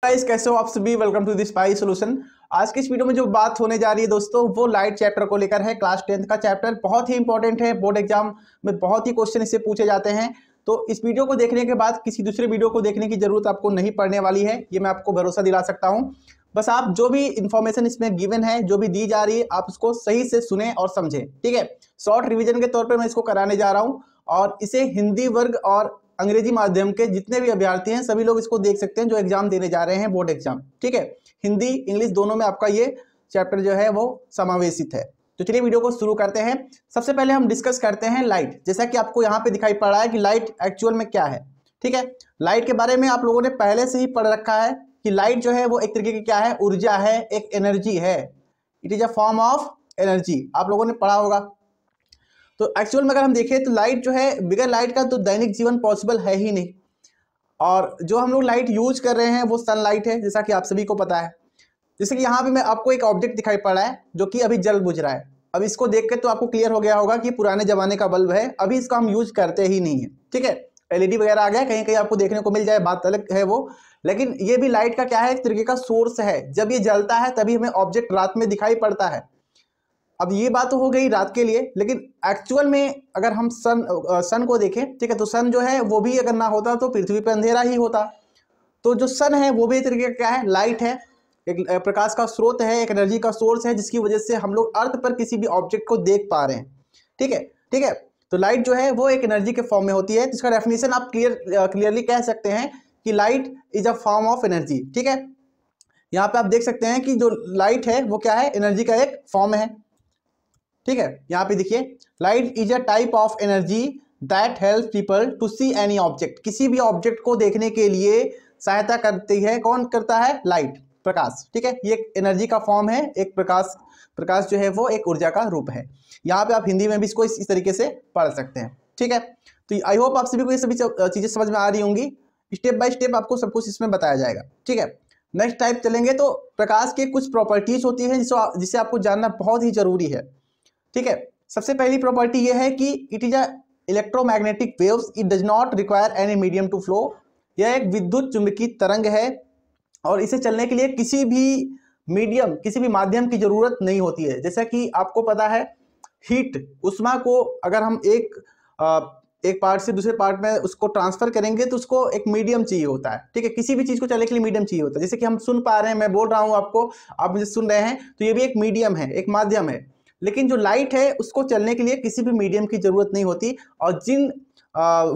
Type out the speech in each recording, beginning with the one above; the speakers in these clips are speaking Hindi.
गाइस, कैसे हो आप सभी। Welcome to this spy solution. आज की इस वीडियो में जो बात होने जा रही है दोस्तों, वो लाइट चैप्टर को लेकर है। क्लास 10th का चैप्टर बहुत ही इंपॉर्टेंट है। बोर्ड एग्जाम में बहुत ही क्वेश्चन इससे पूछे जाते हैं। तो इस वीडियो को देखने के बाद किसी दूसरे वीडियो को देखने की जरूरत आपको नहीं पड़ने वाली है, ये मैं आपको भरोसा दिला सकता हूँ। बस आप जो भी इंफॉर्मेशन इसमें गिवन है, जो भी दी जा रही है, आप उसको सही से सुने और समझें। ठीक है, शॉर्ट रिविजन के तौर पर मैं इसको कराने जा रहा हूँ और इसे हिंदी वर्ग और अंग्रेजी माध्यम के जितने भी अभ्यर्थी हैं सभी लोग इसको देख सकते हैं जो एग्जाम देने जा रहे हैं, बोर्ड एग्जाम। ठीक है, हिंदी इंग्लिश दोनों में आपका ये चैप्टर जो है वो समावेशित है। तो चलिए वीडियो को शुरू करते हैं। सबसे पहले हम डिस्कस करते हैं लाइट। जैसा कि आपको यहाँ पे दिखाई पड़ रहा है कि लाइट एक्चुअल में क्या है। ठीक है, लाइट के बारे में आप लोगों ने पहले से ही पढ़ रखा है कि लाइट जो है वो एक तरीके की क्या है, ऊर्जा है, एक एनर्जी है। It is a form of energy, आप लोगों ने पढ़ा होगा। तो एक्चुअल में अगर हम देखें तो लाइट जो है, बिगर लाइट का तो दैनिक जीवन पॉसिबल है ही नहीं। और जो हम लोग लाइट यूज कर रहे हैं वो सनलाइट है, जैसा कि आप सभी को पता है। जैसे कि यहाँ पे मैं आपको एक ऑब्जेक्ट दिखाई पड़ रहा है जो कि अभी जल बुझ रहा है। अब इसको देख के तो आपको क्लियर हो गया होगा कि पुराने जमाने का बल्ब है, अभी इसको हम यूज करते ही नहीं है। ठीक है, एलईडी वगैरह आ गया, कहीं कहीं आपको देखने को मिल जाए, बात अलग है वो। लेकिन ये भी लाइट का क्या है, एक तरीके का सोर्स है। जब ये जलता है तभी हमें ऑब्जेक्ट रात में दिखाई पड़ता है। अब ये बात तो हो गई रात के लिए, लेकिन एक्चुअल में अगर हम सन को देखें, ठीक है, तो सन जो है वो भी अगर ना होता तो पृथ्वी पर अंधेरा ही होता। तो जो सन है वो भी एक तरीके का क्या है, लाइट है, एक प्रकाश का स्रोत है, एक एनर्जी का सोर्स है, जिसकी वजह से हम लोग अर्थ पर किसी भी ऑब्जेक्ट को देख पा रहे हैं। ठीक है, ठीक है। तो लाइट जो है वो एक एनर्जी के फॉर्म में होती है, जिसका डेफिनेशन आप क्लियरली कह सकते हैं कि light is a form of energy. ठीक है, यहाँ पे आप देख सकते हैं कि जो लाइट है वो क्या है, एनर्जी का एक फॉर्म है। ठीक है, यहाँ पे देखिए, light is a type of energy that help people to see any object. किसी भी ऑब्जेक्ट को देखने के लिए सहायता करती है। कौन करता है? लाइट, प्रकाश। ठीक है, ये एक एनर्जी का फॉर्म है, एक प्रकाश जो है वो एक ऊर्जा का रूप है। यहाँ पे आप हिंदी में भी इसको इस तरीके से पढ़ सकते हैं। ठीक है, तो आई होप आप सभी को ये सभी चीजें समझ में आ रही होंगी। स्टेप बाय स्टेप आपको सब कुछ इसमें बताया जाएगा। ठीक है, नेक्स्ट टाइप चलेंगे तो प्रकाश के कुछ प्रॉपर्टीज होती है जिसे आपको जानना बहुत ही जरूरी है। ठीक है, सबसे पहली प्रॉपर्टी ये है कि it is a electromagnetic waves, it does not require any medium to flow. यह एक विद्युत चुंबकीय तरंग है और इसे चलने के लिए किसी भी मीडियम, किसी भी माध्यम की जरूरत नहीं होती है। जैसा कि आपको पता है, हीट, उष्मा को अगर हम एक पार्ट से दूसरे पार्ट में उसको ट्रांसफर करेंगे तो उसको एक मीडियम चाहिए होता है। ठीक है, किसी भी चीज को चलने के लिए मीडियम चाहिए होता है। जैसे कि हम सुन पा रहे हैं, मैं बोल रहा हूं आपको, आप मुझे सुन रहे हैं, तो ये भी एक मीडियम है, एक माध्यम है। लेकिन जो लाइट है उसको चलने के लिए किसी भी मीडियम की जरूरत नहीं होती, और जिन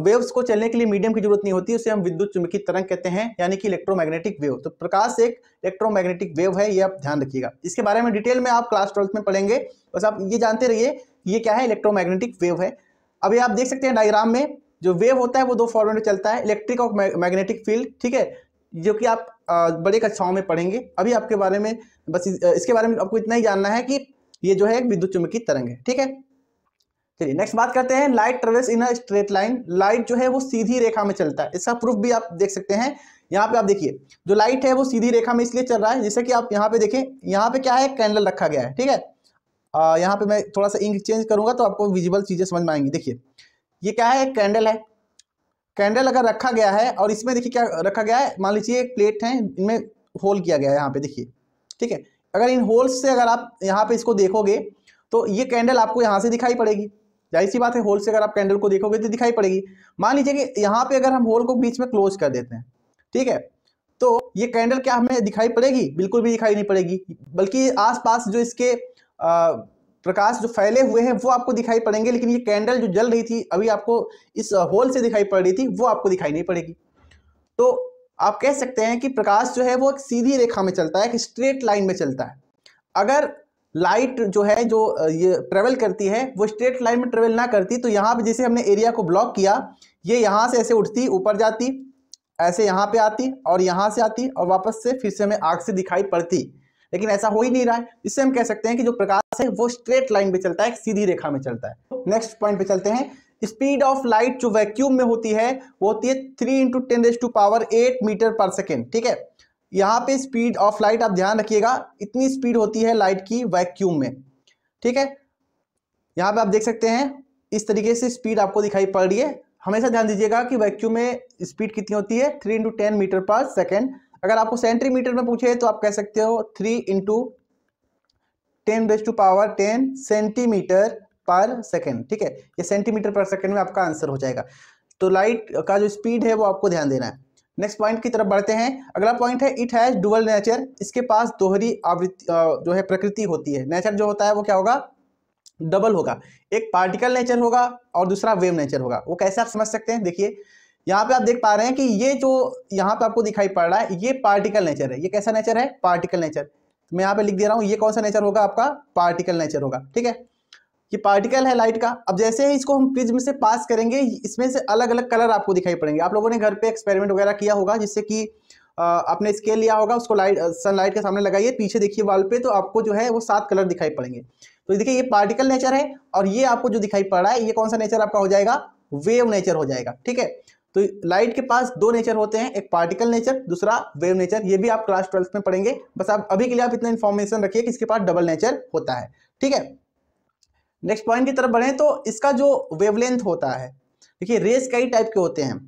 वेव्स को चलने के लिए मीडियम की जरूरत नहीं होती उसे हम विद्युत चुंबकीय तरंग कहते हैं, यानी कि इलेक्ट्रोमैग्नेटिक वेव। तो प्रकाश एक इलेक्ट्रोमैग्नेटिक वेव है, ये आप ध्यान रखिएगा। इसके बारे में डिटेल में आप क्लास 12th में पढ़ेंगे, बस आप ये जानते रहिए ये क्या है, इलेक्ट्रोमैग्नेटिक वेव है। अभी आप देख सकते हैं डायग्राम में, जो वेव होता है वो दो फॉर्मेट में चलता है, इलेक्ट्रिक और मैग्नेटिक फील्ड। ठीक है, जो कि आप बड़े कक्षाओं में पढ़ेंगे। अभी आपके बारे में बस इसके बारे में आपको इतना ही जानना है कि ये जो है एक विद्युत चुंबकीय तरंग है। ठीक है, चलिए नेक्स्ट बात करते हैं। Light travels in a straight line. Light जो है वो सीधी रेखा में चलता है, इसका प्रूफ भी आप देख सकते हैं। यहाँ पे आप देखिए, जो लाइट है वो सीधी रेखा में इसलिए चल रहा है, जैसे कि आप यहाँ पे देखें, यहाँ पे क्या है, कैंडल रखा गया है। ठीक है, यहाँ पे मैं थोड़ा सा इंक चेंज करूंगा तो आपको विजिबल चीजें समझ में आएंगी। देखिए, ये क्या है, एक कैंडल है। कैंडल अगर रखा गया है और इसमें देखिए क्या रखा गया है, मान लीजिए एक प्लेट है, इनमें होल किया गया है, यहाँ पे देखिए। ठीक है, अगर इन होल्स से अगर आप यहाँ पे इसको देखोगे तो ये कैंडल आपको यहाँ से दिखाई पड़ेगी। जाहिर सी बात है, होल से अगर आप कैंडल को देखोगे तो दिखाई पड़ेगी। मान लीजिए कि यहाँ पे अगर हम होल को बीच में क्लोज कर देते हैं, ठीक है, तो ये कैंडल क्या हमें दिखाई पड़ेगी? बिल्कुल भी दिखाई नहीं पड़ेगी, बल्कि आसपास जो इसके प्रकाश जो फैले हुए हैं वो आपको दिखाई पड़ेंगे। लेकिन ये कैंडल जो जल रही थी अभी आपको इस होल से दिखाई पड़ रही थी, वो आपको दिखाई नहीं पड़ेगी। तो आप कह सकते हैं कि प्रकाश जो है वो एक सीधी रेखा में चलता है, एक स्ट्रेट लाइन में चलता है। अगर लाइट जो है, जो ये ट्रेवल करती है, वो स्ट्रेट लाइन में ट्रेवल ना करती तो यहाँ पे जैसे हमने एरिया को ब्लॉक किया, ये यहाँ से ऐसे उठती, ऊपर जाती, ऐसे यहाँ पे आती और यहाँ से आती और वापस से फिर से हमें आग से दिखाई पड़ती। लेकिन ऐसा हो ही नहीं रहा है, इससे हम कह सकते हैं कि जो प्रकाश है वो स्ट्रेट लाइन पे चलता है, एक सीधी रेखा में चलता है। नेक्स्ट पॉइंट पे चलते हैं। स्पीड ऑफ लाइट जो वैक्यूम में होती है वो होती है 3 × 10⁸ मीटर पर सेकेंड। ठीक है, यहाँ पे स्पीड ऑफ लाइट आप ध्यान रखिएगा, इतनी स्पीड होती है लाइट की वैक्यूम में। ठीक है, यहाँ पे आप देख सकते हैं इस तरीके से स्पीड आपको दिखाई पड़ रही है। हमेशा ध्यान दीजिएगा कि वैक्यूम में स्पीड कितनी होती है, 3 × 10 मीटर पर सेकेंड। अगर आपको सेंटीमीटर में पूछे तो आप कह सकते हो 3 × 10⁻10 सेंटीमीटर पर सेकेंड, ठीक है। ये सेंटीमीटर पर सेकेंड में आपका आंसर हो जाएगा। तो लाइट का जो स्पीड है वो आपको ध्यान देना है। नेक्स्ट पॉइंट की तरफ बढ़ते हैं। अगला पॉइंट है इट हैज डुअल नेचर, इसके पास दोहरी आवृत्ति जो है प्रकृति होती है। नेचर जो होता है वो क्या होगा, डबल होगा। एक पार्टिकल नेचर होगा और दूसरा वेव नेचर होगा। वो कैसे आप समझ सकते हैं, देखिए यहाँ पे आप देख पा रहे हैं कि ये जो यहाँ पे आपको दिखाई पड़ रहा है ये पार्टिकल नेचर है। ये कैसा नेचर है, पार्टिकल नेचर। मैं यहाँ पे लिख दे रहा हूँ, ये कौन सा नेचर होगा, आपका पार्टिकल नेचर होगा, ठीक है। ये पार्टिकल है लाइट का। अब जैसे ही इसको हम प्रिज्म से पास करेंगे, इसमें से अलग अलग कलर आपको दिखाई पड़ेंगे। आप लोगों ने घर पे एक्सपेरिमेंट वगैरह किया होगा, जिससे कि आपने स्केल लिया होगा, उसको लाइट सनलाइट के सामने लगाइए, पीछे देखिए वॉल पे, तो आपको जो है वो 7 कलर दिखाई पड़ेंगे। तो देखिए ये पार्टिकल नेचर है, और ये आपको जो दिखाई पड़ रहा है ये कौन सा नेचर आपका हो जाएगा, वेव नेचर हो जाएगा, ठीक है। तो लाइट के पास 2 नेचर होते हैं, एक पार्टिकल नेचर, दूसरा वेव नेचर। ये भी आप क्लास 12 में पढ़ेंगे। बस आप अभी के लिए आप इतना इन्फॉर्मेशन रखिए कि इसके पास डबल नेचर होता है, ठीक है। नेक्स्ट पॉइंट की तरफ बढ़े तो इसका जो वेवलेंथ होता है, देखिए रेस कई टाइप के होते हैं,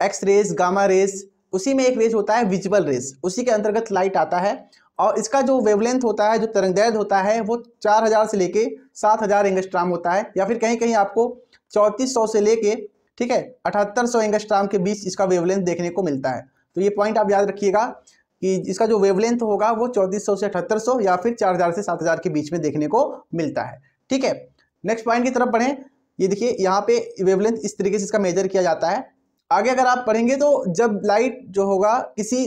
एक्स रेस, गामा रेस, उसी में एक रेस होता है विजिबल रेस, उसी के अंतर्गत लाइट आता है। और इसका जो वेवलेंथ होता है, जो तरंगदैर्घ्य होता है, वो 4000 से लेके 7000 एंगस्ट्राम होता है, या फिर कहीं कहीं आपको 3400 से लेके, ठीक है, 7800 एंगस्ट्राम के बीच इसका वेवलेंथ देखने को मिलता है। तो ये पॉइंट आप याद रखिएगा कि इसका जो वेवलेंथ होगा वो 3400 से 7800 या फिर 4000 से 7000 के बीच में देखने को मिलता है, ठीक है। नेक्स्ट पॉइंट की तरफ बढ़ें। ये देखिए यहाँ पे वेवलेंथ इस तरीके से इसका मेजर किया जाता है। आगे अगर आप पढ़ेंगे तो जब लाइट जो होगा किसी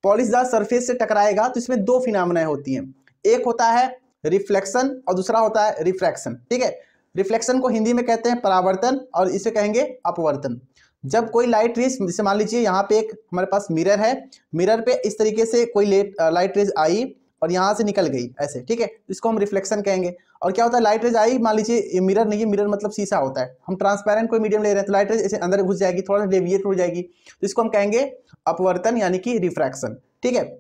पॉलिशदार सरफेस से टकराएगा तो इसमें 2 फिनोमेना होती हैं। एक होता है रिफ्लेक्शन और दूसरा होता है रिफ्रैक्शन, ठीक है। रिफ्लेक्शन को हिंदी में कहते हैं परावर्तन और इसे कहेंगे अपवर्तन। जब कोई लाइट रेस, जैसे मान लीजिए यहाँ पे एक हमारे पास मिरर है, मिरर पे इस तरीके से कोई लाइट रेस आई और यहाँ से निकल गई ऐसे, ठीक है, इसको हम रिफ्लेक्शन कहेंगे। और क्या होता है, लाइट रेज आई, मान लीजिए ये मिरर नहीं है, मिरर मतलब शीशा होता है, हम ट्रांसपेरेंट कोई मीडियम ले रहे हैं तो लाइट रेज ऐसे अंदर घुस जाएगी, थोड़ा सा डेविएट हो जाएगी, तो इसको हम कहेंगे अपवर्तन यानी कि रिफ्रैक्शन, ठीक है।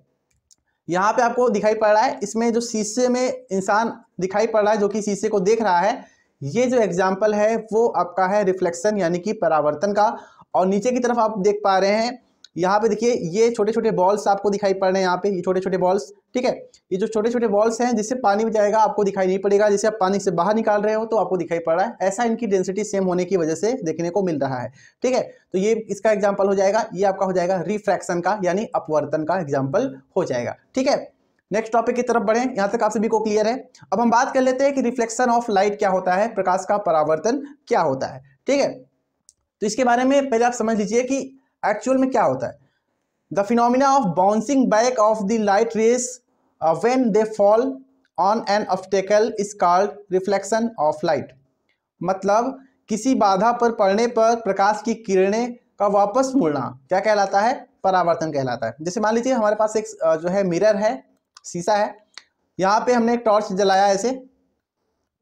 यहाँ पे आपको दिखाई पड़ रहा है, इसमें जो शीशे में इंसान दिखाई पड़ रहा है जो कि शीशे को देख रहा है, ये जो एग्जाम्पल है वो आपका है रिफ्लेक्शन यानी कि परावर्तन का। और नीचे की तरफ आप देख पा रहे हैं, यहाँ पे देखिए ये छोटे छोटे बॉल्स आपको दिखाई पड़ रहे हैं, यहाँ पे ये छोटे छोटे बॉल्स, ठीक है। ये जो छोटे छोटे बॉल्स हैं जिससे पानी में जाएगा आपको दिखाई नहीं पड़ेगा, जैसे आप पानी से बाहर निकाल रहे हो तो आपको दिखाई पड़ रहा है, ऐसा इनकी डेंसिटी सेम होने की वजह से देखने को मिल रहा है, ठीक है। तो ये इसका एग्जाम्पल हो जाएगा, ये आपका हो जाएगा रिफ्रैक्शन का यानी अपवर्तन का एग्जाम्पल हो जाएगा, ठीक है। नेक्स्ट टॉपिक की तरफ बढ़े, यहाँ तक आप सभी को क्लियर है। अब हम बात कर लेते हैं कि रिफ्लेक्शन ऑफ लाइट क्या होता है, प्रकाश का परावर्तन क्या होता है, ठीक है। तो इसके बारे में पहले आप समझ लीजिए कि एक्चुअल में क्या होता है। The phenomena of bouncing back of the light rays when they fall on an obstacle is called reflection of light। मतलब किसी बाधा पर पड़ने पर प्रकाश की किरणें का वापस मुड़ना क्या कहलाता है, परावर्तन कहलाता है। जैसे मान लीजिए हमारे पास एक जो है मिरर है, शीशा है, यहाँ पे हमने एक टॉर्च जलाया, ऐसे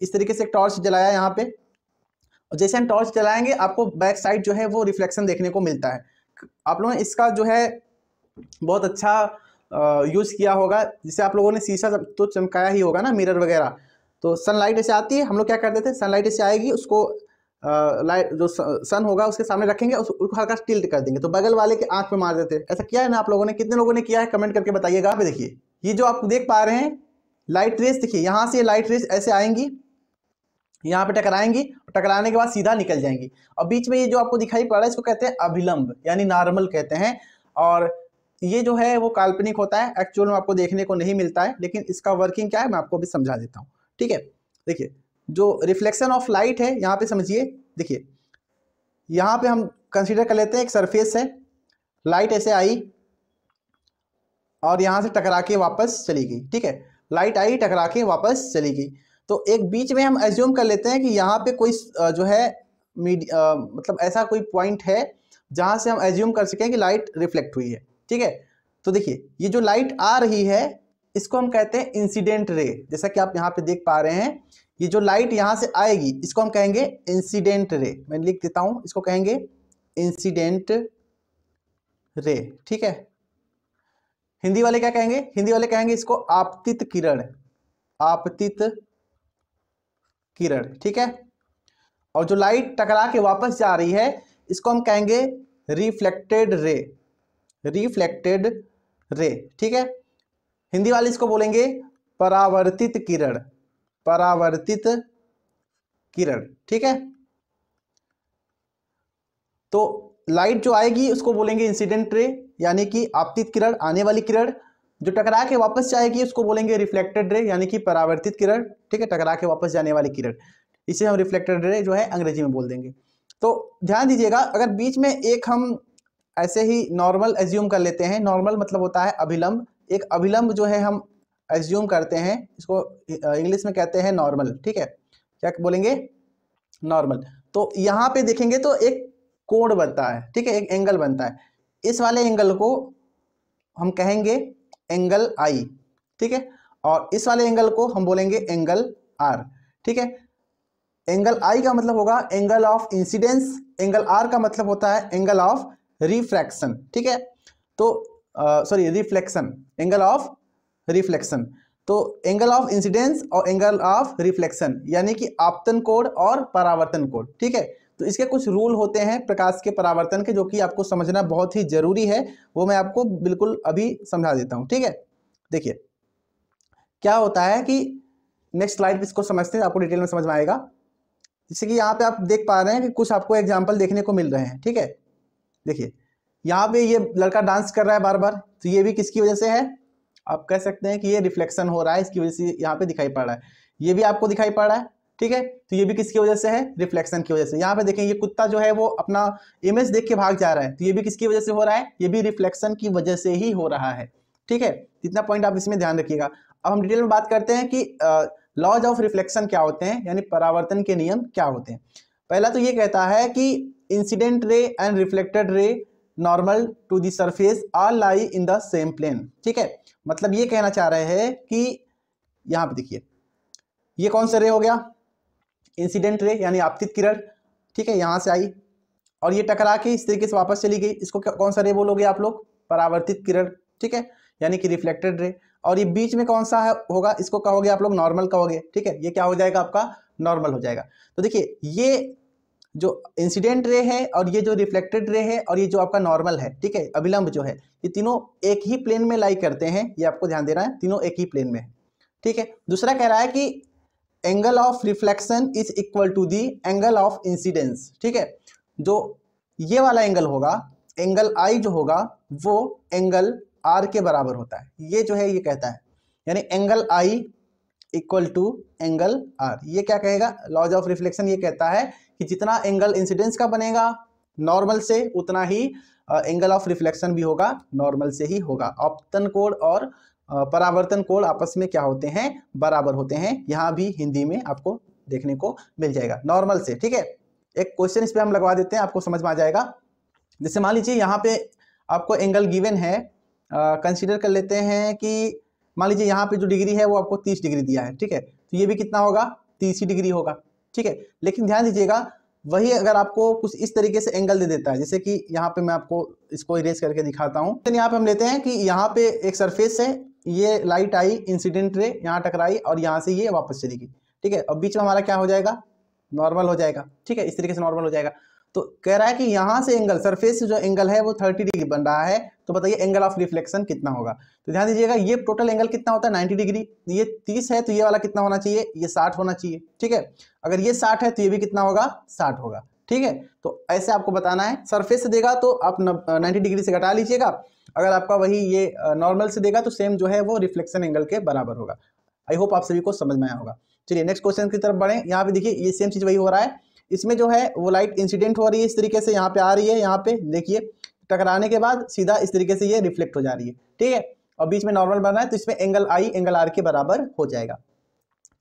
इस तरीके से एक टॉर्च जलाया यहाँ पे, और जैसे हम टॉर्च जलाएंगे आपको बैक साइड जो है वो रिफ्लेक्शन देखने को मिलता है। आप लोगों ने इसका जो है बहुत अच्छा यूज़ किया होगा, जिससे आप लोगों ने शीशा तो चमकाया ही होगा ना, मिरर वगैरह। तो सनलाइट ऐसे आती है, हम लोग क्या करते थे, सनलाइट ऐसे आएगी, उसको लाइट जो सन होगा उसके सामने रखेंगे, उसको हल्का टिल्ट कर देंगे तो बगल वाले के आंख में मार देते। ऐसा किया है ना आप लोगों ने, कितने लोगों ने किया है कमेंट करके बताइएगा। आप देखिए ये जो आप देख पा रहे हैं लाइट रेस, देखिए यहाँ से लाइट रेस ऐसे आएंगी, यहाँ पे टकराएंगी, टकराने के बाद सीधा निकल जाएंगी, और बीच में ये जो आपको दिखाई पड़ रहा है इसको कहते हैं अभिलंब यानी नॉर्मल कहते हैं। और ये जो है वो काल्पनिक होता है, एक्चुअल में आपको देखने को नहीं मिलता है, लेकिन इसका वर्किंग क्या है मैं आपको अभी समझा देता हूँ, ठीक है। देखिए जो रिफ्लेक्शन ऑफ लाइट है यहाँ पे समझिए, देखिए यहाँ पे हम कंसीडर कर लेते हैं एक सरफेस है, लाइट ऐसे आई और यहाँ से टकरा के वापस चली गई, ठीक है, लाइट आई टकरा के वापस चली गई। तो एक बीच में हम एज्यूम कर लेते हैं कि यहाँ पे कोई जो है मतलब ऐसा कोई पॉइंट है जहाँ से हम एज्यूम कर सकें कि लाइट रिफ्लेक्ट हुई है, ठीक है। तो देखिए ये जो लाइट आ रही है इसको हम कहते हैं इंसिडेंट रे। जैसा कि आप यहाँ पे देख पा रहे हैं, ये जो लाइट यहाँ से आएगी इसको हम कहेंगे इंसिडेंट रे। मैं लिख देता हूँ, इसको कहेंगे इंसिडेंट रे, ठीक है। हिंदी वाले क्या कहेंगे, हिंदी वाले कहेंगे इसको आपतित किरण, आपतित किरण, ठीक है। और जो लाइट टकरा के वापस जा रही है इसको हम कहेंगे रिफ्लेक्टेड रे, रिफ्लेक्टेड रे, ठीक है। हिंदी वाले इसको बोलेंगे परावर्तित किरण, परावर्तित किरण, ठीक है। तो लाइट जो आएगी उसको बोलेंगे इंसिडेंट रे, यानी कि आपतित किरण, आने वाली किरण। जो टकरा के वापस जाएगी उसको बोलेंगे रिफ्लेक्टेड रे, यानी कि परावर्तित किरण, ठीक है, टकरा के वापस जाने वाली किरण। इसे हम रिफ्लेक्टेड रे जो है अंग्रेजी में बोल देंगे। तो ध्यान दीजिएगा, अगर बीच में एक हम ऐसे ही नॉर्मल एज्यूम कर लेते हैं, नॉर्मल मतलब होता है अभिलंब, एक अभिलंब जो है हम एज्यूम करते हैं, इसको इंग्लिश में कहते हैं नॉर्मल, ठीक है, क्या बोलेंगे, नॉर्मल। तो यहाँ पे देखेंगे तो एक कोण बनता है, ठीक है, एक एंगल बनता है। इस वाले एंगल को हम कहेंगे एंगल आई, ठीक है, और इस वाले एंगल को हम बोलेंगे एंगल आर, ठीक है। एंगल आई का मतलब होगा angle of incidence, angle r का मतलब होता है एंगल ऑफ रिफ्रैक्शन, ठीक है। तो sorry reflection, angle of reflection. तो एंगल ऑफ इंसिडेंस और एंगल ऑफ रिफ्लेक्शन, यानी कि आपतन कोण और परावर्तन कोण, ठीक है। तो इसके कुछ रूल होते हैं प्रकाश के परावर्तन के, जो कि आपको समझना बहुत ही जरूरी है, वो मैं आपको बिल्कुल अभी समझा देता हूं, ठीक है। देखिए क्या होता है कि नेक्स्ट स्लाइड इसको समझते हैं, आपको डिटेल में समझ में आएगा। जैसे कि यहाँ पे आप देख पा रहे हैं कि कुछ आपको एग्जाम्पल देखने को मिल रहे हैं, ठीक है। देखिए यहाँ पे ये लड़का डांस कर रहा है बार बार, तो ये भी किसकी वजह से है, आप कह सकते हैं कि ये रिफ्लेक्शन हो रहा है, इसकी वजह से यहाँ पे दिखाई पड़ रहा है। ये भी आपको दिखाई पड़ रहा है, ठीक है, तो ये भी किसकी वजह से है, रिफ्लेक्शन की वजह से। यहाँ पे देखें ये कुत्ता जो है वो अपना इमेज देख के भाग जा रहा है, तो ये भी किसकी वजह से हो रहा है, ये भी रिफ्लेक्शन की वजह से ही हो रहा है, ठीक है। इतना पॉइंट आप इसमें ध्यान रखिएगा। अब हम डिटेल में बात करते हैं कि लॉज ऑफ रिफ्लेक्शन क्या होते हैं, यानी परावर्तन के नियम क्या होते हैं। पहला तो ये कहता है कि incident ray and reflected ray normal to the surface are lie in the same plane, ठीक है। मतलब ये कहना चाह रहे हैं कि यहाँ पे देखिए ये कौन सा रे हो गया, इंसिडेंट रे यानी आपतित किरण, ठीक है, यहाँ से आई और ये टकरा के इस तरीके से वापस चली गई, इसको कौन सा रे बोलोगे आप लोग, परावर्तित किरण, ठीक है, यानी कि रिफ्लेक्टेड रे। और ये बीच में कौन सा होगा, इसको कहोगे आप लोग नॉर्मल कहोगे, ठीक है, ये क्या हो जाएगा आपका नॉर्मल हो जाएगा। तो देखिए ये जो इंसिडेंट रे है और ये जो रिफ्लेक्टेड रे है और ये जो आपका नॉर्मल है, ठीक है, अभिलंब जो है, ये तीनों एक ही प्लेन में लाई करते हैं, ये आपको ध्यान देना है, तीनों एक ही प्लेन में है, ठीक है। दूसरा कह रहा है कि angle of reflection is equal to the angle of incidence, ठीक है। जो ये वाला एंगल होगा, एंगल आई जो होगा वो एंगल आर के बराबर होता है, ये जो है ये कहता है, यानी angle i equal to angle r. ये क्या कहेगा, लॉज ऑफ रिफ्लेक्शन ये कहता है कि जितना एंगल इंसिडेंस का बनेगा नॉर्मल से, उतना ही एंगल ऑफ रिफ्लेक्शन भी होगा नॉर्मल से ही होगा। आपतन कोण और परावर्तन कोण आपस में क्या होते हैं, बराबर होते हैं। यहाँ भी हिंदी में आपको देखने को मिल जाएगा नॉर्मल से, ठीक है। एक क्वेश्चन इस पे हम लगवा देते हैं, आपको समझ में आ जाएगा। जैसे मान लीजिए यहाँ पे आपको एंगल गिवन है, कंसीडर कर लेते हैं कि मान लीजिए यहाँ पे जो डिग्री है वो आपको 30 डिग्री दिया है, ठीक है, तो ये भी कितना होगा, 30 ही डिग्री होगा, ठीक है। लेकिन ध्यान दीजिएगा वही अगर आपको कुछ इस तरीके से एंगल दे देता है, जैसे कि यहाँ पे मैं आपको इसको इरेज करके दिखाता हूँ। यहाँ पे हम लेते हैं कि यहाँ पे एक सरफेस है, ये लाइट आई इंसिडेंट रे यहाँ टकराई और यहाँ से ये वापस चली गई, ठीक है, और बीच में हमारा क्या हो जाएगा, नॉर्मल हो जाएगा, ठीक है, इस तरीके से नॉर्मल हो जाएगा। तो कह रहा है कि यहाँ से एंगल, सरफेस से जो एंगल है वो 30 डिग्री बन रहा है, तो बताइए एंगल ऑफ रिफ्लेक्शन कितना होगा। तो ध्यान दीजिएगा ये टोटल एंगल कितना होता है 90 डिग्री, ये 30 है तो ये वाला कितना होना चाहिए, ये 60 होना चाहिए, ठीक है। अगर ये 60 है तो ये भी कितना होगा, 60 होगा, ठीक है। तो ऐसे आपको बताना है, सरफेस से देगा तो आप 90 डिग्री से घटा लीजिएगा, अगर आपका वही ये नॉर्मल से देगा तो सेम जो है वो रिफ्लेक्शन एंगल के बराबर होगा। आई होप आप सभी को समझ में आया होगा। चलिए नेक्स्ट क्वेश्चन की तरफ बढ़े। यहाँ पे देखिए ये सेम चीज वही हो रहा है, इसमें जो है वो लाइट इंसिडेंट हो रही है इस तरीके से, यहाँ पे आ रही है, यहाँ पे देखिए टकराने के बाद सीधा इस तरीके से ये रिफ्लेक्ट हो जा रही है, ठीक है, और बीच में नॉर्मल बन रहा है, तो इसमें एंगल आई एंगल आर के बराबर हो जाएगा।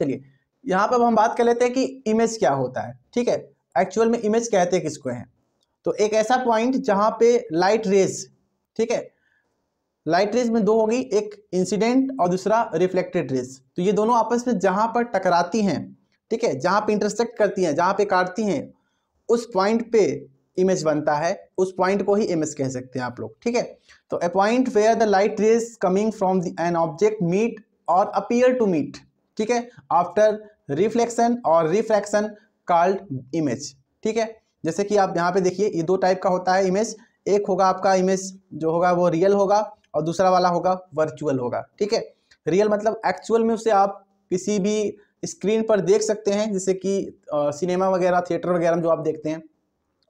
चलिए यहाँ पर हम बात कर लेते हैं कि इमेज क्या होता है, ठीक है, एक्चुअल में इमेज कहते हैं किसको हैं। तो एक ऐसा पॉइंट जहाँ पे लाइट रेज, ठीक है, लाइट रेज में दो होगी, एक इंसिडेंट और दूसरा रिफ्लेक्टेड रेज, तो ये दोनों आपस में जहां पर टकराती हैं, ठीक है, जहां पे इंटरसेक्ट करती हैं, जहां पे काटती हैं, उस पॉइंट पे इमेज बनता है, उस पॉइंट को ही इमेज कह सकते हैं आप लोग, ठीक है। तो a point where the light rays coming from an object meet और अपीयर टू मीट, ठीक है, आफ्टर रिफ्लेक्शन और रिफ्रैक्शन कॉल्ड इमेज, ठीक है। जैसे कि आप यहाँ पे देखिए ये दो टाइप का होता है इमेज, एक होगा आपका इमेज जो होगा वो रियल होगा और दूसरा वाला होगा वर्चुअल होगा। ठीक है, रियल मतलब एक्चुअल में उसे आप किसी भी स्क्रीन पर देख सकते हैं, जैसे कि सिनेमा वगैरह, थिएटर वगैरह में जो आप देखते हैं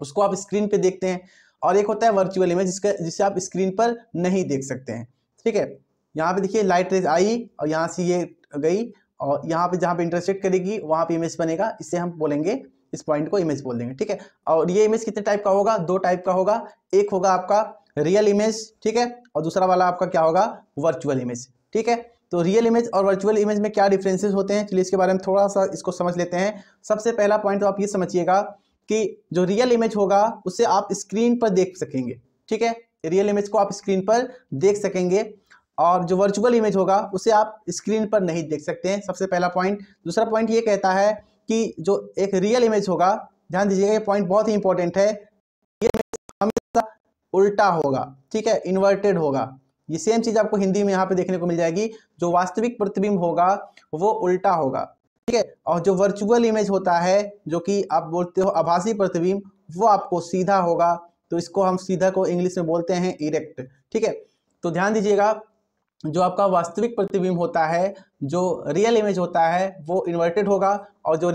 उसको आप स्क्रीन पे देखते हैं। और एक होता है वर्चुअल इमेज जिसे आप स्क्रीन पर नहीं देख सकते हैं। ठीक है, यहाँ पे देखिए लाइट रेज आई और यहाँ से ये गई और यहाँ पे जहाँ पे इंटरसेक्ट करेगी वहाँ पे इमेज बनेगा, इसे हम बोलेंगे, इस पॉइंट को इमेज बोल देंगे। ठीक है, और ये इमेज कितने टाइप का होगा? दो टाइप का होगा। एक होगा आपका रियल इमेज, ठीक है, और दूसरा वाला आपका क्या होगा? Virtual image. ठीक है, तो रियल इमेज और वर्चुअल इमेज में क्या डिफरेंसेस होते हैं, चलिए इसके बारे में थोड़ा सा इसको समझ लेते हैं। सबसे पहला पॉइंट तो आप ये समझिएगा कि जो रियल इमेज होगा उसे आप स्क्रीन पर देख सकेंगे। ठीक है, रियल इमेज को आप स्क्रीन पर देख सकेंगे और जो वर्चुअल इमेज होगा उसे आप स्क्रीन पर नहीं देख सकते हैं, सबसे पहला पॉइंट। दूसरा पॉइंट ये कहता है कि जो एक रियल इमेज होगा, ध्यान दीजिएगा ये पॉइंट बहुत ही इंपॉर्टेंट है, ये हमेशा उल्टा होगा। ठीक है, इन्वर्टेड होगा। ये सेम चीज आपको हिंदी में यहाँ पे देखने को मिल जाएगी, जो वास्तविक प्रतिबिंब होगा वो उल्टा होगा। ठीक है, और जो वर्चुअल इमेज होता है, जो कि आप बोलते हो आभासी प्रतिबिंब, वो आपको सीधा होगा। तो इसको हम सीधा को इंग्लिश में बोलते हैं इरेक्ट। ठीक है, तो ध्यान दीजिएगा जो आपका वास्तविक प्रतिबिंब होता है, जो रियल इमेज होता है वो इन्वर्टेड होगा और जो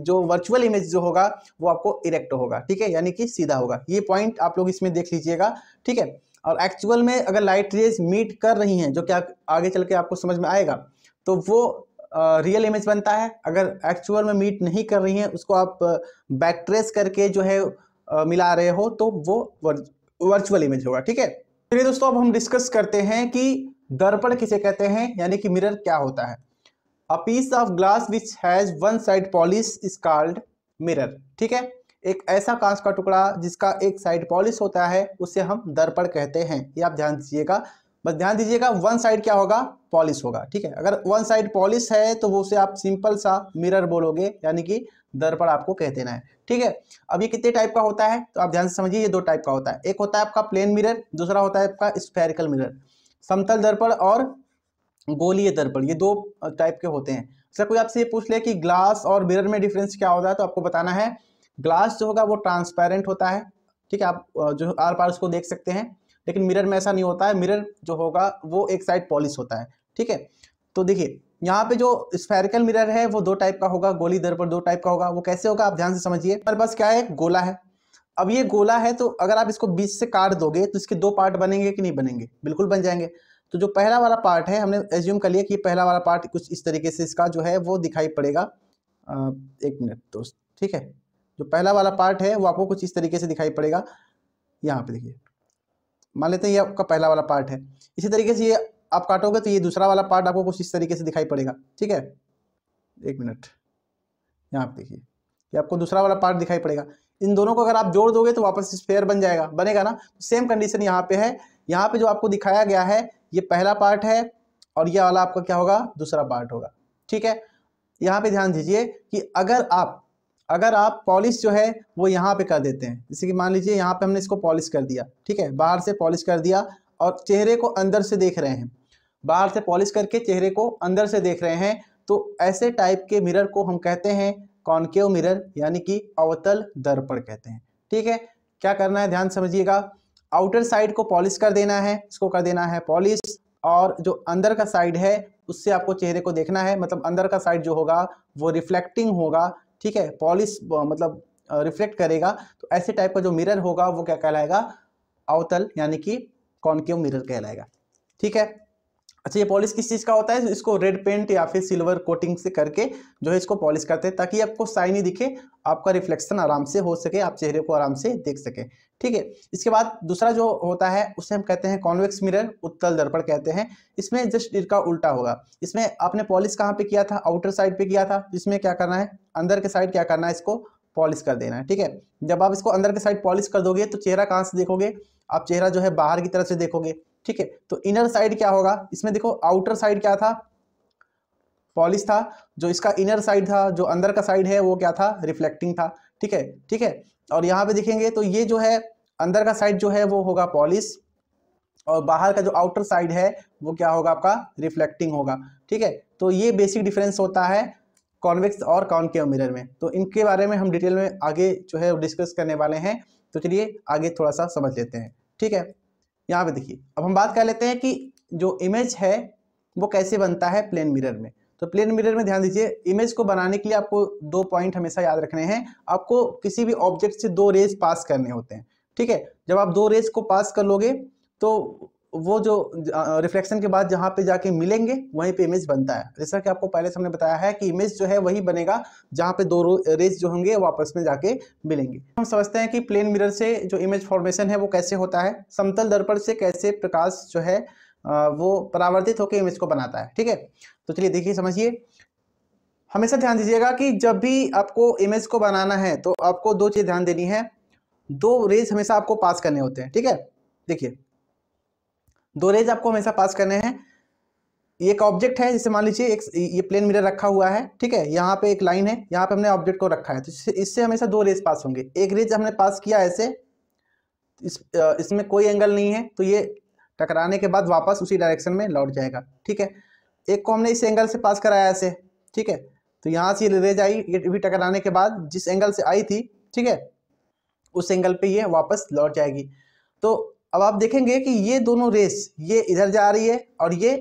जो वर्चुअल इमेज जो होगा वो आपको इरेक्ट होगा। ठीक है, यानी कि सीधा होगा। ये पॉइंट आप लोग इसमें देख लीजिएगा। ठीक है, और एक्चुअल में अगर लाइट रेज मीट कर रही हैं, जो कि आगे चल के आपको समझ में आएगा, तो वो रियल इमेज बनता है। अगर एक्चुअल में मीट नहीं कर रही हैं, उसको आप बैक ट्रेस करके जो है मिला रहे हो, तो वो वर्चुअल इमेज होगा। ठीक है, चलिए दोस्तों अब हम डिस्कस करते हैं कि दर्पण किसे कहते हैं, यानी कि मिरर क्या होता है। A piece of glass which has one side polish is called mirror. ठीक है, एक ऐसा कांच का टुकड़ा जिसका एक साइड पॉलिश होता है उसे हम दर्पण कहते हैं। ये आप ध्यान दीजिएगा, बस ध्यान दीजिएगा वन साइड क्या होगा? पॉलिश होगा। ठीक है, अगर वन साइड पॉलिश है तो वो उसे आप सिंपल सा मिरर बोलोगे, यानी कि दर्पण आपको कह देना है। ठीक है, अब ये कितने टाइप का होता है तो आप ध्यान से समझिए, ये दो टाइप का होता है। एक होता है आपका प्लेन मिरर, दूसरा होता है आपका स्फेरिकल मिरर। समतल दर्पण और गोलीय दर्पण, ये दो टाइप के होते हैं। अच्छा, कोई आपसे ये पूछ ले कि ग्लास और मिरर में डिफरेंस क्या होता है, तो आपको बताना है ग्लास जो होगा वो ट्रांसपेरेंट होता है। ठीक है, आप जो आर पार उसको देख सकते हैं, लेकिन मिरर में ऐसा नहीं होता है। मिरर जो होगा वो एक साइड पॉलिश होता है। ठीक है, तो देखिए यहाँ पे जो स्फेरिकल मिरर है वो दो टाइप का होगा, गोली दर्पण दो टाइप का होगा। वो कैसे होगा आप ध्यान से समझिए। हमारे पास क्या है? गोला है। अब ये गोला है तो अगर आप इसको बीच से काट दोगे तो इसके दो पार्ट बनेंगे कि नहीं बनेंगे? बिल्कुल बन जाएंगे। तो जो पहला वाला पार्ट है, हमने एज्यूम कर लिया कि पहला वाला पार्ट कुछ इस तरीके से इसका जो है वो दिखाई पड़ेगा। एक मिनट दोस्त। ठीक है, जो पहला वाला पार्ट है वो आपको कुछ इस तरीके से दिखाई पड़ेगा। यहाँ पे देखिए, मान लेते हैं ये आपका पहला वाला पार्ट है। इसी तरीके से ये आप काटोगे तो ये दूसरा वाला पार्ट आपको कुछ इस तरीके से दिखाई पड़ेगा। ठीक है, एक मिनट, यहाँ पे देखिए ये आपको दूसरा वाला पार्ट दिखाई पड़ेगा। इन दोनों को अगर आप जोड़ दोगे तो वापस स्फेयर बनेगा ना। सेम कंडीशन यहाँ पे है। यहाँ पे जो आपको दिखाया गया है ये पहला पार्ट है और ये वाला आपका क्या होगा? दूसरा पार्ट होगा। ठीक है, यहाँ पे ध्यान दीजिए कि अगर आप पॉलिश जो है वो यहाँ पे कर देते हैं, जैसे कि मान लीजिए यहाँ पे हमने इसको पॉलिश कर दिया। ठीक है, बाहर से पॉलिश कर दिया और चेहरे को अंदर से देख रहे हैं, बाहर से पॉलिश करके चेहरे को अंदर से देख रहे हैं, तो ऐसे टाइप के मिरर को हम कहते हैं कॉनकेव मिरर, यानी कि अवतल दर्पण कहते हैं। ठीक है, क्या करना है ध्यान समझिएगा। आउटर साइड को पॉलिश कर देना है, इसको कर देना है पॉलिश, और जो अंदर का साइड है उससे आपको चेहरे को देखना है, मतलब अंदर का साइड जो होगा वो रिफ्लेक्टिंग होगा। ठीक है, पॉलिश मतलब रिफ्लेक्ट करेगा। तो ऐसे टाइप का जो मिरर होगा वो क्या कहलाएगा? अवतल, यानी कि कॉनकेव मिरर कहलाएगा। ठीक है, अच्छा, ये पॉलिश किस चीज़ का होता है? इसको रेड पेंट या फिर सिल्वर कोटिंग से करके जो है इसको पॉलिश करते हैं, ताकि आपको शाइनी दिखे, आपका रिफ्लेक्शन आराम से हो सके, आप चेहरे को आराम से देख सके। ठीक है, इसके बाद दूसरा जो होता है उसे हम कहते हैं कॉन्वेक्स मिरर, उत्तल दर्पण कहते हैं। इसमें जस्ट इसका उल्टा होगा। इसमें आपने पॉलिश कहाँ पे किया था? आउटर साइड पे किया था। इसमें क्या करना है? अंदर के साइड क्या करना है? इसको पॉलिश कर देना है। ठीक है, जब आप इसको अंदर के साइड पॉलिश कर दोगे तो चेहरा कहाँ से देखोगे? आप चेहरा जो है बाहर की तरफ से देखोगे। ठीक है, तो इनर साइड क्या होगा? इसमें देखो आउटर साइड क्या था? पॉलिश था। जो इसका इनर साइड था, जो अंदर का साइड है, वो क्या था? रिफ्लेक्टिंग था। ठीक है, ठीक है, और यहाँ पे देखेंगे तो ये जो है अंदर का साइड जो है वो होगा पॉलिश, और बाहर का जो आउटर साइड है वो क्या होगा? आपका रिफ्लेक्टिंग होगा। ठीक है, तो ये बेसिक डिफरेंस होता है कॉन्वेक्स और कॉनकेव मिरर में। तो इनके बारे में हम डिटेल में आगे जो है डिस्कस करने वाले हैं। तो चलिए आगे थोड़ा सा समझ लेते हैं। ठीक है, यहाँ पे देखिए, अब हम बात कर लेते हैं कि जो इमेज है वो कैसे बनता है प्लेन मिरर में। तो प्लेन मिरर में ध्यान दीजिए, इमेज को बनाने के लिए आपको 2 पॉइंट हमेशा याद रखने हैं। आपको किसी भी ऑब्जेक्ट से 2 रेज पास करने होते हैं, ठीक है। जब आप 2 रेज को पास कर लोगे तो वो जो रिफ्लेक्शन के बाद जहाँ पे जाके मिलेंगे वहीं पे इमेज बनता है। जैसा कि आपको पहले से हमने बताया है कि इमेज जो है वही बनेगा जहाँ पे 2 रेज जो होंगे वो आपस में जाके मिलेंगे। हम समझते हैं कि प्लेन मिरर से जो इमेज फॉर्मेशन है वो कैसे होता है, समतल दर्पण से कैसे प्रकाश जो है वो परावर्तित होकर इमेज को बनाता है, ठीक है। तो चलिए देखिए, समझिए। हमेशा ध्यान दीजिएगा कि जब भी आपको इमेज को बनाना है तो आपको 2 चीज ध्यान देनी है। 2 रेज हमेशा आपको पास करने होते हैं, ठीक है। देखिए, 2 रेज आपको हमेशा पास करने हैं। ये एक ऑब्जेक्ट है, जैसे मान लीजिए एक ये प्लेन मिरर रखा हुआ है, ठीक है। यहाँ पे एक लाइन है, यहाँ पे हमने ऑब्जेक्ट को रखा है, तो इससे हमेशा 2 रेज पास होंगे। एक रेज हमने पास किया ऐसे, इसमें कोई एंगल नहीं है, तो ये टकराने के बाद वापस उसी डायरेक्शन में लौट जाएगा, ठीक है। एक को हमने इस एंगल से पास कराया ऐसे, ठीक है। तो यहाँ से ये रेज आई, ये भी टकराने के बाद जिस एंगल से आई थी, ठीक है, उस एंगल पे ये वापस लौट जाएगी। तो अब आप देखेंगे कि ये दोनों रेस, ये इधर जा रही है और ये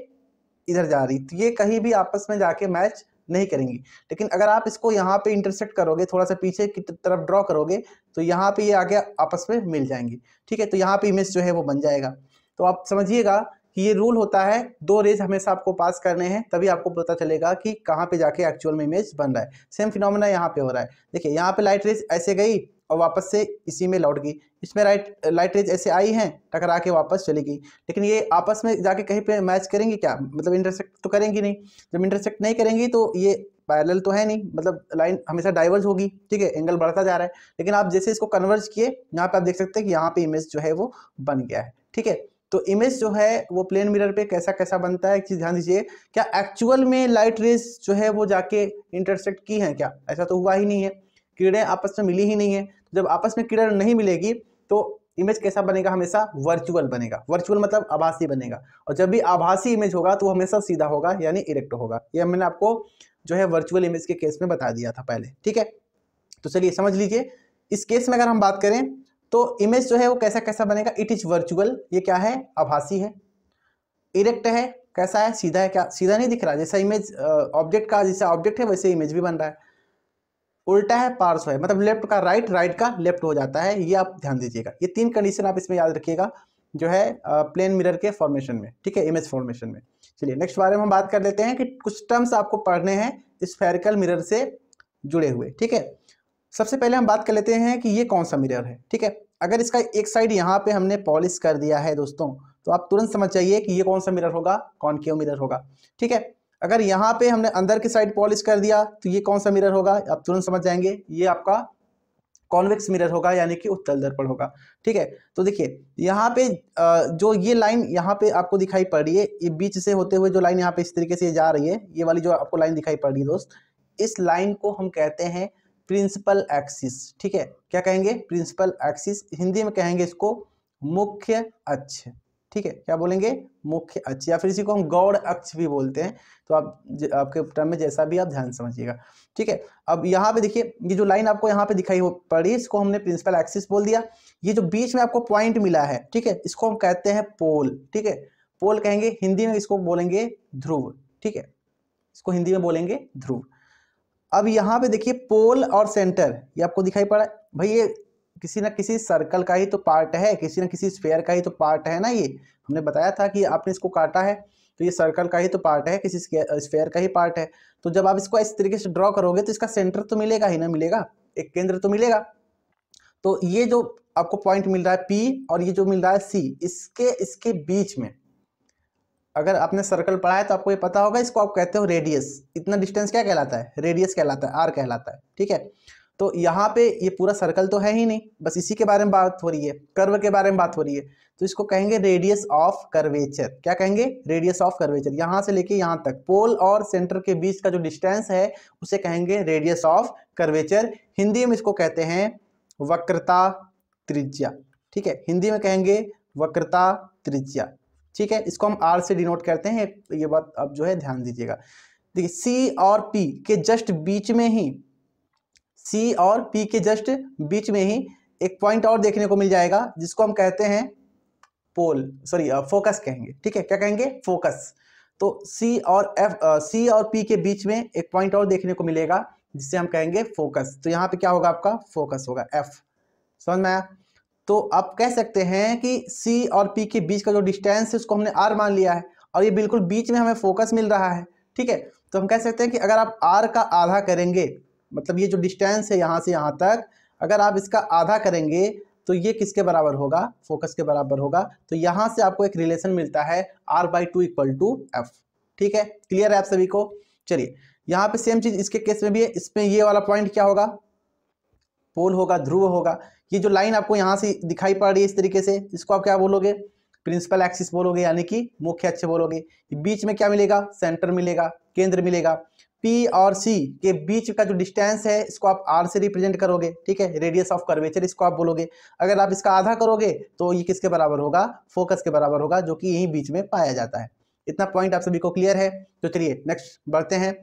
इधर जा रही, तो ये कहीं भी आपस में जाके मैच नहीं करेंगी। लेकिन अगर आप इसको यहाँ पे इंटरसेक्ट करोगे, थोड़ा सा पीछे की तरफ ड्रॉ करोगे, तो यहाँ पे ये आगे आपस में मिल जाएंगी, ठीक है। तो यहाँ पे इमेज जो है वो बन जाएगा। तो आप समझिएगा कि ये रूल होता है, 2 रेज हमेशा आपको पास करने हैं, तभी आपको पता चलेगा कि कहाँ पे जाके एक्चुअल में इमेज बन रहा है। सेम फिनोमेना यहाँ पे हो रहा है। देखिए, यहाँ पे लाइट रेज ऐसे गई और वापस से इसी में लौट गई। इसमें लाइट रेज ऐसे आई हैं, टकरा के वापस चली गई, लेकिन ये आपस में जाके कहीं पे मैच करेंगी क्या? मतलब इंटरसेक्ट तो करेंगी नहीं। जब इंटरसेक्ट नहीं करेंगी तो ये पैरेलल तो है नहीं, मतलब लाइन हमेशा डाइवर्ज होगी, ठीक है, एंगल बढ़ता जा रहा है। लेकिन आप जैसे इसको कन्वर्ज किए, यहाँ पे आप देख सकते हैं कि यहाँ पे इमेज जो है वो बन गया है, ठीक है। तो इमेज जो है वो प्लेन मिरर पे कैसा कैसा बनता है, एक चीज ध्यान दीजिए, क्या एक्चुअल में लाइट रेज जो है वो जाके इंटरसेक्ट की हैं क्या? ऐसा तो हुआ ही नहीं है, किरणें आपस में मिली ही नहीं है। जब आपस में किरण नहीं मिलेगी तो इमेज कैसा बनेगा? हमेशा वर्चुअल बनेगा। वर्चुअल मतलब आभासी बनेगा, और जब भी आभासी इमेज होगा तो हमेशा सीधा होगा, यानी इरेक्ट होगा। ये मैंने आपको जो है वर्चुअल इमेज के केस में बता दिया था पहले, ठीक है। तो चलिए समझ लीजिए, इस केस में अगर हम बात करें तो इमेज जो है वो कैसा कैसा बनेगा? इट इज वर्चुअल, ये क्या है? आभासी है। इरेक्ट है, कैसा है? सीधा है। क्या सीधा नहीं दिख रहा? जैसा इमेज ऑब्जेक्ट का जैसा ऑब्जेक्ट है वैसे इमेज भी बन रहा है। उल्टा है, पार्श्व है, मतलब लेफ्ट का राइट, राइट का लेफ्ट हो जाता है। ये आप ध्यान दीजिएगा, ये 3 कंडीशन आप इसमें याद रखिएगा जो है प्लेन मिरर के फॉर्मेशन में, ठीक है, इमेज फॉर्मेशन में। चलिए नेक्स्ट बारे में हम बात कर लेते हैं कि कुछ टर्म्स आपको पढ़ने हैं स्फेरिकल मिरर से जुड़े हुए, ठीक है। सबसे पहले हम बात कर लेते हैं कि ये कौन सा मिरर है, ठीक है। अगर इसका एक साइड यहाँ पे हमने पॉलिश कर दिया है दोस्तों, तो आप तुरंत समझ जाइए कि ये कौन सा मिरर होगा? कॉनकेव मिरर होगा, ठीक है। अगर यहाँ पे हमने अंदर की साइड पॉलिश कर दिया तो ये कौन सा मिरर होगा? आप तुरंत समझ जाएंगे, ये आपका कॉन्वेक्स मिरर होगा, यानी कि उत्तल दर्पण होगा, ठीक है। तो देखिए यहाँ पे जो ये लाइन यहाँ पे आपको दिखाई पड़ रही है, ये बीच से होते हुए जो लाइन यहाँ पे इस तरीके से जा रही है, ये वाली जो आपको लाइन दिखाई पड़ रही है दोस्त, इस लाइन को हम कहते हैं प्रिंसिपल एक्सिस, ठीक है। क्या कहेंगे? Principal axis. हिंदी में कहेंगे इसको मुख्य अक्ष, ठीक है। क्या बोलेंगे? मुख्य अक्ष, या फिर इसी को हम गौड़ अक्ष भी बोलते हैं। तो आप आपके टर्म में जैसा भी आप ध्यान समझिएगा, ठीक है। अब यहाँ पे देखिए, ये जो लाइन आपको यहाँ पे दिखाई पड़ रही है, इसको हमने प्रिंसिपल एक्सिस बोल दिया। ये जो बीच में आपको पॉइंट मिला है, ठीक है, इसको हम कहते हैं पोल, ठीक है। पोल कहेंगे, हिंदी में इसको बोलेंगे ध्रुव, ठीक है, इसको हिंदी में बोलेंगे ध्रुव। अब यहाँ पे देखिए पोल और सेंटर, ये आपको दिखाई पड़ा है भाई, ये किसी ना किसी सर्कल का ही तो पार्ट है, किसी ना किसी स्फेयर का ही तो पार्ट है ना। ये हमने बताया था कि आपने इसको काटा है तो ये सर्कल का ही तो पार्ट है, किसी स्फेयर का ही पार्ट है। तो जब आप इसको इस तरीके से ड्रॉ करोगे तो इसका सेंटर तो मिलेगा ही ना, मिलेगा, एक केंद्र तो मिलेगा। तो ये जो आपको पॉइंट मिल रहा है P और ये जो मिल रहा है C, इसके बीच में अगर आपने सर्कल पढ़ा है तो आपको ये पता होगा, इसको आप कहते हो रेडियस। इतना डिस्टेंस क्या कहलाता है? रेडियस कहलाता है, R कहलाता है, ठीक है। तो यहाँ पे ये पूरा सर्कल तो है ही नहीं, बस इसी के बारे में बात हो रही है, कर्व के बारे में बात हो रही है। तो इसको कहेंगे रेडियस ऑफ कर्वेचर। क्या कहेंगे? Radius of curvature. यहाँ से लेके यहाँ तक पोल और सेंटर के बीच का जो डिस्टेंस है उसे कहेंगे रेडियस ऑफ कर्वेचर। हिंदी में इसको कहते हैं वक्रता त्रिज्या, ठीक है, हिंदी में कहेंगे वक्रता त्रिज्या, ठीक है। इसको हम R से डिनोट करते हैं, ये बात अब जो है ध्यान दीजिएगा। देखिए C और P के जस्ट बीच में ही, C और P के जस्ट बीच में ही एक पॉइंट और देखने को मिल जाएगा, जिसको हम कहते हैं पोल सॉरी फोकस कहेंगे, ठीक है, क्या कहेंगे, फोकस। तो सी और पी के बीच में एक पॉइंट और देखने को मिलेगा जिसे हम कहेंगे फोकस। तो यहाँ पे क्या होगा, आपका फोकस होगा, एफ। समझ में आया? तो आप कह सकते हैं कि सी और पी के बीच का जो डिस्टेंस है उसको हमने आर मान लिया है और ये बिल्कुल बीच में हमें फोकस मिल रहा है, ठीक है। तो हम कह सकते हैं कि अगर आप आर का आधा करेंगे, मतलब ये जो डिस्टेंस है यहाँ से यहाँ तक, अगर आप इसका आधा करेंगे तो ये किसके बराबर होगा, फोकस के बराबर होगा। तो यहाँ से आपको एक रिलेशन मिलता है r/2 = f, ठीक है। क्लियर है आप सभी को? चलिए यहाँ पे सेम चीज इसके केस में भी है। इसमें ये वाला पॉइंट क्या होगा, पोल होगा, ध्रुव होगा। ये जो लाइन आपको यहाँ से दिखाई पड़ रही है इस तरीके से, इसको आप क्या बोलोगे, प्रिंसिपल एक्सिस बोलोगे, यानी कि मुख्य अक्ष बोलोगे। बीच में क्या मिलेगा, सेंटर मिलेगा, केंद्र मिलेगा। पी और सी के बीच का जो डिस्टेंस है इसको आप आर से रिप्रेजेंट करोगे, ठीक है, रेडियस ऑफ कर्वेचर इसको आप बोलोगे। अगर आप इसका आधा करोगे तो ये किसके बराबर होगा, फोकस के बराबर होगा, जो कि यही बीच में पाया जाता है। इतना पॉइंट आप सभी को क्लियर है? तो चलिए नेक्स्ट बढ़ते हैं।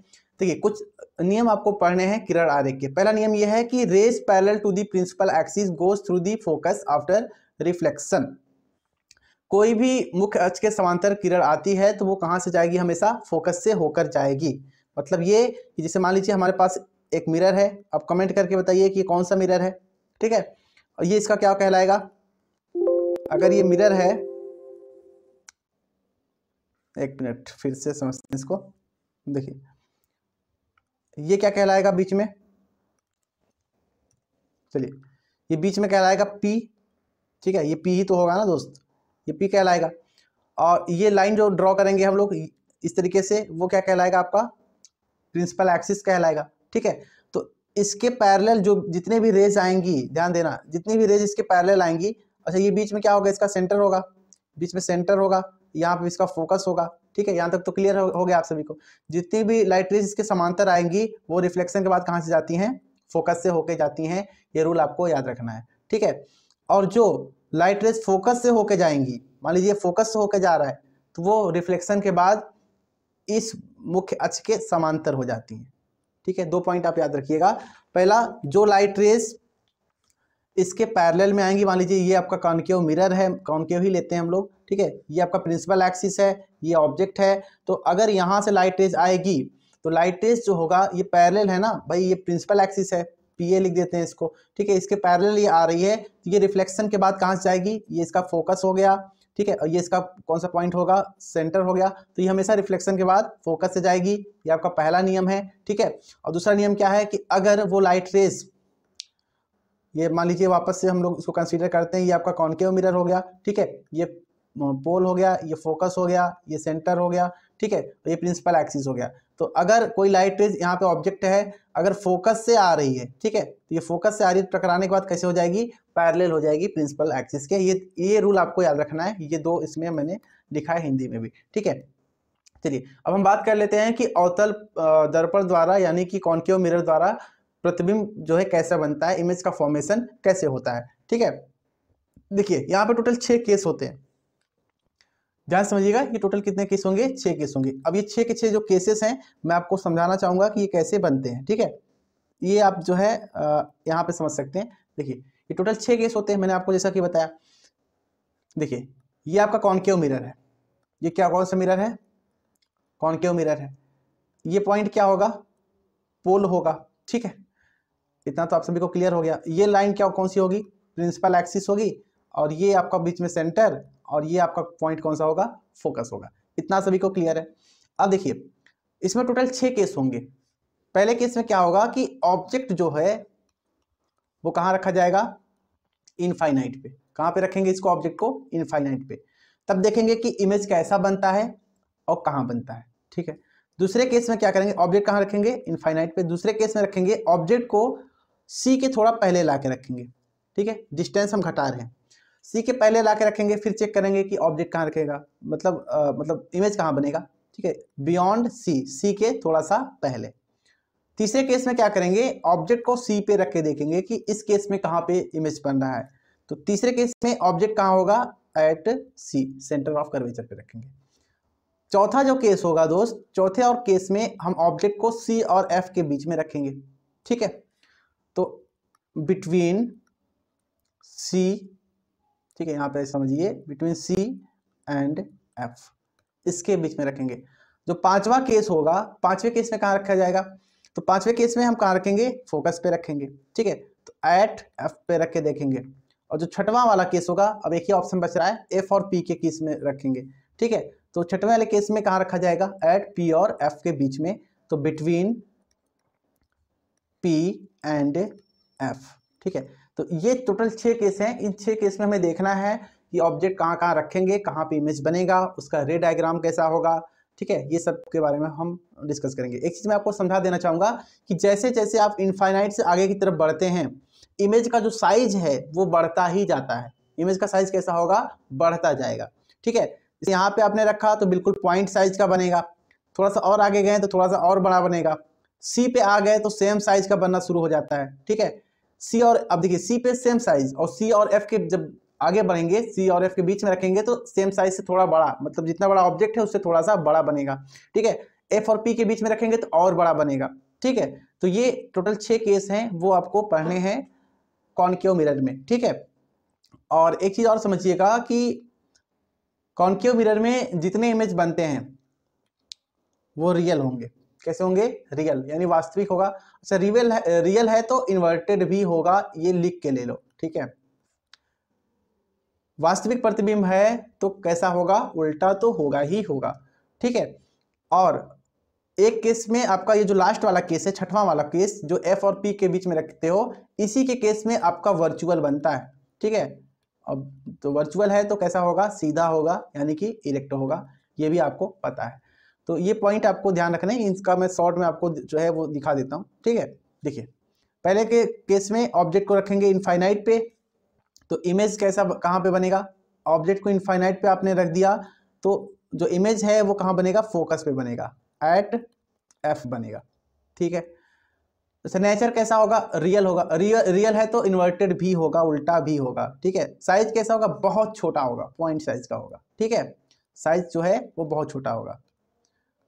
देखिए कुछ नियम आपको पढ़ने हैं किरण आरेख के। पहला नियम यह है कि rays parallel to the principal axis goes through the focus after reflection. कोई भी मुख्य अक्ष के समांतर किरण आती है तो वो कहां से जाएगी, हमेशा फोकस से होकर जाएगी। मतलब ये कि जैसे मान लीजिए हमारे पास एक मिरर है, आप कमेंट करके बताइए कि कौन सा मिरर है, ठीक है। और ये इसका क्या कहलाएगा, अगर ये मिरर है, एक मिनट फिर से समझते हैं इसको। देखिए ये क्या कहलाएगा बीच में, चलिए ये बीच में कहलाएगा P, ठीक है, ये P ही तो होगा ना दोस्त, ये P कहलाएगा। और ये लाइन जो ड्रॉ करेंगे हम लोग इस तरीके से, वो क्या कहलाएगा, आपका प्रिंसिपल एक्सिस कहलाएगा, ठीक है। तो इसके पैरेलल जो जितने भी रेज आएंगी, ध्यान देना, जितनी भी रेज इसके पैरेलल आएंगी, अच्छा ये बीच में क्या होगा, इसका सेंटर होगा, बीच में सेंटर होगा, यहाँ पे इसका फोकस होगा, ठीक है। यहाँ तक तो क्लियर हो गया आप सभी को। जितनी भी लाइट रेज इसके समांतर आएंगी वो रिफ्लेक्शन के बाद कहाँ से जाती हैं, फोकस से होके जाती हैं। ये रूल आपको याद रखना है, ठीक है। और जो लाइट रेज फोकस से होके जाएंगी, मान लीजिए फोकस से होके जा रहा है, तो वो रिफ्लेक्शन के बाद इस मुख्य अक्ष के समांतर हो जाती हैं, ठीक है। 2 पॉइंट आप याद रखिएगा। पहला, जो लाइट रेज इसके पैरेलल में आएंगी, मान लीजिए ये आपका कॉनकेव मिरर है, कॉनकेव ही लेते हैं हम लोग, ठीक है, ये आपका प्रिंसिपल एक्सिस है, ये ऑब्जेक्ट है। तो अगर यहाँ से लाइट रेज आएगी तो लाइट रेज जो होगा ये पैरेलल है ना भाई, ये प्रिंसिपल एक्सिस है, पीए लिख देते हैं इसको, ठीक है, इसके पैरेलल ये आ रही है, तो ये रिफ्लेक्शन के बाद कहाँ से जाएगी, ये इसका फोकस हो गया, ठीक है, और ये इसका कौन सा पॉइंट होगा, सेंटर हो गया। तो ये हमेशा रिफ्लेक्शन के बाद फोकस से जाएगी, ये आपका पहला नियम है, ठीक है। और दूसरा नियम क्या है कि अगर वो लाइट रेज, ये मान लीजिए वापस से हम लोग इसको कंसीडर करते हैं, ये आपका कॉनकेव मिरर हो गया, ठीक है, ये पोल हो गया, ये फोकस हो गया, ये सेंटर हो गया, ठीक है, तो ये प्रिंसिपल एक्सिस हो गया। तो अगर कोई लाइट रेज यहाँ पे ऑब्जेक्ट है, अगर फोकस से आ रही है, ठीक है, तो ये फोकस से आ रही है, टकराने के बाद कैसे हो जाएगी, पैरेलल हो जाएगी प्रिंसिपल एक्सिस के। ये रूल आपको याद रखना है, ये 2 इसमें मैंने लिखा है हिंदी में भी, ठीक है। चलिए अब हम बात कर लेते हैं कि अवतल दर्पण द्वारा यानी कि कॉनकेव मिरर द्वारा प्रतिबिंब जो है कैसा बनता है, इमेज का फॉर्मेशन कैसे होता है, ठीक है। देखिए यहाँ पे टोटल 6 केस होते हैं, ध्यान समझिएगा, ये टोटल कितने केस होंगे, 6 केस होंगे। अब ये 6 के 6 जो केसेस हैं मैं आपको समझाना चाहूंगा कि ये कैसे बनते हैं, ठीक है। ये आप जो है यहाँ पे समझ सकते हैं। देखिए ये टोटल 6 केस होते हैं, मैंने आपको जैसा कि बताया। देखिए ये आपका कॉनकेव मिरर है, ये क्या कौन सा मिरर है, कॉनकेव मिरर है। ये पॉइंट क्या होगा, पोल होगा, ठीक है, इतना तो आप सभी को क्लियर हो गया। ये लाइन क्या कौन सी होगी, प्रिंसिपल एक्सिस होगी, और ये आपका बीच में सेंटर, और ये आपका पॉइंट कौन सा होगा, फोकस होगा। इतना सभी को क्लियर है। अब देखिए इसमें टोटल 6 केस होंगे। पहले केस में क्या होगा कि ऑब्जेक्ट जो है वो कहाँ रखा जाएगा, इनफाइनाइट पे। कहाँ पे रखेंगे इसको, ऑब्जेक्ट को इनफाइनाइट पे। तब देखेंगे कि इमेज कैसा बनता है और कहाँ बनता है, ठीक है। दूसरे केस में क्या करेंगे, ऑब्जेक्ट कहाँ रखेंगे, इनफाइनाइट पे। दूसरे केस में रखेंगे ऑब्जेक्ट को सी के थोड़ा पहले ला के रखेंगे, ठीक है, डिस्टेंस हम घटा रहे हैं, सी के पहले ला के रखेंगे, फिर चेक करेंगे कि ऑब्जेक्ट कहाँ रखेगा, मतलब इमेज कहाँ बनेगा, ठीक है, बियॉन्ड सी के थोड़ा सा पहले। तीसरे केस में क्या करेंगे, ऑब्जेक्ट को सी पे रख के देखेंगे कि इस केस में कहाँ पे इमेज बन रहा है। तो तीसरे केस में ऑब्जेक्ट कहाँ होगा, at C, centre of curvature पे रखेंगे। चौथा जो केस होगा दोस्त, चौथे और केस में हम ऑब्जेक्ट को सी और एफ के बीच में रखेंगे, ठीक है। तो बिटवीन सी, ठीक है, यहाँ पे समझिए बिटवीन सी एंड एफ, इसके बीच में रखेंगे। जो पांचवा केस होगा, पांचवें केस में कहाँ रखा जाएगा, तो पांचवें केस में हम कहाँ रखेंगे, फोकस पे रखेंगे। ठीक है, तो एट एफ पे रख के देखेंगे। और जो छठवां वाला केस होगा, अब एक ही ऑप्शन बच रहा है, एफ और पी के केस में रखेंगे। ठीक है, तो छठवें वाले केस में कहाँ रखा जाएगा, एट पी और एफ के बीच में, तो बिटवीन पी एंड एफ। ठीक है, तो ये टोटल 6 केस हैं। इन 6 केस में हमें देखना है कि ऑब्जेक्ट कहाँ कहाँ रखेंगे, कहाँ पे इमेज बनेगा, उसका रे डायग्राम कैसा होगा। ठीक है, ये सब के बारे में हम डिस्कस करेंगे। एक चीज मैं आपको समझा देना चाहूंगा कि जैसे जैसे आप इनफाइनाइट से आगे की तरफ बढ़ते हैं, इमेज का जो साइज है वो बढ़ता ही जाता है। इमेज का साइज कैसा होगा, बढ़ता जाएगा। ठीक है, यहाँ पे आपने रखा तो बिल्कुल पॉइंट साइज का बनेगा, थोड़ा सा और आगे गए तो थोड़ा सा और बड़ा बनेगा, सी पे आ गए तो सेम साइज का बनना शुरू हो जाता है। ठीक है, सी और अब देखिए सी पे सेम साइज, और सी और एफ के जब आगे बढ़ेंगे, सी और एफ के बीच में रखेंगे तो सेम साइज से थोड़ा बड़ा, मतलब जितना बड़ा ऑब्जेक्ट है उससे थोड़ा सा बड़ा बनेगा। ठीक है, एफ और पी के बीच में रखेंगे तो और बड़ा बनेगा। ठीक है, तो ये टोटल 6 केस हैं, वो आपको पढ़ने हैं कॉनकेव मिरर में। ठीक है, और एक चीज और समझिएगा कि कॉनकेव मिरर में जितने इमेज बनते हैं वो रियल होंगे। कैसे होंगे, रियल, यानी वास्तविक होगा। अच्छा, रियल है तो इन्वर्टेड भी होगा, ये लिख के ले लो। ठीक है, वास्तविक प्रतिबिंब है तो कैसा होगा, उल्टा तो होगा ही होगा। ठीक है, और एक केस में आपका ये जो लास्ट वाला केस है, छठवां वाला केस, जो एफ और पी के बीच में रखते हो, इसी के केस में आपका वर्चुअल बनता है। ठीक है, अब तो वर्चुअल है तो कैसा होगा, सीधा होगा, यानी कि इरेक्ट होगा, ये भी आपको पता है। तो ये पॉइंट आपको ध्यान रखना है, इसका मैं शॉर्ट में आपको जो है वो दिखा देता हूँ। ठीक है, देखिए पहले के केस में ऑब्जेक्ट को रखेंगे इनफाइनाइट पे, तो इमेज कैसा कहाँ पे बनेगा, ऑब्जेक्ट को इनफाइनाइट पे आपने रख दिया तो जो इमेज है वो कहाँ बनेगा, फोकस पे बनेगा, एट एफ बनेगा। ठीक है, तो नेचर कैसा होगा, रियल होगा, रियल है तो इन्वर्टेड भी होगा, उल्टा भी होगा। ठीक है, साइज कैसा होगा, बहुत छोटा होगा, पॉइंट साइज का होगा। ठीक है, साइज जो है वो बहुत छोटा होगा,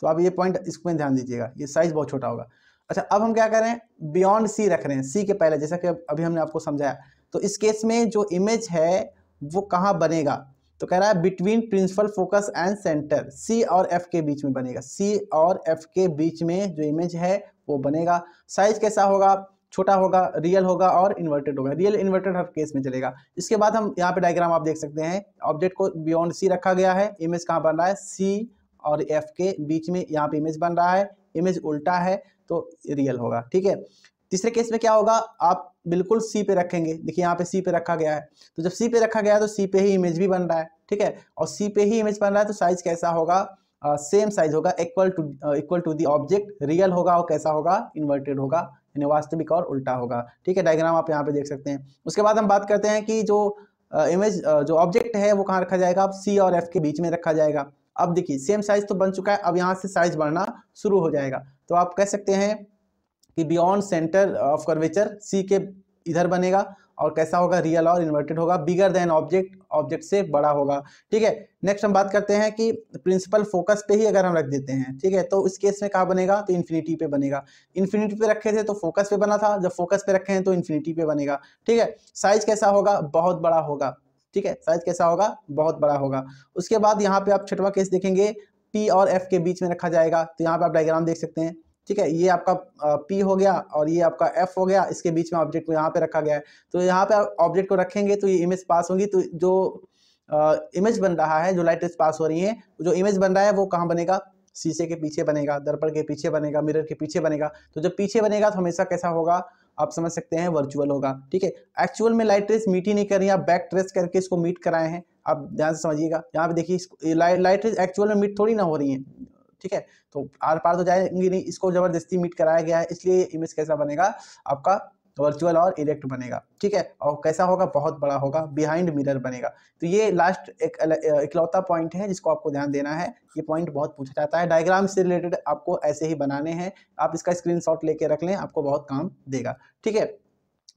तो आप ये पॉइंट इसमें ध्यान दीजिएगा, ये साइज बहुत छोटा होगा। अच्छा, अब हम क्या कर रहे हैं, बियॉन्ड सी रख रहे हैं, सी के पहले, जैसा कि अभी हमने आपको समझाया। तो इस केस में जो इमेज है वो कहाँ बनेगा, तो कह रहा है between principal focus and centre, C और एफ के बीच में बनेगा, सी और एफ के बीच में जो इमेज है वो बनेगा। साइज कैसा होगा, छोटा होगा, रियल होगा और इन्वर्टेड होगा। रियल इन्वर्टेड हर केस में चलेगा। इसके बाद हम यहाँ पे डायग्राम आप देख सकते हैं, ऑब्जेक्ट को बियॉन्ड सी रखा गया है, इमेज कहाँ बन रहा है, सी और एफ के बीच में यहाँ पे इमेज बन रहा है, इमेज उल्टा है तो रियल होगा। ठीक है, तीसरे केस में क्या होगा, आप बिल्कुल सी पे रखेंगे, देखिए यहाँ पे सी पे रखा गया है, तो जब सी पे रखा गया है तो सी पे ही इमेज भी बन रहा है। ठीक है, और सी पे ही इमेज बन रहा है तो साइज कैसा होगा, सेम साइज होगा, equal to the object, real होगा और कैसा होगा, इन्वर्टेड होगा, यानी वास्तविक और उल्टा होगा। ठीक है, डायग्राम आप यहाँ पे देख सकते हैं। उसके बाद हम बात करते हैं कि जो इमेज जो ऑब्जेक्ट है वो कहाँ रखा जाएगा, अब सी और एफ के बीच में रखा जाएगा। अब देखिए सेम साइज तो बन चुका है, अब यहाँ से साइज बढ़ना शुरू हो जाएगा, तो आप कह सकते हैं कि बियॉन्ड सेंटर ऑफ कर्वेचर, सी के इधर बनेगा और कैसा होगा, रियल और इन्वर्टेड होगा, बिगर देन ऑब्जेक्ट, ऑब्जेक्ट से बड़ा होगा। ठीक है, नेक्स्ट हम बात करते हैं कि प्रिंसिपल फोकस पे ही अगर हम रख देते हैं, ठीक है, तो इस केस में कहाँ बनेगा, तो इन्फिनिटी पे बनेगा। इन्फिनिटी पे रखे थे तो फोकस पे बना था, जब फोकस पे रखे हैं तो इन्फिनिटी पे बनेगा। ठीक है, साइज कैसा होगा, बहुत बड़ा होगा। ठीक है, साइज कैसा होगा, बहुत बड़ा होगा। उसके बाद यहाँ पे आप छठवां केस देखेंगे, पी और एफ के बीच में रखा जाएगा, तो यहाँ पे आप डायग्राम देख सकते हैं। ठीक है, ये आपका P हो गया और ये आपका F हो गया, इसके बीच में ऑब्जेक्ट को यहाँ पे रखा गया है, तो यहाँ पे ऑब्जेक्ट को रखेंगे तो ये इमेज पास होगी, तो जो इमेज बन रहा है, जो लाइट पास हो रही है, जो इमेज बन रहा है वो कहाँ बनेगा, शीशे के पीछे बनेगा, दर्पण के पीछे बनेगा, मिरर के पीछे बनेगा। तो जब पीछे बनेगा तो हमेशा कैसा होगा, आप समझ सकते हैं, वर्चुअल होगा। ठीक है, एक्चुअल में लाइट रेस मीट ही नहीं कर रही है, आप बैक ट्रेस करके इसको मीट कराए हैं, आप ध्यान से समझिएगा। यहाँ पे देखिए लाइट रेस एक्चुअल में मीट थोड़ी ना हो रही है। ठीक है, तो आर पार तो जाएंगी नहीं, इसको जबरदस्ती मीट कराया गया है, इसलिए इमेज कैसा बनेगा, आपका वर्चुअल और इरेक्ट बनेगा। ठीक है, और कैसा होगा, बहुत बड़ा होगा, बिहाइंड मिरर बनेगा। तो ये लास्ट एक इकलौता पॉइंट है जिसको आपको ध्यान देना है, ये पॉइंट बहुत पूछा जाता है, डायग्राम से रिलेटेड आपको ऐसे ही बनाने हैं, आप इसका स्क्रीनशॉट लेके रख लें, आपको बहुत काम देगा। ठीक है,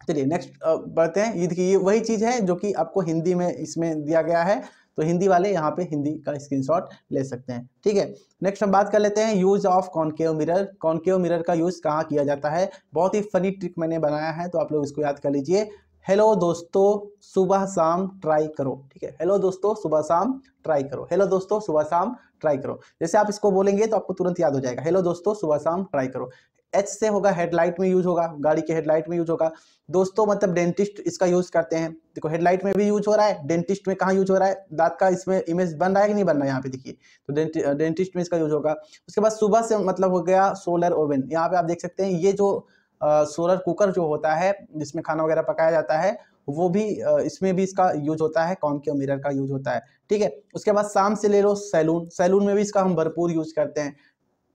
चलिए नेक्स्ट बढ़ते हैं। ये देखिए, ये वही चीज़ है जो कि आपको हिंदी में इसमें दिया गया है, तो हिंदी वाले यहाँ पे हिंदी का स्क्रीनशॉट ले सकते हैं। ठीक है, नेक्स्ट हम बात कर लेते हैं use of concave mirror. Concave mirror का यूज कहाँ किया जाता है, बहुत ही फनी ट्रिक मैंने बनाया है, तो आप लोग इसको याद कर लीजिए। हेलो दोस्तों सुबह शाम ट्राई करो, ठीक है। हेलो दोस्तों सुबह शाम ट्राई करो, हेलो दोस्तों सुबह शाम ट्राई करो। जैसे आप इसको बोलेंगे तो आपको तुरंत याद हो जाएगा, हेलो दोस्तों सुबह शाम ट्राई करो। एच से होगा हेडलाइट में यूज होगा, गाड़ी के हेडलाइट में यूज होगा। दोस्तों मतलब डेंटिस्ट इसका यूज करते हैं, देखो हेडलाइट में भी यूज हो रहा है, डेंटिस्ट में कहाँ यूज हो रहा है, दांत का इसमें इमेज बन रहा है कि नहीं बन रहा है, यहाँ पे देखिए, तो डेंटिस्ट में इसका यूज होगा। उसके बाद सुबह से मतलब हो गया सोलर ओवन, यहाँ पे आप देख सकते हैं ये जो सोलर कुकर जो होता है जिसमें खाना वगैरह पकाया जाता है, वो भी इसमें भी इसका यूज होता है, कॉनकेव मिरर का यूज होता है, ठीक है। उसके बाद शाम से ले लो सैलून, सैलून में भी इसका हम भरपूर यूज करते हैं।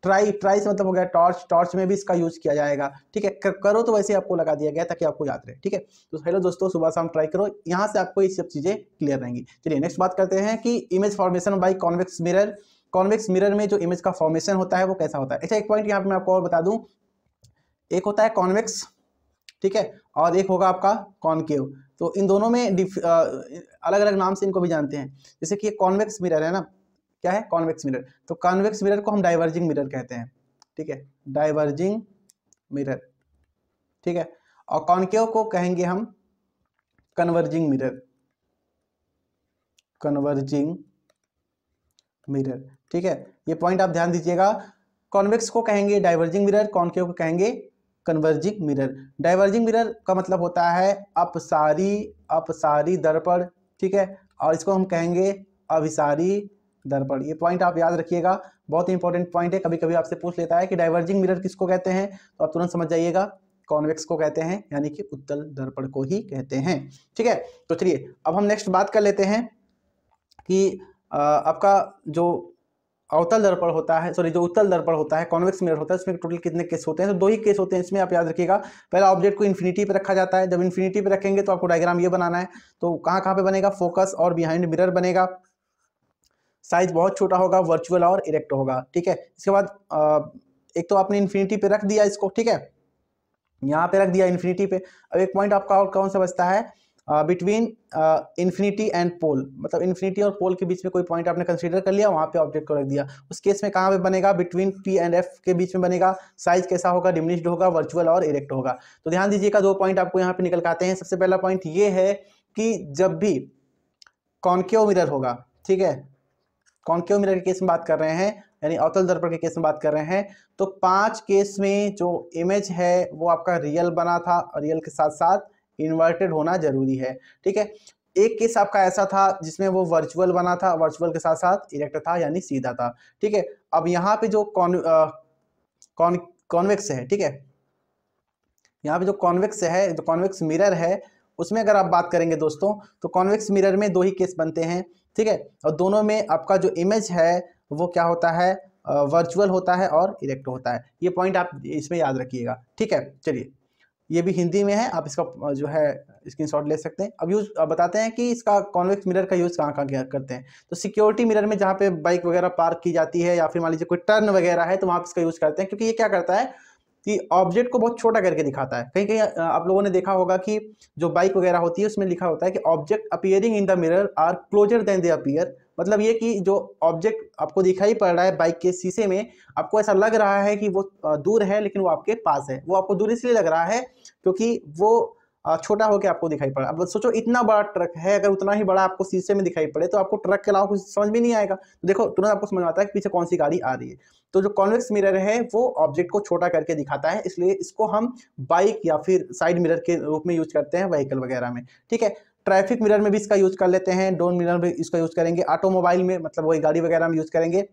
ट्राई से मतलब हो गया टॉर्च, टॉर्च में भी इसका यूज किया जाएगा, ठीक है। करो तो वैसे आपको लगा दिया गया ताकि आपको याद रहे, ठीक है। तो हेलो दोस्तों सुबह शाम ट्राई करो, यहाँ से आपको ये सब चीजें क्लियर रहेंगी। चलिए नेक्स्ट बात करते हैं कि image formation by convex mirror. Convex mirror में जो इमेज का फॉर्मेशन होता है वो कैसा होता है। अच्छा एक पॉइंट यहाँ पे मैं आपको और बता दूं, एक होता है कॉन्वेक्स, ठीक है, और एक होगा आपका कॉनकेव। तो इन दोनों में अलग अलग नाम से इनको भी जानते हैं। जैसे कि कॉन्वेक्स मिरर है ना, क्या है कॉन्वेक्स मिरर, तो कॉन्वेक्स मिरर को हम डाइवर्जिंग मिरर कहते हैं, ठीक है, डाइवर्जिंग मिरर, ठीक है। और कॉनकेव को कहेंगे हम कन्वर्जिंग मिरर, कन्वर्जिंग मिरर, ठीक है। ये पॉइंट आप ध्यान दीजिएगा, कॉन्वेक्स को कहेंगे डाइवर्जिंग मिरर, कॉनकेव को कहेंगे कन्वर्जिंग मिरर। डाइवर्जिंग मिरर का मतलब होता है अपसारी दर्पण, ठीक है, और इसको हम कहेंगे अभिसारी दर्पण। ये पॉइंट आप याद रखिएगा, बहुत ही इंपॉर्टेंट पॉइंट है। कभी कभी आपसे पूछ लेता है कि डाइवर्जिंग मिरर किसको कहते हैं, तो आप तुरंत समझ जाइएगा कॉन्वेक्स को कहते हैं, यानी कि उत्तल दर्पण को ही कहते हैं, ठीक है। तो चलिए अब हम नेक्स्ट बात कर लेते हैं कि आपका जो अवतल दर्पण होता है, सॉरी जो उत्तल दर्पण होता है, कॉन्वेक्स मिरर होता है, इसमें टोटल कितने केस होते हैं, तो 2 ही केस होते हैं इसमें, आप याद रखिएगा। पहला ऑब्जेक्ट को इन्फिनिटी पे रखा जाता है, जब इन्फिनिटी पे रखेंगे तो आपको डायग्राम ये बनाना है, तो कहाँ कहाँ पे बनेगा, फोकस और बिहाइंड मिरर बनेगा, साइज बहुत छोटा होगा, वर्चुअल और इरेक्ट होगा, ठीक है। इसके बाद एक तो आपने इन्फिनिटी पे रख दिया इसको, ठीक है, यहाँ पे रख दिया इन्फिनिटी पे। अब एक पॉइंट आपका और कौन सा बचता है, बिटवीन इन्फिनिटी एंड पोल, मतलब इन्फिनिटी और पोल के बीच में कोई पॉइंट आपने कंसीडर कर लिया, वहाँ पे ऑब्जेक्ट को रख दिया। उस केस में कहाँ पे बनेगा, बिटवीन पी एंड एफ के बीच में बनेगा। साइज कैसा होगा, डिमिनिश्ड होगा, वर्चुअल और इरेक्ट होगा। तो ध्यान दीजिएगा 2 पॉइंट आपको यहाँ पे निकल के आते हैं। सबसे पहला पॉइंट ये है कि जब भी कॉनकेव मिरर होगा, ठीक है, कॉनकेव मिरर के केस में बात कर रहे हैं, यानी अवतल दर्पण के केस में बात कर रहे हैं, तो 5 केस में जो इमेज है वो आपका रियल बना था, और रियल के साथ साथ इन्वर्टेड होना जरूरी है, ठीक है। एक केस आपका ऐसा था जिसमें वो वर्चुअल बना था, वर्चुअल के साथ साथ इरेक्ट था यानी सीधा था, ठीक है। अब यहाँ पे जो कॉन्वेक्स है, ठीक है, यहाँ पे जो कॉन्वेक्स है, जो कॉन्वेक्स मिरर है, उसमें अगर आप बात करेंगे दोस्तों, तो कॉन्वेक्स मिरर में 2 ही केस बनते हैं, ठीक है, और दोनों में आपका जो इमेज है वो क्या होता है, वर्चुअल होता है और इरेक्ट होता है। ये पॉइंट आप इसमें याद रखिएगा, ठीक है। चलिए ये भी हिंदी में है, आप इसका जो है स्क्रीनशॉट ले सकते हैं। अब बताते हैं कि इसका कॉन्वेक्स मिरर का यूज़ कहाँ कहाँ करते हैं। तो सिक्योरिटी मिरर में जहाँ पे बाइक वगैरह पार्क की जाती है, या फिर मान लीजिए कोई टर्न वगैरह है, तो वहाँ पे इसका यूज़ करते हैं, क्योंकि ये क्या करता है कि ऑब्जेक्ट को बहुत छोटा करके दिखाता है। कहीं कहीं आप लोगों ने देखा होगा कि जो बाइक वगैरह होती है उसमें लिखा होता है कि object appearing in the mirror are closer than they appear, मतलब ये कि जो ऑब्जेक्ट आपको दिखाई पड़ रहा है बाइक के शीशे में, आपको ऐसा लग रहा है कि वो दूर है लेकिन वो आपके पास है। वो आपको दूर इसलिए लग रहा है क्योंकि वो छोटा होकर आपको दिखाई पड़ा। अब सोचो इतना बड़ा ट्रक है, अगर उतना ही बड़ा आपको शीशे में दिखाई पड़े तो आपको ट्रक के अलावा कुछ समझ भी नहीं आएगा। तो देखो तुरंत आपको समझ आता है कि पीछे कौन सी गाड़ी आ रही है। तो जो कॉन्वेक्स मिरर है वो ऑब्जेक्ट को छोटा करके दिखाता है, इसलिए इसको हम बाइक या फिर साइड मिरर के रूप में यूज करते हैं व्हीकल वगैरह में, ठीक है। ट्रैफिक मिरर में भी इसका यूज कर लेते हैं, डोर मिरर में इसका यूज करेंगे, ऑटोमोबाइल में मतलब वही गाड़ी वगैरह में यूज करेंगे।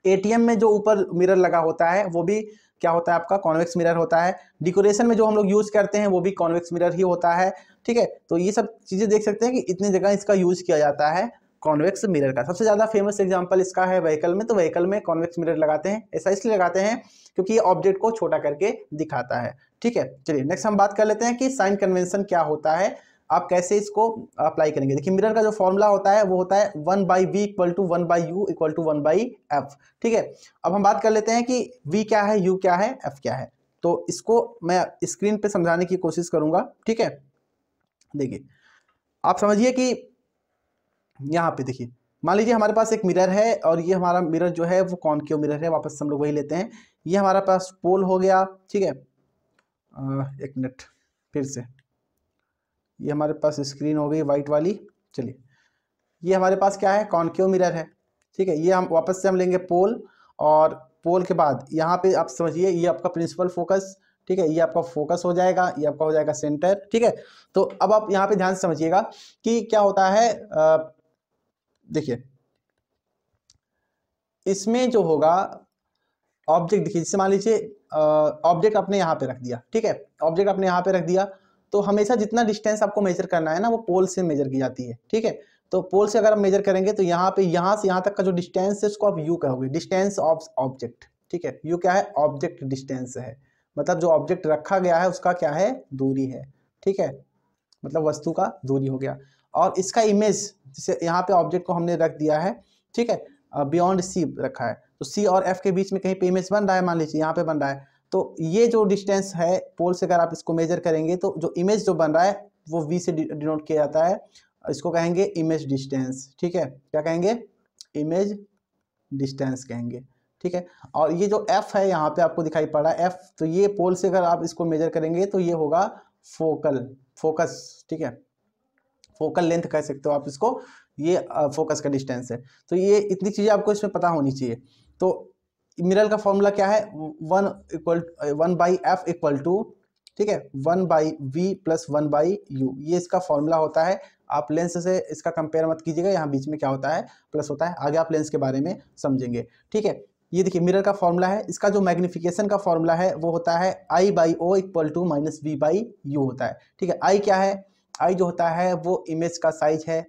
एटीएम में जो ऊपर मिरर लगा होता है वो भी क्या होता है, आपका कॉन्वेक्स मिरर होता है। डेकोरेशन में जो हम लोग यूज करते हैं वो भी कॉन्वेक्स मिरर ही होता है, ठीक है। तो ये सब चीजें देख सकते हैं कि इतनी जगह इसका यूज किया जाता है कॉन्वेक्स मिरर का। सबसे ज्यादा फेमस एग्जांपल इसका है व्हीकल में, तो व्हीकल में कॉन्वेक्स मिरर लगाते हैं। ऐसा इसलिए लगाते हैं क्योंकि ये ऑब्जेक्ट को छोटा करके दिखाता है, ठीक है। चलिए नेक्स्ट हम बात कर लेते हैं कि साइन कन्वेंशन क्या होता है, आप कैसे इसको अप्लाई करेंगे। देखिए मिरर का जो फॉर्मूला होता है वो होता है 1/v = 1/u = 1/f, ठीक है। अब हम बात कर लेते हैं कि v क्या है, u क्या है, f क्या है। तो इसको मैं स्क्रीन पे समझाने की कोशिश करूंगा, ठीक है। देखिए आप समझिए कि यहाँ पे देखिए, मान लीजिए हमारे पास एक मिरर है और ये हमारा मिरर जो है वो कॉनकेव मिरर है, वापस हम लोग वही लेते हैं। ये हमारा पास पोल हो गया, ठीक है, एक मिनट फिर से, ये हमारे पास स्क्रीन हो गई वाइट वाली। चलिए, ये हमारे पास क्या है, कॉनकेव मिरर है, ठीक है। ये हम वापस से हम लेंगे पोल, और पोल के बाद यहाँ पे आप समझिए ये आपका प्रिंसिपल फोकस, ठीक है, ये आपका फोकस हो जाएगा, ये आपका हो जाएगा सेंटर, ठीक है। तो अब आप यहाँ पे ध्यान से समझिएगा कि क्या होता है। देखिए इसमें जो होगा ऑब्जेक्ट, देखिए जैसे मान लीजिए ऑब्जेक्ट आपने यहाँ पे रख दिया, ठीक है, ऑब्जेक्ट आपने यहाँ पे रख दिया, तो हमेशा जितना डिस्टेंस आपको मेजर करना है ना वो पोल से मेजर की जाती है, ठीक है। तो पोल से अगर आप मेजर करेंगे तो यहाँ पे यहाँ से यहाँ तक का जो डिस्टेंस है उसको आप यू कहोगे, डिस्टेंस ऑफ ऑब्जेक्ट, ठीक है। यू क्या है, ऑब्जेक्ट डिस्टेंस है, मतलब जो ऑब्जेक्ट रखा गया है उसका क्या है, दूरी है, ठीक है, मतलब वस्तु का दूरी हो गया। और इसका इमेज, जैसे यहाँ पे ऑब्जेक्ट को हमने रख दिया है, ठीक है, बियॉन्ड सी रखा है, तो सी और एफ के बीच में कहीं पे इमेज बन रहा है, मान लीजिए यहाँ पे बन रहा है, तो ये जो डिस्टेंस है पोल से अगर आप इसको मेजर करेंगे तो जो इमेज जो बन रहा है वो वी से डिनोट किया जाता है, इसको कहेंगे इमेज डिस्टेंस, ठीक है, क्या कहेंगे, इमेज डिस्टेंस कहेंगे, ठीक है। और ये जो एफ है यहाँ पे आपको दिखाई पड़ रहा है एफ, तो ये पोल से अगर आप इसको मेजर करेंगे तो ये होगा फोकस, ठीक है, फोकल लेंथ कह सकते हो आप इसको, ये फोकस का डिस्टेंस है। तो ये इतनी चीजें आपको इसमें पता होनी चाहिए। तो मिरर का फॉर्मूला क्या है, 1/f इक्वल टू, ठीक है, 1/v प्लस 1/u, ये इसका फॉर्मूला होता है। आप लेंस से इसका कंपेयर मत कीजिएगा, यहाँ बीच में क्या होता है, प्लस होता है, आगे आप लेंस के बारे में समझेंगे, ठीक है। ये देखिए मिरर का फॉर्मूला है, इसका जो मैग्निफिकेशन का फॉर्मूला है वो होता है I/O equal to minus V/u होता है, ठीक है। I क्या है, I जो होता है वो इमेज का साइज है,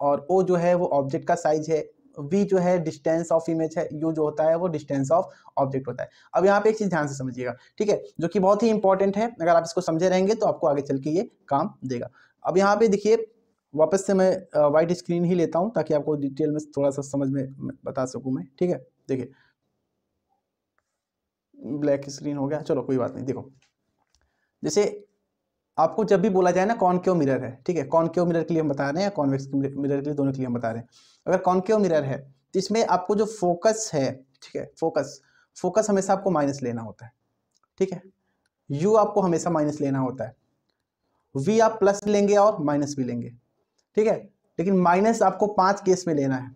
और O जो है वो ऑब्जेक्ट का साइज है, V जो है डिस्टेंस ऑफ इमेज है, U जो होता है वो डिस्टेंस ऑफ ऑब्जेक्ट होता है। अब यहाँ पे एक चीज ध्यान से समझिएगा, ठीक है, जो कि बहुत ही इंपॉर्टेंट है, अगर आप इसको समझे रहेंगे तो आपको आगे चल के ये काम देगा। अब यहाँ पे देखिए वापस से मैं वाइट स्क्रीन ही लेता हूँ ताकि आपको डिटेल में थोड़ा सा समझ में बता सकूँ मैं, ठीक है। देखिए ब्लैक स्क्रीन हो गया, चलो कोई बात नहीं। देखो जैसे आपको जब भी बोला जाए ना कॉनकेव मिरर है, ठीक है, कॉनकेव मिरर के लिए हम बता रहे हैं या कॉन्वेक्स मिरर के लिए, दोनों के लिए हम बता रहे हैं। अगर कॉनकेव मिरर है तो इसमें आपको जो फोकस है, ठीक है, फोकस हमेशा आपको माइनस लेना होता है, ठीक है, यू आपको हमेशा माइनस लेना होता है, वी आप प्लस लेंगे और माइनस भी लेंगे, ठीक है। लेकिन माइनस आपको 5 केस में लेना है।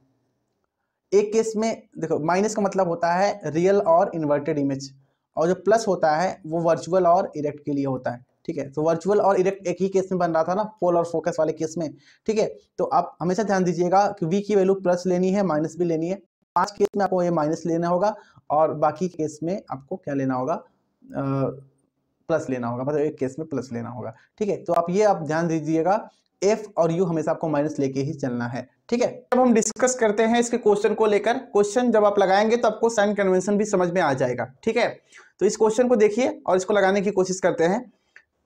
एक केस में देखो माइनस का मतलब होता है रियल और इन्वर्टेड इमेज, और जो प्लस होता है वो वर्चुअल और इरेक्ट के लिए होता है, ठीक है। तो वर्चुअल और इरेक्ट एक ही केस में बन रहा था ना, पोल और फोकस वाले केस में, ठीक है। तो आप हमेशा ध्यान दीजिएगा कि वी की वैल्यू प्लस लेनी है, माइनस भी लेनी है। 5 केस में आपको ये माइनस लेना होगा और बाकी केस में आपको क्या लेना होगा, प्लस लेना होगा, मतलब एक केस में प्लस लेना होगा, ठीक है। तो आप ये आप ध्यान दीजिएगा, एफ और यू हमेशा आपको माइनस लेके ही चलना है, ठीक है। अब हम डिस्कस करते हैं इसके क्वेश्चन को लेकर। क्वेश्चन जब आप लगाएंगे तो आपको साइन कन्वेंशन भी समझ में आ जाएगा, ठीक है। तो इस क्वेश्चन को देखिए और इसको लगाने की कोशिश करते हैं।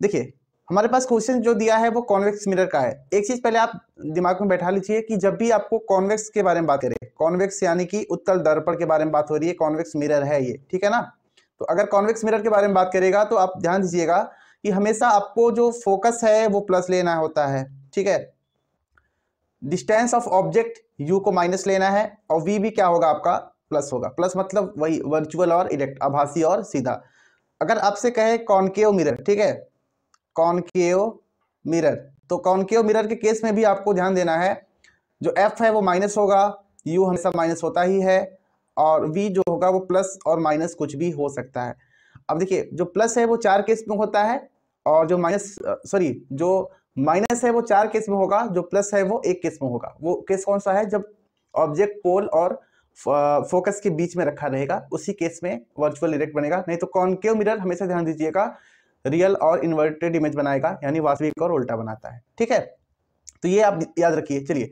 देखिए हमारे पास क्वेश्चन जो दिया है वो कॉन्वेक्स मिरर का है। एक चीज पहले आप दिमाग में बैठा लीजिए कि जब भी आपको कॉन्वेक्स के बारे में बात करें, कॉन्वेक्स यानी कि उत्तल दर्पण के बारे में बात हो रही है, कॉन्वेक्स मिरर है ये, ठीक है ना। तो अगर कॉन्वेक्स मिरर के बारे में बात करेगा तो आप ध्यान दीजिएगा कि हमेशा आपको जो फोकस है वो प्लस लेना होता है, ठीक है। डिस्टेंस ऑफ ऑब्जेक्ट यू को माइनस लेना है, और वी भी क्या होगा आपका, प्लस होगा। प्लस मतलब वही वर्चुअल और इरेक्ट, आभासी और सीधा। अगर आपसे कहे कॉनकेव मिरर, ठीक है, कॉनकेव मिरर, तो कॉनकेव मिरर के केस में भी आपको ध्यान देना है, जो एफ है वो माइनस होगा, यू हमेशा माइनस होता ही है, और वी जो होगा वो प्लस और माइनस कुछ भी हो सकता है। अब देखिए जो प्लस है वो 4 केस में होता है, और जो जो माइनस है वो 4 केस में होगा, जो प्लस है वो 1 केस में होगा। वो केस कौन सा है, जब ऑब्जेक्ट पोल और फोकस के बीच में रखा रहेगा, उसी केस में वर्चुअल इरेक्ट बनेगा। नहीं तो कॉनकेव मिरर हमेशा ध्यान दीजिएगा रियल और इन्वर्टेड इमेज बनाएगा, यानी वास्तविक और उल्टा बनाता है, ठीक है। तो ये आप याद रखिए। चलिए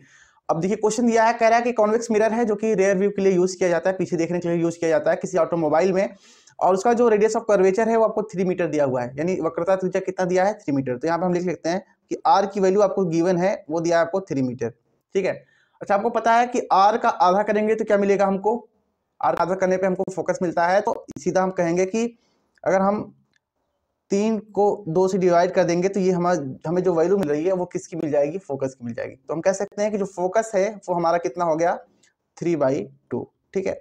अब देखिए क्वेश्चन दिया है, कह रहा है कि कॉन्वेक्स मिरर है जो कि रेयर व्यू के लिए यूज किया जाता है, पीछे देखने के लिए यूज किया जाता है किसी ऑटोमोबाइल में, और उसका जो रेडियस ऑफ कर्वेचर है वो आपको 3 मीटर दिया हुआ है, यानी वक्रता त्रिज्या कितना दिया है, 3 मीटर। तो यहाँ पे हम लिख सकते हैं कि आर की वैल्यू आपको गिवन है, वो दिया है आपको 3 मीटर, ठीक है। अच्छा आपको पता है कि आर का आधा करेंगे तो क्या मिलेगा हमको, आर का आधा करने पे हमको फोकस मिलता है। तो सीधा हम कहेंगे कि अगर हम 3 को 2 से डिवाइड कर देंगे तो ये हमें जो वैल्यू मिल रही है वो किसकी मिल जाएगी, फोकस की मिल जाएगी। तो हम कह सकते हैं कि जो फोकस है वो हमारा कितना हो गया, 3/2, ठीक है।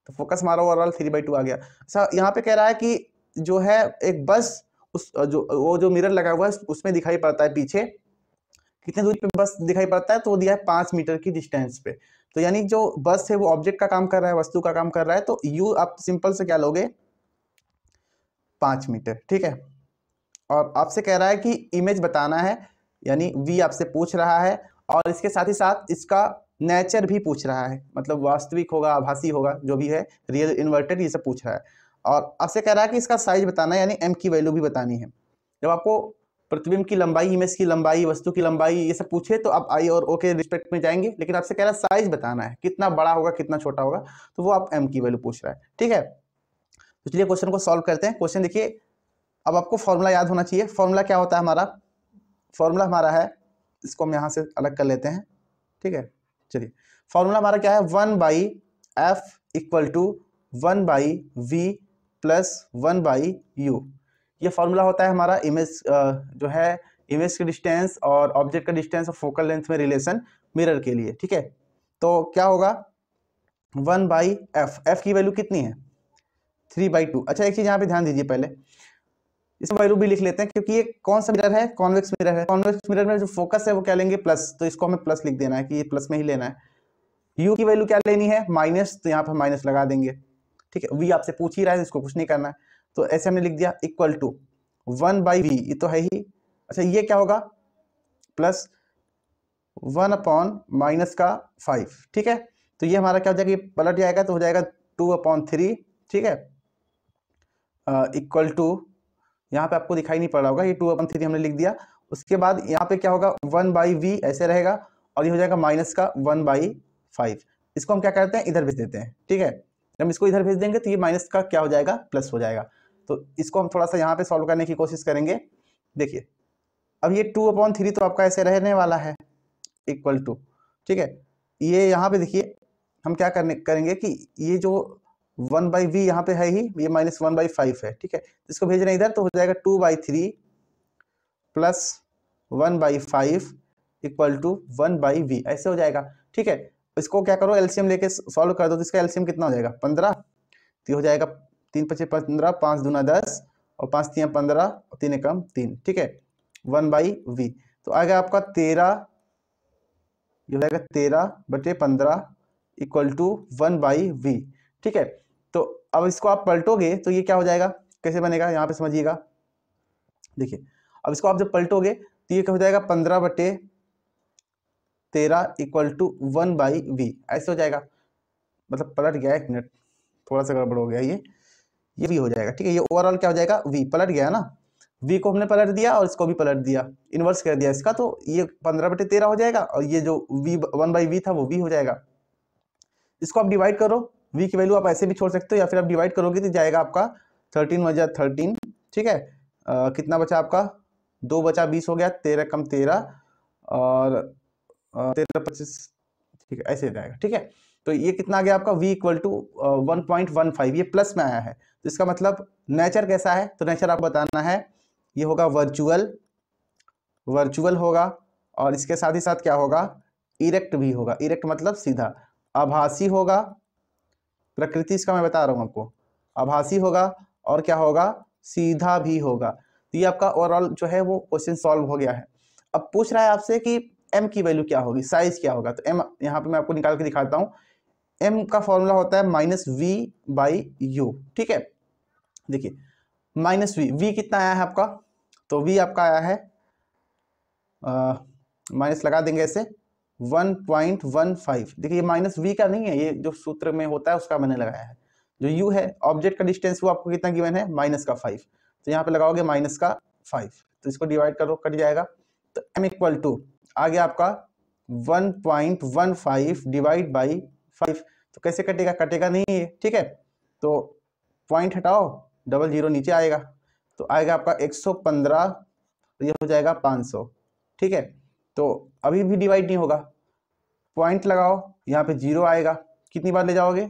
तो फोकस हमारा ओवरऑल 3/2 आ गया। अच्छा यहाँ पे कह रहा है कि जो है एक बस उस वो जो मिरर लगा हुआ है उसमें दिखाई पड़ता है पीछे कितने दूरी पे बस दिखाई पड़ता है, तो वो दिया है 5 मीटर की डिस्टेंस पे। तो यानी जो बस है वो ऑब्जेक्ट का काम कर रहा है, वस्तु का काम कर रहा है, तो यू आप सिंपल से क्या लोगे 5 मीटर, ठीक है। और आपसे कह रहा है कि इमेज बताना है, यानी वी आपसे पूछ रहा है, और इसके साथ ही साथ इसका नेचर भी पूछ रहा है, मतलब वास्तविक होगा, आभासी होगा, जो भी है, रियल, इन्वर्टेड, ये सब पूछ रहा है। और आपसे कह रहा है कि इसका साइज बताना है, यानी एम की वैल्यू भी बतानी है। जब आपको प्रतिबिंब की लंबाई, इमेज की लंबाई, वस्तु की लंबाई, ये सब पूछे तो आप आई और ओ के रिस्पेक्ट में जाएंगे, लेकिन आपसे कह रहा है साइज बताना है, कितना बड़ा होगा, कितना छोटा होगा, तो वो आप एम की वैल्यू पूछ रहा है, ठीक है। तो चलिए क्वेश्चन को सॉल्व करते हैं। क्वेश्चन देखिए, अब आपको फॉर्मूला याद होना चाहिए। फॉर्मूला क्या होता है हमारा? फॉर्मूला हमारा है, इसको हम यहाँ से अलग कर लेते हैं, ठीक है। चलिए, फॉर्मूला हमारा क्या है? 1/f equal to 1/v plus 1/u। ये फॉर्मूला होता है हमारा इमेज जो है, इमेज की डिस्टेंस और ऑब्जेक्ट का डिस्टेंस और फोकल लेंथ में रिलेशन मिरर के लिए, ठीक है। तो क्या होगा? 1/f, f की वैल्यू कितनी है? 3/2। अच्छा, एक चीज यहाँ पे ध्यान दीजिए, पहले इसमें वैल्यू भी लिख लेते हैं, क्योंकि ये कौन सा मिरर है? कॉन्वेक्स मिरर है। कॉन्वेक्स मिरर में जो फोकस है वो क्या लेंगे? प्लस, तो इसको हमें प्लस लिख देना है कि ये प्लस में ही लेना है। यू की वैल्यू क्या लेनी है? माइनस, तो यहाँ पर माइनस लगा देंगे, ठीक है। वी आपसे पूछ ही रहा है, इसको कुछ नहीं करना है, तो ऐसे हमने लिख दिया इक्वल टू 1/v, ये तो है ही। अच्छा, ये क्या होगा? प्लस 1/-5, ठीक है। तो ये हमारा क्या हो जाएगा? ये पलट जाएगा तो हो जाएगा 2/3, ठीक है, इक्वल टू, यहाँ पे आपको दिखाई नहीं पड़ रहा होगा, ये 2/3 हमने लिख दिया। उसके बाद यहाँ पे क्या होगा? 1/v ऐसे रहेगा, और ये हो जाएगा माइनस का 1/5। इसको हम क्या करते हैं? इधर भेज देते हैं, ठीक है। जब हम इसको इधर भेज देंगे तो ये माइनस का क्या हो जाएगा? प्लस हो जाएगा। तो इसको हम थोड़ा सा यहाँ पे सॉल्व करने की कोशिश करेंगे। देखिए, अब ये 2/3 तो आपका ऐसे रहने वाला है, इक्वल टू, ठीक है। ये यहाँ पे देखिए, हम क्या करेंगे कि ये जो 1/v यहाँ पे है ही, ये माइनस 1/5 है, ठीक है। इसको भेज रहे हैं इधर, तो हो जाएगा 2/3 प्लस 1/5 इक्वल टू 1/v, ऐसे हो जाएगा, ठीक है। इसको क्या करो, एलसीएम लेके सॉल्व कर दो, तो इसका एलसीएम कितना हो जाएगा? 15, तो हो जाएगा 3×5 = 15, 5 दूना 10, और 5 3 15, और 3 एकम 3, ठीक है, 1/v। तो आएगा आपका 13, ये हो जाएगा 13/15 इक्वल टू 1/v, ठीक है। तो अब इसको आप पलटोगे तो ये क्या हो जाएगा? कैसे बनेगा, यहाँ पे समझिएगा। देखिए, अब इसको आप जब पलटोगे तो ये क्या हो जाएगा? 15/13 इक्वल टू 1/v, ऐसे हो जाएगा। मतलब पलट गया, एक मिनट, थोड़ा सा गड़बड़ हो गया, ये भी हो जाएगा, ठीक है। ये ओवरऑल क्या हो जाएगा? v पलट गया ना, v को हमने पलट दिया और इसको भी पलट दिया, इन्वर्स कर दिया इसका, तो ये 15/13 हो जाएगा, और ये जो v 1/v था वो v हो जाएगा। इसको आप डिवाइड करो, v की वैल्यू आप ऐसे भी छोड़ सकते हो, या फिर आप डिवाइड करोगे तो जाएगा आपका 13 × 13, ठीक है। कितना बचा आपका? 2 बचा 20 हो गया, 13 कम 13, और 13 25, ठीक है, ऐसे जाएगा, ठीक है। तो ये कितना आ गया आपका? v इक्वल टू 1.15, ये प्लस में आया है, तो इसका मतलब नेचर कैसा है? तो नेचर आपको बताना है, ये होगा वर्चुअल होगा, और इसके साथ ही साथ क्या होगा? इरेक्ट भी होगा। इरेक्ट मतलब सीधा। आभासी होगा, प्रकृति इसका मैं बता रहा हूँ आपको, आभासी होगा, और क्या होगा? सीधा भी होगा। तो ये आपका ओवरऑल जो है वो क्वेश्चन सॉल्व हो गया है। अब पूछ रहा है आपसे कि m की वैल्यू क्या होगी, साइज क्या होगा। तो m यहाँ पे मैं आपको निकाल के दिखाता हूँ। m का फॉर्मूला होता है -v/u, ठीक है। देखिए, -v कितना आया है आपका? तो v आपका आया है, माइनस लगा देंगे ऐसे, 1.15। देखिए, ये -v का नहीं है, ये जो सूत्र में होता है उसका मैंने लगाया है। जो u है, ऑब्जेक्ट का डिस्टेंस, वो आपको कितना गिवन है? -5। तो यहाँ पे लगाओगे -5, तो इसको डिवाइड करो, कट जाएगा। तो m इक्वल टू आ गया आपका 1.15 डिवाइड बाई 5। तो कैसे कटेगा? कटेगा नहीं है, ठीक है। तो पॉइंट हटाओ, डबल जीरो नीचे आएगा, तो आएगा आपका 115, तो ये हो जाएगा 500, ठीक है। तो अभी भी डिवाइड नहीं होगा, पॉइंट लगाओ, यहाँ पे 0 आएगा। कितनी बार ले जाओगे?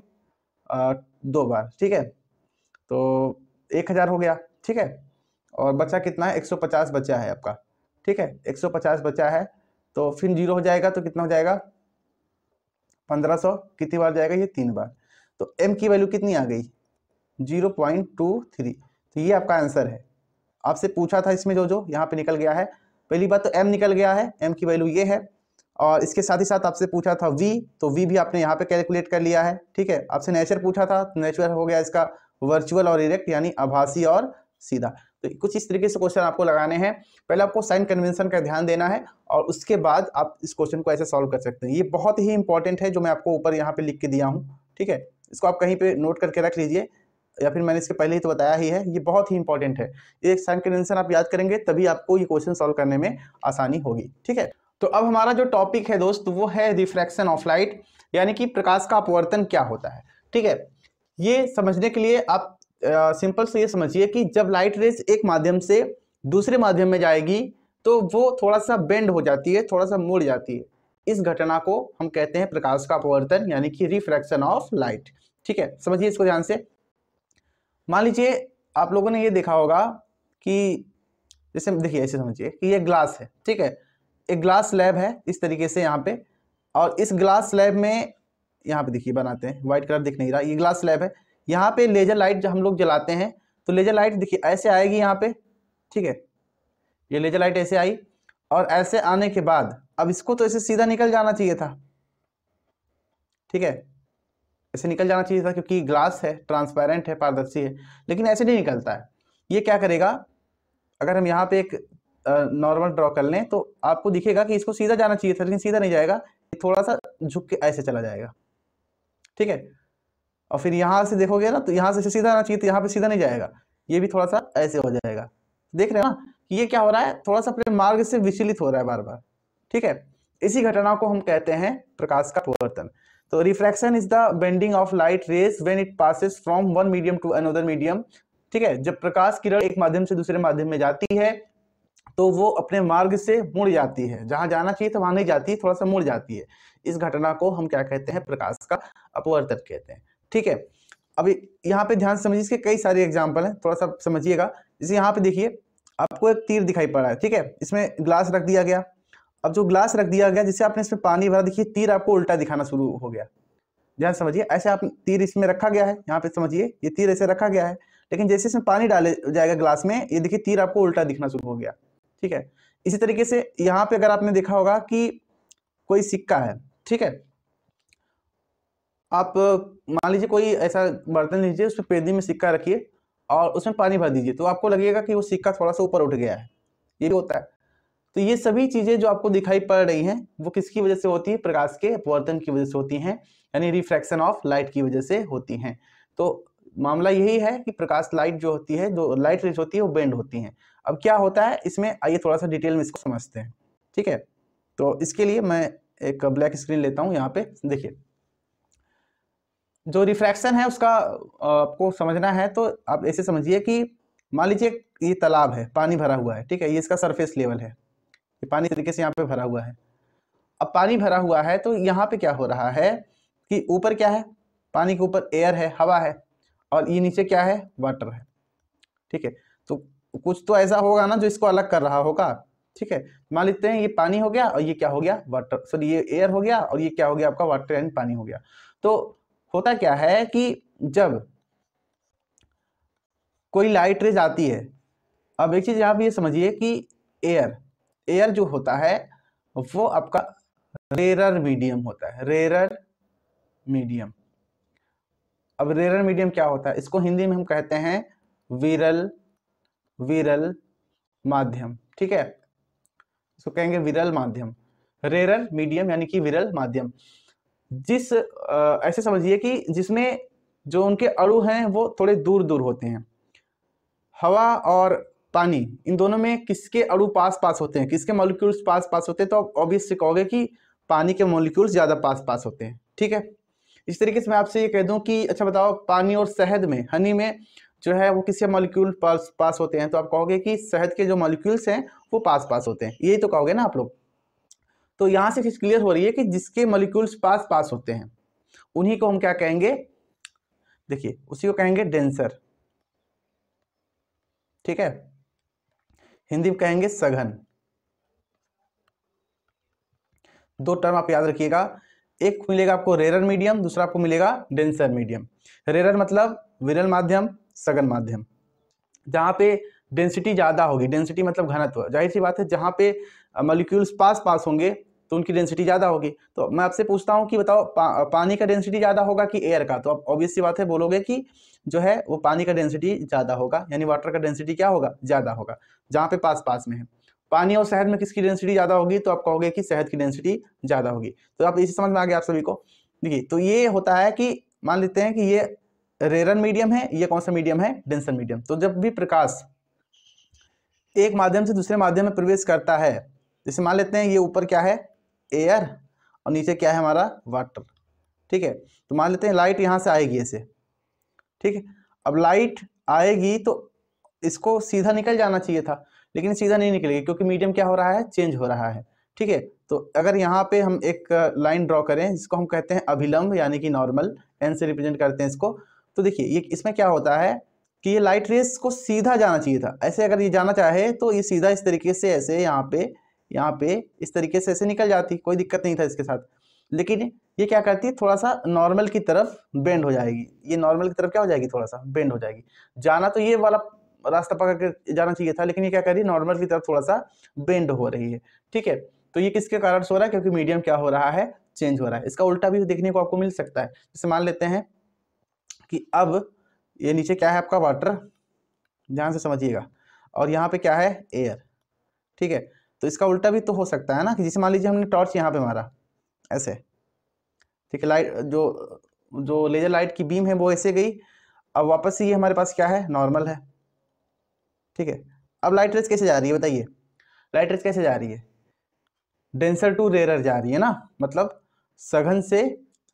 2 बार, ठीक है। तो 1000 हो गया, ठीक है। और बचा कितना है? 150 बचा है आपका, ठीक है, 150 बचा है। तो फिर 0 हो जाएगा, तो कितना हो जाएगा? 1500। कितनी बार जाएगा? ये 3 बार। तो m की वैल्यू कितनी आ गई? 0.23। तो ये आपका आंसर है, आपसे पूछा था इसमें जो यहाँ पे निकल गया है। पहली बात तो m निकल गया है, m की वैल्यू ये है, और इसके साथ ही साथ आपसे पूछा था v, तो v भी आपने यहाँ पे कैलकुलेट कर लिया है। ठीक है, आपसे नेचर पूछा था, नेचर हो गया इसका वर्चुअल और इरेक्ट यानी आभासी और सीधा। तो कुछ इस तरीके से क्वेश्चन आपको लगाने हैं। पहले आपको साइन कन्वेंशन का ध्यान देना है और उसके बाद आप इस क्वेश्चन को ऐसे सॉल्व कर सकते हैं। ये बहुत ही इंपॉर्टेंट है जो मैं आपको ऊपर यहाँ पे लिख के दिया हूँ। ठीक है, इसको आप कहीं पे नोट करके रख लीजिए, या फिर मैंने इसके पहले ही तो बताया ही है, ये बहुत ही इंपॉर्टेंट है। ये साइन कन्वेंशन आप याद करेंगे तभी आपको ये क्वेश्चन सॉल्व करने में आसानी होगी। ठीक है, तो अब हमारा जो टॉपिक है दोस्त वो है रिफ्रैक्शन ऑफ लाइट, यानी कि प्रकाश का अपवर्तन क्या होता है। ठीक है, ये समझने के लिए आप सिंपल से ये समझिए कि जब लाइट रेज एक माध्यम से दूसरे माध्यम में जाएगी तो वो थोड़ा सा बेंड हो जाती है, थोड़ा सा मुड़ जाती है। इस घटना को हम कहते हैं प्रकाश का अपवर्तन यानी कि रिफ्रैक्शन ऑफ लाइट। ठीक है, समझिए इसको ध्यान से। मान लीजिए आप लोगों ने ये देखा होगा कि जैसे देखिए ऐसे समझिए कि ये ग्लास है। ठीक है, एक ग्लास स्लैब है इस तरीके से यहाँ पे, और इस ग्लास स्लैब में यहाँ पे देखिए बनाते हैं, व्हाइट कलर दिख नहीं रहा, ये ग्लास स्लैब है। यहाँ पे लेजर लाइट जब हम लोग जलाते हैं तो लेजर लाइट देखिए ऐसे आएगी यहाँ पे। ठीक है, ये लेजर लाइट ऐसे आई, और ऐसे आने के बाद अब इसको तो ऐसे सीधा निकल जाना चाहिए था। ठीक है, ऐसे निकल जाना चाहिए था क्योंकि ग्लास है, ट्रांसपेरेंट है, पारदर्शी है, लेकिन ऐसे नहीं निकलता है। ये क्या करेगा, अगर हम यहाँ पे एक नॉर्मल ड्रॉ कर लें तो आपको दिखेगा कि इसको सीधा जाना चाहिए था, लेकिन सीधा नहीं जाएगा, थोड़ा सा झुक के ऐसे चला जाएगा। ठीक है, और फिर यहाँ से देखोगे ना तो यहाँ से सीधा आना चाहिए, तो यहाँ पे सीधा नहीं जाएगा, ये भी थोड़ा सा ऐसे हो जाएगा। देख रहे हैं ना कि ये क्या हो रहा है, थोड़ा सा अपने मार्ग से विचलित हो रहा है बार बार। ठीक है, इसी घटना को हम कहते हैं प्रकाश का अपवर्तन। तो refraction is the bending of light rays when it passes from one medium to another medium. ठीक है, जब प्रकाश किरण एक माध्यम से दूसरे माध्यम में जाती है तो वो अपने मार्ग से मुड़ जाती है, जहां जाना चाहिए तो वहां नहीं जाती, थोड़ा सा मुड़ जाती है। इस घटना को हम क्या कहते हैं, प्रकाश का अपवर्तन कहते हैं। ठीक है, अभी यहाँ पे ध्यान समझिए, इसके कई सारे एग्जाम्पल हैं, थोड़ा सा समझिएगा। जैसे यहाँ पे देखिए आपको एक तीर दिखाई पड़ रहा है। ठीक है, इसमें ग्लास रख दिया गया। अब जो ग्लास रख दिया गया, जिससे आपने इसमें पानी भरा, देखिए तीर आपको उल्टा दिखाना शुरू हो गया। ध्यान समझिए, ऐसे आप तीर इसमें रखा गया है, यहाँ पे समझिए ये तीर ऐसे रखा गया है, लेकिन जैसे इसमें पानी डाले जाएगा ग्लास में, ये देखिए तीर आपको उल्टा दिखना शुरू हो गया। ठीक है, इसी तरीके से यहाँ पे अगर आपने देखा होगा कि कोई सिक्का है। ठीक है, आप मान लीजिए कोई ऐसा बर्तन लीजिए, उसमें पेदी में सिक्का रखिए और उसमें पानी भर दीजिए, तो आपको लगेगा कि वो सिक्का थोड़ा सा ऊपर उठ गया है, ये भी होता है। तो ये सभी चीजें जो आपको दिखाई पड़ रही हैं वो किसकी वजह से होती है, प्रकाश के अपवर्तन की वजह से होती हैं, यानी रिफ्रैक्शन ऑफ लाइट की वजह से होती हैं। तो मामला यही है कि प्रकाश लाइट जो होती है, जो लाइट रेज होती है, वो बेंड होती हैं। अब क्या होता है इसमें, आइए थोड़ा सा डिटेल में इसको समझते हैं। ठीक है, तो इसके लिए मैं एक ब्लैक स्क्रीन लेता हूँ। यहाँ पे देखिए जो रिफ्रैक्शन है उसका आपको समझना है, तो आप ऐसे समझिए कि मान लीजिए ये तालाब है, पानी भरा हुआ है। ठीक है, ये इसका सरफेस लेवल है, ये पानी तरीके से यहाँ पे भरा हुआ है। अब पानी भरा हुआ है तो यहाँ पे क्या हो रहा है कि ऊपर क्या है, पानी के ऊपर एयर है, हवा है, और ये नीचे क्या है, वाटर है। ठीक है, तो कुछ तो ऐसा होगा ना जो इसको अलग कर रहा होगा। ठीक है, मान लेते हैं ये पानी हो गया और ये क्या हो गया, वाटर, सॉरी ये एयर हो गया और ये क्या हो गया आपका, वाटर यानी पानी हो गया। तो होता क्या है कि जब कोई लाइट रेज आती है, अब एक चीज यहाँ पे ये समझिए कि एयर जो होता है वो आपका रेरर मीडियम होता है, रेरर मीडियम। अब रेरर मीडियम क्या होता है, इसको हिंदी में हम कहते हैं विरल माध्यम। ठीक है, इसको कहेंगे विरल माध्यम, रेरर मीडियम यानी कि विरल माध्यम। जिस ऐसे समझिए कि जिसमें जो उनके अणु हैं वो थोड़े दूर दूर होते हैं। हवा और पानी, इन दोनों में किसके अणु पास पास होते हैं, किसके मॉलिक्यूल्स पास पास होते हैं, तो आप ऑब्वियसली कहोगे कि पानी के मॉलिक्यूल्स ज्यादा पास पास होते हैं। ठीक है, इस तरीके से मैं आपसे ये कह दूं कि अच्छा बताओ, पानी और शहद में, हनी में जो है वो किसके मॉलिक्यूल पास पास होते हैं, तो आप कहोगे कि शहद के जो मॉलिक्यूल्स हैं वो पास पास होते हैं, यही तो कहोगे ना आप लोग। तो यहाँ से चीज क्लियर हो रही है कि जिसके मॉलिक्यूल्स पास पास होते हैं उन्हीं को हम क्या कहेंगे, देखिए उसी को कहेंगे डेंसर। ठीक है, हिंदी में कहेंगे सघन। दो टर्म आप याद रखिएगा, एक मिलेगा आपको रेरर मीडियम, दूसरा आपको मिलेगा डेंसर मीडियम। रेरर मतलब विरल माध्यम, सघन माध्यम। जहां पे डेंसिटी ज़्यादा होगी। डेंसिटी मतलब घनत्व, जाहिर सी बात है जहाँ पे मॉलिक्यूल्स पास पास होंगे तो उनकी डेंसिटी ज़्यादा होगी। तो मैं आपसे पूछता हूँ कि बताओ पानी का डेंसिटी ज़्यादा होगा कि एयर का? तो आप ऑब्वियस सी बात है बोलोगे कि जो है वो पानी का डेंसिटी ज़्यादा होगा, यानी वाटर का डेंसिटी क्या होगा? ज़्यादा होगा, जहाँ पे पास पास में है। पानी और शहद में किसकी डेंसिटी ज़्यादा होगी? तो आप कहोगे कि शहद की डेंसिटी ज़्यादा होगी। तो आप इसी समझ में आ गया आप सभी को। देखिए, तो ये होता है कि मान लेते हैं कि ये रेरर मीडियम है, ये कौन सा मीडियम है? Denser medium. तो जब भी प्रकाश एक माध्यम से दूसरे माध्यम में प्रवेश करता है, जैसे मान लेते हैं ये ऊपर क्या है? एयर, और नीचे क्या है हमारा? वाटर। ठीक है, तो मान लेते हैं लाइट यहाँ से आएगी ऐसे, ठीक है। अब लाइट आएगी तो इसको सीधा निकल जाना चाहिए था, लेकिन सीधा नहीं निकलेगी क्योंकि मीडियम क्या हो रहा है? चेंज हो रहा है। ठीक है, तो अगर यहाँ पे हम एक लाइन ड्रॉ करें जिसको हम कहते हैं अभिलंब, यानी कि नॉर्मल, एन से रिप्रेजेंट करते हैं इसको, तो देखिए ये इसमें क्या होता है कि ये लाइट रेस को सीधा जाना चाहिए था। ऐसे अगर ये जाना चाहे तो ये सीधा इस तरीके से ऐसे यहाँ पे इस तरीके से ऐसे निकल जाती, कोई दिक्कत नहीं था इसके साथ। लेकिन ये क्या करती है? थोड़ा सा नॉर्मल की तरफ बेंड हो जाएगी। ये नॉर्मल की तरफ क्या हो जाएगी? थोड़ा सा बेंड हो जाएगी। जाना तो ये वाला रास्ता पकड़ के जाना चाहिए था, लेकिन ये क्या कर रही है? नॉर्मल की तरफ थोड़ा सा बेंड हो रही है। ठीक है, तो ये किसके कारण हो रहा है? क्योंकि मीडियम क्या हो रहा है? चेंज हो रहा है। इसका उल्टा भी देखने को आपको मिल सकता है। जैसे मान लेते हैं कि अब ये नीचे क्या है आपका? वाटर, ध्यान से समझिएगा, और यहाँ पे क्या है? एयर। ठीक है, तो इसका उल्टा भी तो हो सकता है ना, कि जैसे मान लीजिए हमने टॉर्च यहाँ पे मारा ऐसे, ठीक है, लाइट जो लेजर लाइट की बीम है वो ऐसे गई, अब वापस से ये हमारे पास क्या है? नॉर्मल है। ठीक है, अब लाइट रेस कैसे जा रही है बताइए? लाइट रेस कैसे जा रही है? डेंसर टू रेरर जा रही है ना, मतलब सघन से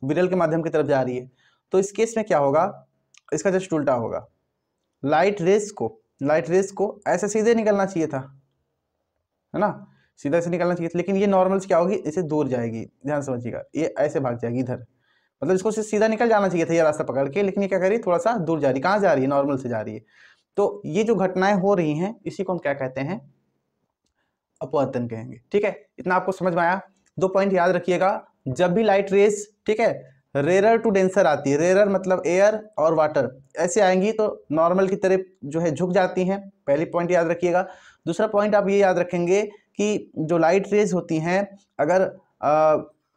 विरल के माध्यम की तरफ जा रही है। तो इस केस में क्या होगा? इसका जस्ट उल्टा होगा। लाइट रेस को ऐसे सीधे निकलना चाहिए था, है ना, सीधा से निकलना चाहिए था, लेकिन ये नॉर्मल से क्या होगी? इसे दूर जाएगी। ध्यान समझिएगा, ये ऐसे भाग जाएगी इधर, मतलब इसको सीधा निकल जाना चाहिए था ये रास्ता पकड़ के, लेकिन ये क्या कर रही है? थोड़ा सा दूर जा रही है। कहाँ जा रही है? नॉर्मल से जा रही है। तो ये जो घटनाएं हो रही हैं इसी को हम क्या कहते हैं? अपवर्तन कहेंगे। ठीक है, इतना आपको समझ में आया? 2 पॉइंट याद रखिएगा, जब भी लाइट रेस, ठीक है, रेरर टू डेंसर आती है, रेरर मतलब एयर और वाटर, ऐसे आएंगी तो नॉर्मल की तरफ जो है झुक जाती हैं। पहली पॉइंट याद रखिएगा। दूसरा पॉइंट आप ये याद रखेंगे कि जो लाइट रेज होती हैं अगर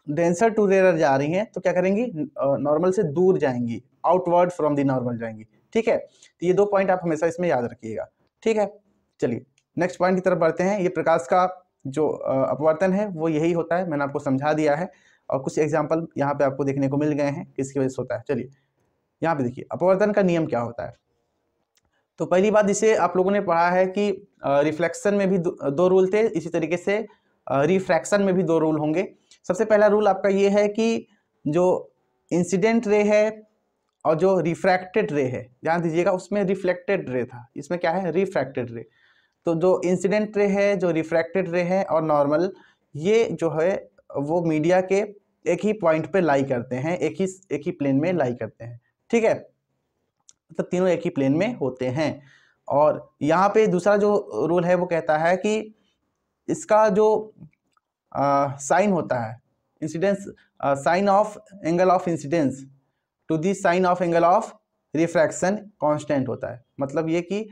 डेंसर टू रेरर जा रही हैं तो क्या करेंगी? नॉर्मल से दूर जाएंगी, आउटवर्ड फ्रॉम दी नॉर्मल जाएंगी। ठीक है, तो ये 2 पॉइंट आप हमेशा इसमें याद रखिएगा। ठीक है, चलिए नेक्स्ट पॉइंट की तरफ बढ़ते हैं। ये प्रकाश का जो अपवर्तन है वो यही होता है, मैंने आपको समझा दिया है, और कुछ एग्जाम्पल यहाँ पे आपको देखने को मिल गए हैं किसकी वजह से होता है। चलिए यहाँ पे देखिए अपवर्तन का नियम क्या होता है। तो पहली बात, जिसे आप लोगों ने पढ़ा है कि रिफ्लेक्शन में भी दो रूल थे, इसी तरीके से रिफ्रैक्शन में भी 2 रूल होंगे। सबसे पहला रूल आपका ये है कि जो इंसिडेंट रे है और जो रिफ्रैक्टेड रे है, ध्यान दीजिएगा, उसमें रिफ्लेक्टेड रे था, इसमें क्या है? रिफ्रैक्टेड रे। तो जो इंसिडेंट रे है, जो रिफ्रैक्टेड रे है और नॉर्मल, ये जो है वो मीडिया के एक ही पॉइंट पे लाई करते हैं, एक ही प्लेन में लाई करते हैं। ठीक है, मतलब तीनों एक ही प्लेन में होते हैं। और यहाँ पे दूसरा जो रूल है वो कहता है कि इसका जो साइन होता है, incidence, sine of angle of incidence to the sine of angle of refraction constant होता है। मतलब ये कि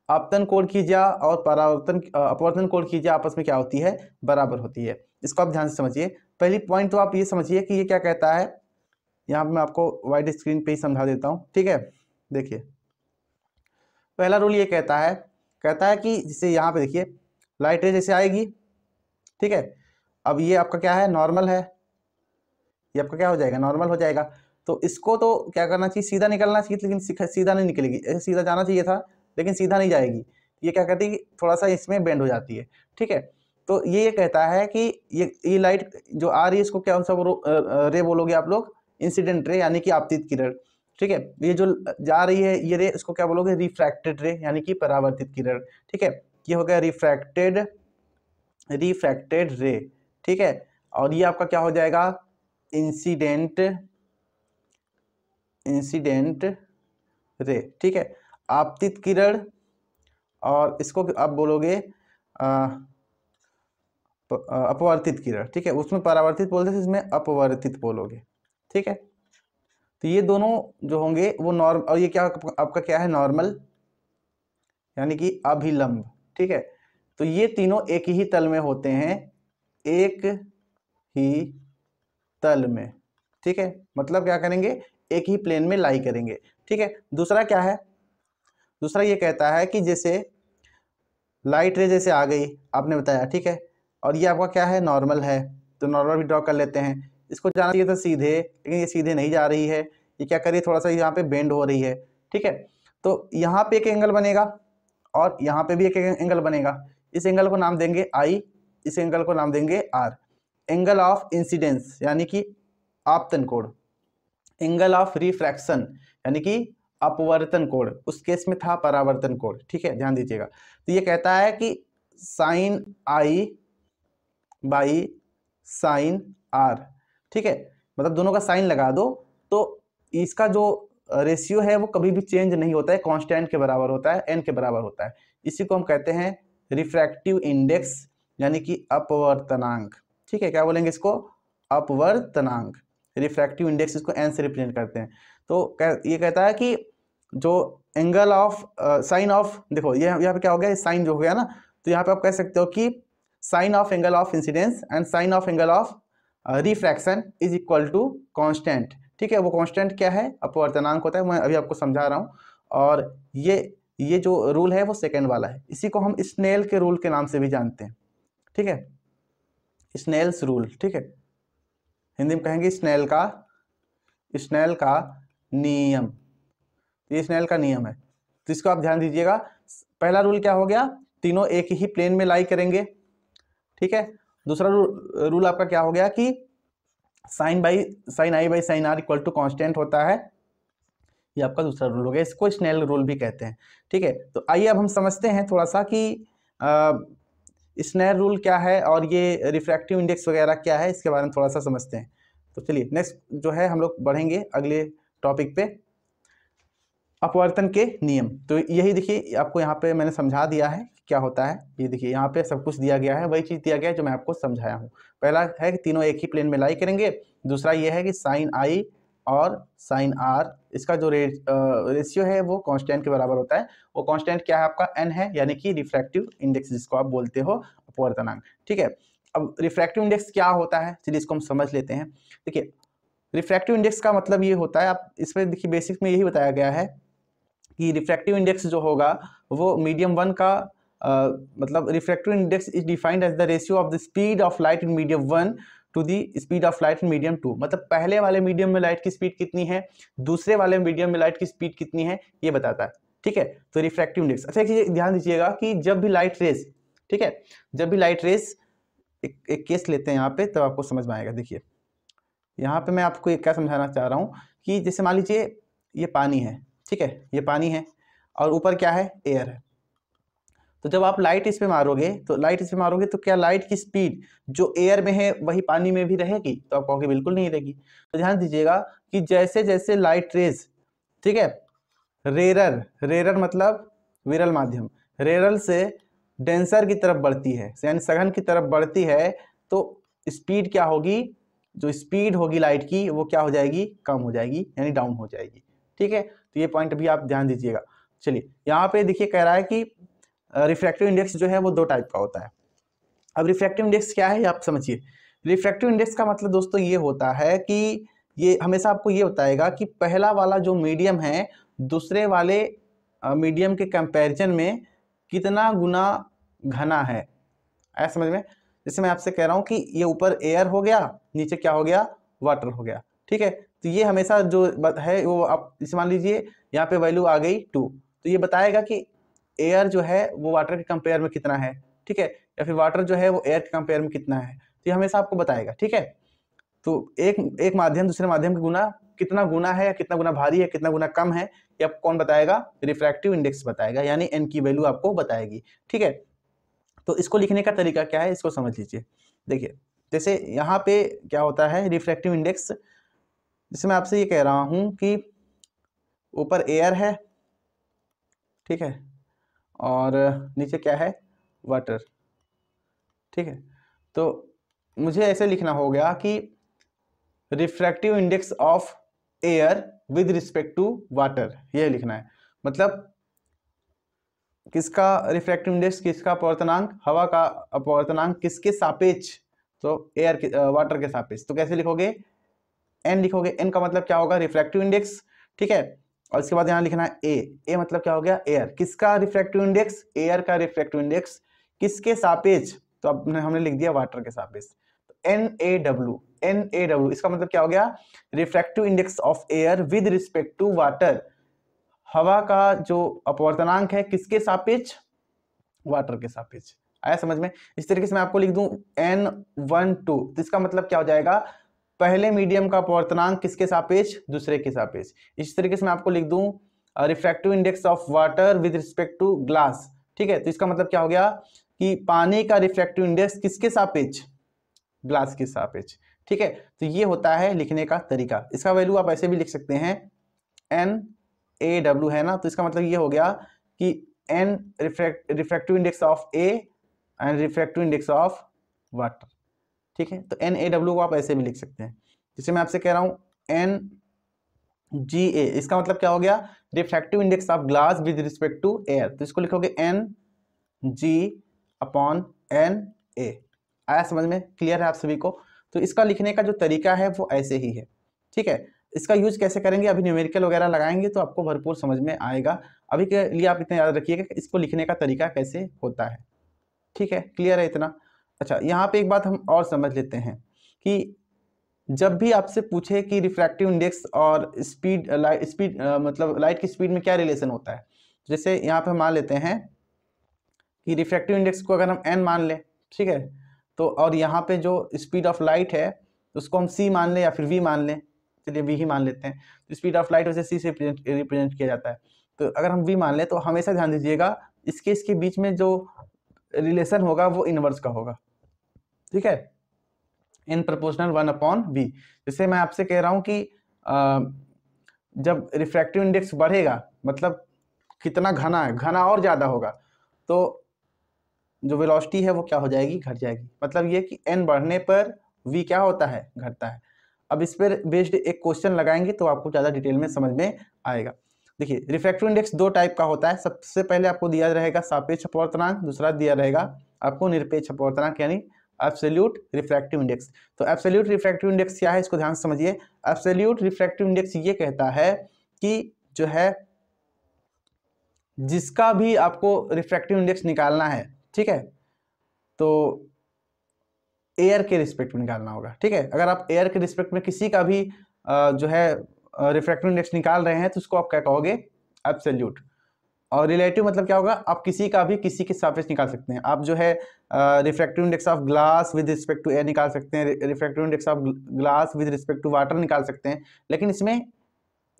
आपतन कोण की ज्या और अपवर्तन कोण की ज्या आपस में क्या होती है? बराबर होती है। इसको आप ध्यान से समझिए। पहली पॉइंट तो आप ये समझिए कि ये क्या कहता है, यहाँ पे मैं आपको वाइड स्क्रीन पे ही समझा देता हूँ। ठीक है, देखिए पहला रूल ये कहता है कि जैसे यहाँ पे देखिए लाइट रे जैसे आएगी, ठीक है, अब ये आपका क्या है? नॉर्मल है, ये आपका क्या हो जाएगा? नॉर्मल हो जाएगा। तो इसको तो क्या करना चाहिए? सीधा निकलना चाहिए, लेकिन सीधा नहीं निकलेगी, ऐसे सीधा जाना चाहिए था लेकिन सीधा नहीं जाएगी। ये क्या करती है? थोड़ा सा इसमें बेंड हो जाती है। ठीक है, तो ये कहता है कि ये लाइट जो आ रही है इसको क्या सा रे बोलोगे आप लोग? इंसिडेंट रे, यानी कि आपतित किरण। ठीक है, ये जो जा रही है ये रे, इसको क्या बोलोगे? रिफ्रैक्टेड रे, यानी कि परावर्तित किरण। ठीक है, ये हो गया रिफ्रैक्टेड रे। ठीक है, और ये आपका क्या हो जाएगा? Incident ray. ठीक है, आपतित किरण, और इसको आप बोलोगे अपवर्तित किरण। ठीक है, उसमें परावर्तित बोलते थे, इसमें अपवर्तित बोलोगे। ठीक है, तो ये दोनों जो होंगे वो नॉर्मल, और ये क्या आपका क्या है? नॉर्मल, यानी कि अभिलंब। ठीक है, तो ये तीनों एक ही तल में होते हैं, एक ही तल में। ठीक है, मतलब क्या करेंगे, एक ही प्लेन में लाई करेंगे। ठीक है, दूसरा क्या है, दूसरा ये कहता है कि जैसे लाइट रे जैसे आ गई, आपने बताया, ठीक है, और ये आपका क्या है, नॉर्मल है, तो नॉर्मल भी ड्रॉ कर लेते हैं। इसको जाना चाहिए था सीधे, लेकिन ये सीधे नहीं जा रही है, ये क्या करिए, थोड़ा सा यहाँ पे बेंड हो रही है। ठीक है, तो यहाँ पे एक एंगल बनेगा और यहाँ पे भी एक एंगल बनेगा। इस एंगल को नाम देंगे आई, इस एंगल को नाम देंगे आर। एंगल ऑफ इंसिडेंस यानी कि आपतन कोण, एंगल ऑफ रिफ्रैक्शन यानी कि अपवर्तन कोण, उस केस में था परावर्तन कोण। ठीक है, ध्यान दीजिएगा। तो ये कहता है कि sine i by sine r. ठीक है, मतलब दोनों का साइन लगा दो तो इसका जो रेशियो है वो कभी भी चेंज नहीं होता है, कांस्टेंट के बराबर होता है, एन के बराबर होता है। इसी को हम कहते हैं रिफ्रैक्टिव इंडेक्स यानी कि अपवर्तनांक। ठीक है, क्या बोलेंगे इसको, अपवर्तनांक। रिफ्रैक्टिव इंडेक्स इसको एन से रिप्रेजेंट करते हैं। तो ये कहता है कि जो एंगल ऑफ साइन ऑफ, देखो ये यहाँ पे क्या हो गया, साइन जो हो गया ना, तो यहाँ पे आप कह सकते हो कि sine of angle of incidence and sine of angle of refraction is equal to constant. ठीक है, वो कांस्टेंट क्या है, अपवर्तनांक होता है, मैं अभी आपको समझा रहा हूँ। और ये जो रूल है वो सेकेंड वाला है, इसी को हम स्नेल के रूल के नाम से भी जानते हैं। ठीक है, स्नेल्स रूल। ठीक है, हिंदी में कहेंगे स्नेल का नियम। ये स्नेल का नियम है, तो इसको आप ध्यान दीजिएगा। पहला रूल क्या हो गया, तीनों एक ही प्लेन में लाई करेंगे। ठीक है, दूसरा रूल आपका क्या हो गया कि sine i by sine r equal to constant होता है, ये आपका दूसरा रूल हो गया, इसको स्नेल रूल भी कहते हैं। ठीक है, तो आइए अब हम समझते हैं थोड़ा सा कि स्नेल रूल क्या है और ये रिफ्रैक्टिव इंडेक्स वगैरह क्या है, इसके बारे में थोड़ा सा समझते हैं। तो चलिए नेक्स्ट जो है हम लोग बढ़ेंगे अगले टॉपिक पे, अपवर्तन के नियम। तो यही देखिए आपको यहाँ पे मैंने समझा दिया है क्या होता है। ये देखिए यहाँ पे सब कुछ दिया गया है, वही चीज़ दिया गया है जो मैं आपको समझाया हूँ। पहला है कि तीनों एक ही प्लेन में लाई करेंगे। दूसरा ये है कि साइन आई और साइन आर, इसका जो रेशियो है वो कांस्टेंट के बराबर होता है। वो कांस्टेंट क्या है, आपका एन है, यानी कि रिफ्रैक्टिव इंडेक्स जिसको आप बोलते हो, अपवर्तनांक। ठीक है, अब रिफ्रैक्टिव इंडेक्स क्या होता है, चलिए इसको हम समझ लेते हैं। देखिए रिफ्रैक्टिव इंडेक्स का मतलब ये होता है, आप इसमें देखिए बेसिक में यही बताया गया है कि रिफ्रैक्टिव इंडेक्स जो होगा वो मीडियम वन का मतलब refractive index is defined as the ratio of the speed of light in medium one to the speed of light in medium two. मतलब पहले वाले मीडियम में लाइट की स्पीड कितनी है, दूसरे वाले मीडियम में लाइट की स्पीड कितनी है, ये बताता है। ठीक है, तो रिफ्रैक्टिव इंडेक्स। अच्छा एक चीज ध्यान दीजिएगा कि जब भी लाइट रेस, ठीक है, जब भी लाइट रेस, एक केस लेते हैं यहाँ पे तब आपको समझ में आएगा। देखिए यहाँ पे मैं आपको क्या समझाना चाह रहा हूँ कि जैसे मान लीजिए ये पानी है, ठीक है, ये पानी है और ऊपर क्या है, एयर है। तो जब आप लाइट इस पे मारोगे तो क्या लाइट की स्पीड जो एयर में है वही पानी में भी रहेगी, तो आप कहोगे बिल्कुल नहीं रहेगी। तो ध्यान दीजिएगा कि जैसे जैसे लाइट रेज, ठीक है, रेरर मतलब विरल माध्यम, रेरल से डेंसर की तरफ बढ़ती है, यानी सघन की तरफ बढ़ती है, तो स्पीड क्या होगी, जो स्पीड होगी लाइट की वो क्या हो जाएगी, कम हो जाएगी, यानी डाउन हो जाएगी। ठीक है, तो ये पॉइंट भी आप ध्यान दीजिएगा। चलिए यहाँ पे देखिए कह रहा है कि रिफ्रैक्टिव इंडेक्स जो है वो दो टाइप का होता है। अब रिफ्रैक्टिव इंडेक्स क्या है आप समझिए। रिफ्रैक्टिव इंडेक्स का मतलब दोस्तों ये होता है कि ये हमेशा आपको ये बताएगा कि पहला वाला जो मीडियम है दूसरे वाले मीडियम के कंपैरिजन में कितना गुना घना है। ऐसा समझ में, जैसे मैं आपसे कह रहा हूँ कि ये ऊपर एयर हो गया, नीचे क्या हो गया, वाटर हो गया। ठीक है, तो ये हमेशा जो है वो आप इसे मान लीजिए यहाँ पे वैल्यू आ गई 2, तो ये बताएगा कि एयर जो है वो वाटर के कंपेयर में कितना है। ठीक है, या फिर वाटर जो है वो एयर के कंपेयर में कितना है, तो ये हमेशा आपको बताएगा। ठीक है, तो एक माध्यम दूसरे माध्यम के गुना कितना गुना है, या कितना गुना भारी है, कितना गुना कम है, ये आपको कौन बताएगा, रिफ्रैक्टिव इंडेक्स बताएगा, यानी एन की वैल्यू आपको बताएगी। ठीक है, तो इसको लिखने का तरीका क्या है इसको समझ लीजिए। देखिए जैसे यहाँ पे क्या होता है रिफ्रैक्टिव इंडेक्स, जैसे मैं आपसे ये कह रहा हूँ कि ऊपर एयर है, ठीक है, और नीचे क्या है, वाटर। ठीक है, तो मुझे ऐसे लिखना हो गया कि refractive index of air with respect to water, ये लिखना है। मतलब किसका रिफ्रैक्टिव इंडेक्स, किसका अपवर्तनांक, हवा का अपवर्तनांक किसके सापेक्ष, तो एयर के वाटर के सापेक्ष। तो कैसे लिखोगे, एन लिखोगे। एन का मतलब क्या होगा, रिफ्रैक्टिव इंडेक्स, ठीक है। और इसके बाद यहाँ लिखना है ए मतलब क्या हो गया, एयर। किसका रिफ्रैक्टिव इंडेक्स, एयर का रिफ्रैक्टिव इंडेक्स किसके सापेक्ष, तो अब हमने लिख दिया वाटर के सापेक्ष। NaW इसका मतलब क्या हो गया, refractive index of air with respect to water. हवा का जो अपवर्तनांक है किसके सापेक्ष, वाटर के सापेक्ष। आया समझ में। इस तरीके से मैं आपको लिख दूं N12, तो इसका मतलब क्या हो जाएगा, पहले मीडियम का अपवर्तनांक किसके सापेक्ष, दूसरे के सापेक्ष। इस तरीके से मैं आपको लिख दूं refractive index of water with respect to glass, ठीक है। तो इसका मतलब क्या हो गया कि पानी का रिफ्रैक्टिव इंडेक्स किसके सापेक्ष, ग्लास के सापेक्ष, ठीक है। तो ये होता है लिखने का तरीका। इसका वैल्यू आप ऐसे भी लिख सकते हैं NaW है ना, तो इसका मतलब ये हो गया कि N refractive index of A and refractive index of water, ठीक है। तो NaW को आप ऐसे भी लिख सकते हैं। जैसे मैं आपसे कह रहा हूँ NGA, इसका मतलब क्या हो गया, refractive index of glass with respect to air. तो इसको लिखोगे NG/NA। आया समझ में, क्लियर है आप सभी को। तो इसका लिखने का जो तरीका है वो ऐसे ही है, ठीक है। इसका यूज कैसे करेंगे, अभी न्यूमेरिकल वगैरह लगाएंगे तो आपको भरपूर समझ में आएगा। अभी के लिए आप इतना याद रखिएगा इसको लिखने का तरीका कैसे होता है, ठीक है। क्लियर है इतना। अच्छा, यहाँ पे एक बात हम और समझ लेते हैं कि जब भी आपसे पूछे कि रिफ्रैक्टिव इंडेक्स और स्पीड मतलब लाइट की स्पीड में क्या रिलेशन होता है, जैसे यहाँ पे मान लेते हैं कि रिफ्रैक्टिव इंडेक्स को अगर हम n मान लें, ठीक है, तो और यहाँ पे जो स्पीड ऑफ लाइट है उसको हम c मान लें या फिर v मान लें, चलिए v ही मान लेते हैं। तो स्पीड ऑफ लाइट वैसे c से रिप्रेजेंट किया जाता है, तो अगर हम v मान लें तो हमेशा ध्यान दीजिएगा इसके बीच में जो रिलेशन होगा वो इनवर्स का होगा, ठीक है, इन प्रोपोर्शनल 1/v। जैसे मैं आपसे कह रहा हूँ कि जब रिफ्रैक्टिव इंडेक्स बढ़ेगा मतलब कितना घना है, घना और ज़्यादा होगा, तो जो वेलोसिटी है वो क्या हो जाएगी, घट जाएगी। मतलब ये कि n बढ़ने पर v क्या होता है, घटता है। अब इस पर बेस्ड एक क्वेश्चन लगाएंगे तो आपको ज़्यादा डिटेल में समझ में आएगा। देखिए, रिफ्रैक्टिव इंडेक्स दो टाइप का होता है। सबसे पहले आपको दिया रहेगा सापेक्ष अपवर्तनांक, दूसरा दिया रहेगा आपको निरपेक्ष अपवर्तनांक यानी एब्सोल्यूट रिफ्रैक्टिव इंडेक्स। तो एब्सोल्यूट रिफ्रैक्टिव इंडेक्स क्या है, इसको ध्यान से समझिए। एब्सोल्यूट रिफ्रैक्टिव इंडेक्स ये कहता है कि जो है जिसका भी आपको रिफ्रैक्टिव इंडेक्स निकालना है, ठीक है, तो एयर के रिस्पेक्ट में निकालना होगा, ठीक है। अगर आप एयर के रिस्पेक्ट में किसी का भी जो है रिफ्रैक्टिव इंडेक्स निकाल रहे हैं तो उसको आप क्या कहोगे, एब्सोल्यूट। और रिलेटिव मतलब क्या होगा, आप किसी का भी किसी के सापेक्ष निकाल सकते हैं। आप जो है refractive index of glass with respect to air निकाल सकते हैं, refractive index of glass with respect to water निकाल सकते हैं, लेकिन इसमें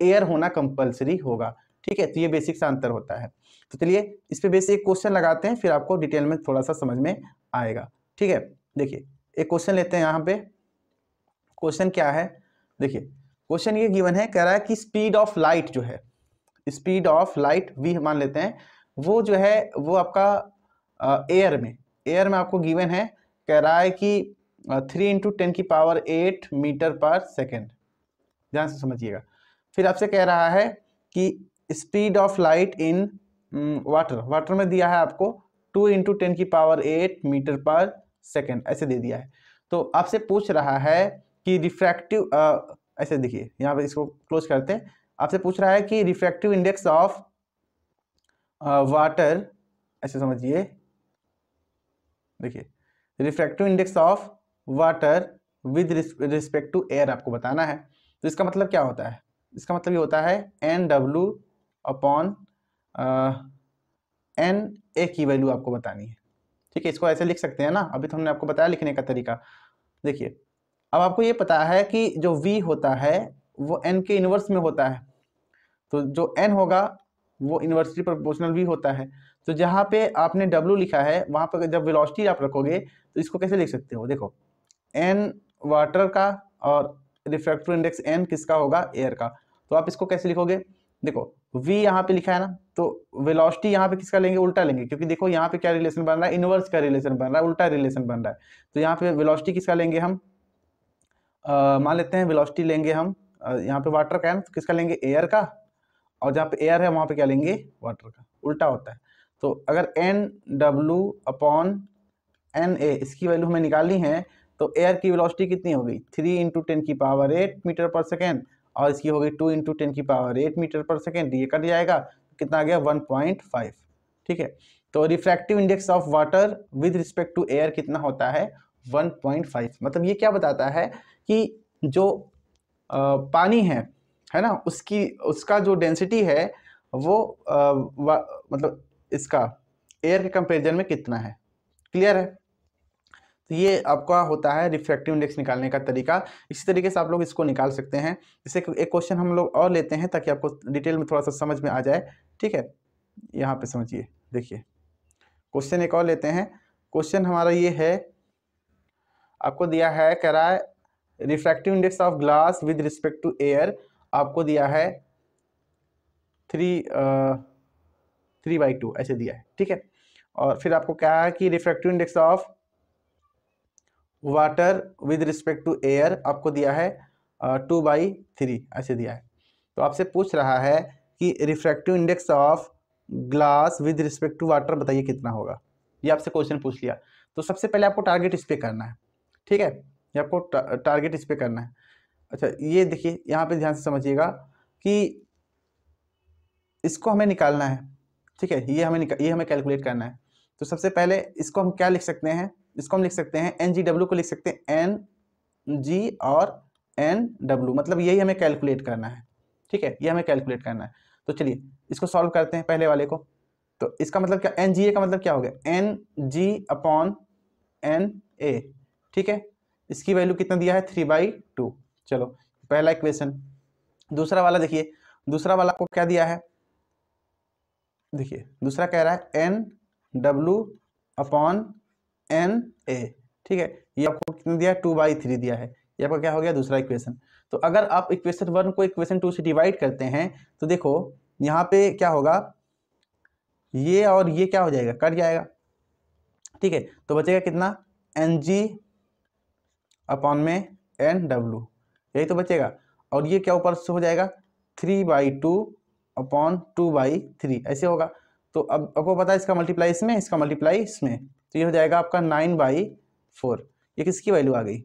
एयर होना कंपलसरी होगा, ठीक है। तो ये बेसिक सा अंतर होता है। तो चलिए इस पे बेसिक क्वेश्चन लगाते हैं, फिर आपको डिटेल में थोड़ा सा समझ में आएगा, ठीक है। देखिए एक क्वेश्चन लेते हैं। यहाँ पे क्वेश्चन क्या है, देखिए क्वेश्चन ये गिवन है, कह रहा है कि स्पीड ऑफ लाइट जो है, स्पीड ऑफ लाइट v मान लेते हैं, वो जो है वो आपका एयर में आपको गिवन है, कह रहा है कि 3 × 10⁸ मीटर पर सेकेंड। ध्यान से समझिएगा। फिर आपसे कह रहा है कि speed of light in water में दिया है आपको 2 × 10⁸ मीटर पर सेकेंड, ऐसे दे दिया है। तो आपसे पूछ रहा है कि रिफ्रैक्टिव ऐसे देखिए, यहाँ पे इसको क्लोज करते हैं। आपसे पूछ रहा है कि रिफ्रैक्टिव इंडेक्स ऑफ वाटर, ऐसे समझिए, देखिए refractive index of water with respect to air आपको बताना है। तो इसका मतलब क्या होता है, इसका मतलब ये होता है NW/NA की वैल्यू आपको बतानी है, ठीक है। इसको ऐसे लिख सकते हैं ना, अभी तो हमने आपको बताया लिखने का तरीका। देखिए अब आपको ये पता है कि जो V होता है वो N के इनवर्स में होता है, तो जो N होगा वो इन्वर्सली प्रोपोर्शनल V होता है। तो जहाँ पे आपने W लिखा है वहाँ पर जब वेलोसिटी आप रखोगे तो इसको कैसे लिख सकते हो, देखो N वाटर का और रिफ्रैक्टिव इंडेक्स N किसका होगा, एयर का। तो आप इसको कैसे लिखोगे, देखो V यहाँ पे लिखा है ना, तो वेलोसिटी यहाँ पे किसका लेंगे, उल्टा लेंगे, क्योंकि देखो यहाँ पे क्या रिलेशन बन रहा है, इनवर्स का रिलेशन बन रहा है, उल्टा रिलेशन बन रहा है। तो यहाँ पे वेलोसिटी किसका लेंगे हम, मान लेते हैं वेलोसिटी लेंगे हम, यहाँ पे वाटर का है ना, तो किसका लेंगे, एयर का, और जहाँ पे एयर है वहाँ पे क्या लेंगे, वाटर का, उल्टा होता है। तो अगर NW/NA इसकी वैल्यू हमें निकालनी है तो एयर की वेलोसिटी कितनी होगी 3 × 10⁸ मीटर पर सेकेंड और इसकी होगी 2 × 10⁸ मीटर पर सेकेंड। ये कट जाएगा, कितना आ गया 1.5। ठीक है, तो refractive index of water with respect to air कितना होता है 1.5। मतलब ये क्या बताता है कि जो पानी है ना, उसका जो डेंसिटी है वो मतलब इसका एयर के कंपेरिजन में कितना है। क्लियर है? तो ये आपका होता है रिफ्रैक्टिव इंडेक्स निकालने का तरीका। इसी तरीके से आप लोग इसको निकाल सकते हैं। जैसे एक क्वेश्चन हम लोग और लेते हैं ताकि आपको डिटेल में थोड़ा सा समझ में आ जाए। ठीक है, यहाँ पे समझिए, देखिए क्वेश्चन एक और लेते हैं। क्वेश्चन हमारा ये है, आपको दिया है, कह रहा है refractive index of glass with respect to air आपको दिया है 3/2 ऐसे दिया है। ठीक है, और फिर आपको क्या है कि refractive index of water with respect to air आपको दिया है 2/3 ऐसे दिया है। तो आपसे पूछ रहा है कि refractive index of glass with respect to water बताइए कितना होगा। ये आपसे क्वेश्चन पूछ लिया, तो सबसे पहले आपको टारगेट इस पे करना है। ठीक है, ये आपको टारगेट इस पे करना है। अच्छा, ये देखिए यहाँ पे ध्यान से समझिएगा कि इसको हमें निकालना है। ठीक है, ये हमें कैलकुलेट करना है। तो सबसे पहले इसको हम क्या लिख सकते हैं, इसको हम लिख सकते हैं NGW को लिख सकते हैं NG और NW, मतलब यही हमें कैलकुलेट करना है। ठीक है, ये हमें कैलकुलेट करना है। तो चलिए इसको सॉल्व करते हैं पहले वाले को। तो इसका मतलब क्या, NGA का मतलब क्या हो गया NG/NA। ठीक है, इसकी वैल्यू कितना दिया है 3/2। चलो पहला इक्वेशन। दूसरा वाला देखिए, दूसरा वाला आपको क्या दिया है, देखिए दूसरा कह रहा है NW/NA। ठीक है, ये आपको कितना दिया है 2/3 दिया है। ये आपका क्या हो गया दूसरा इक्वेशन। तो अगर आप इक्वेशन 1 को इक्वेशन 2 से डिवाइड करते हैं तो देखो यहाँ पे क्या होगा, ये और ये क्या हो जाएगा, कट जाएगा। ठीक है, तो बचेगा कितना NG/NW, यही तो बचेगा। और ये क्या ऊपर से हो जाएगा 3/2/2/3 ऐसे होगा। तो अब आपको पता है इसका मल्टीप्लाई इसमें, इसका मल्टीप्लाई इसमें, तो ये हो जाएगा आपका 9/4। ये किसकी वैल्यू आ गई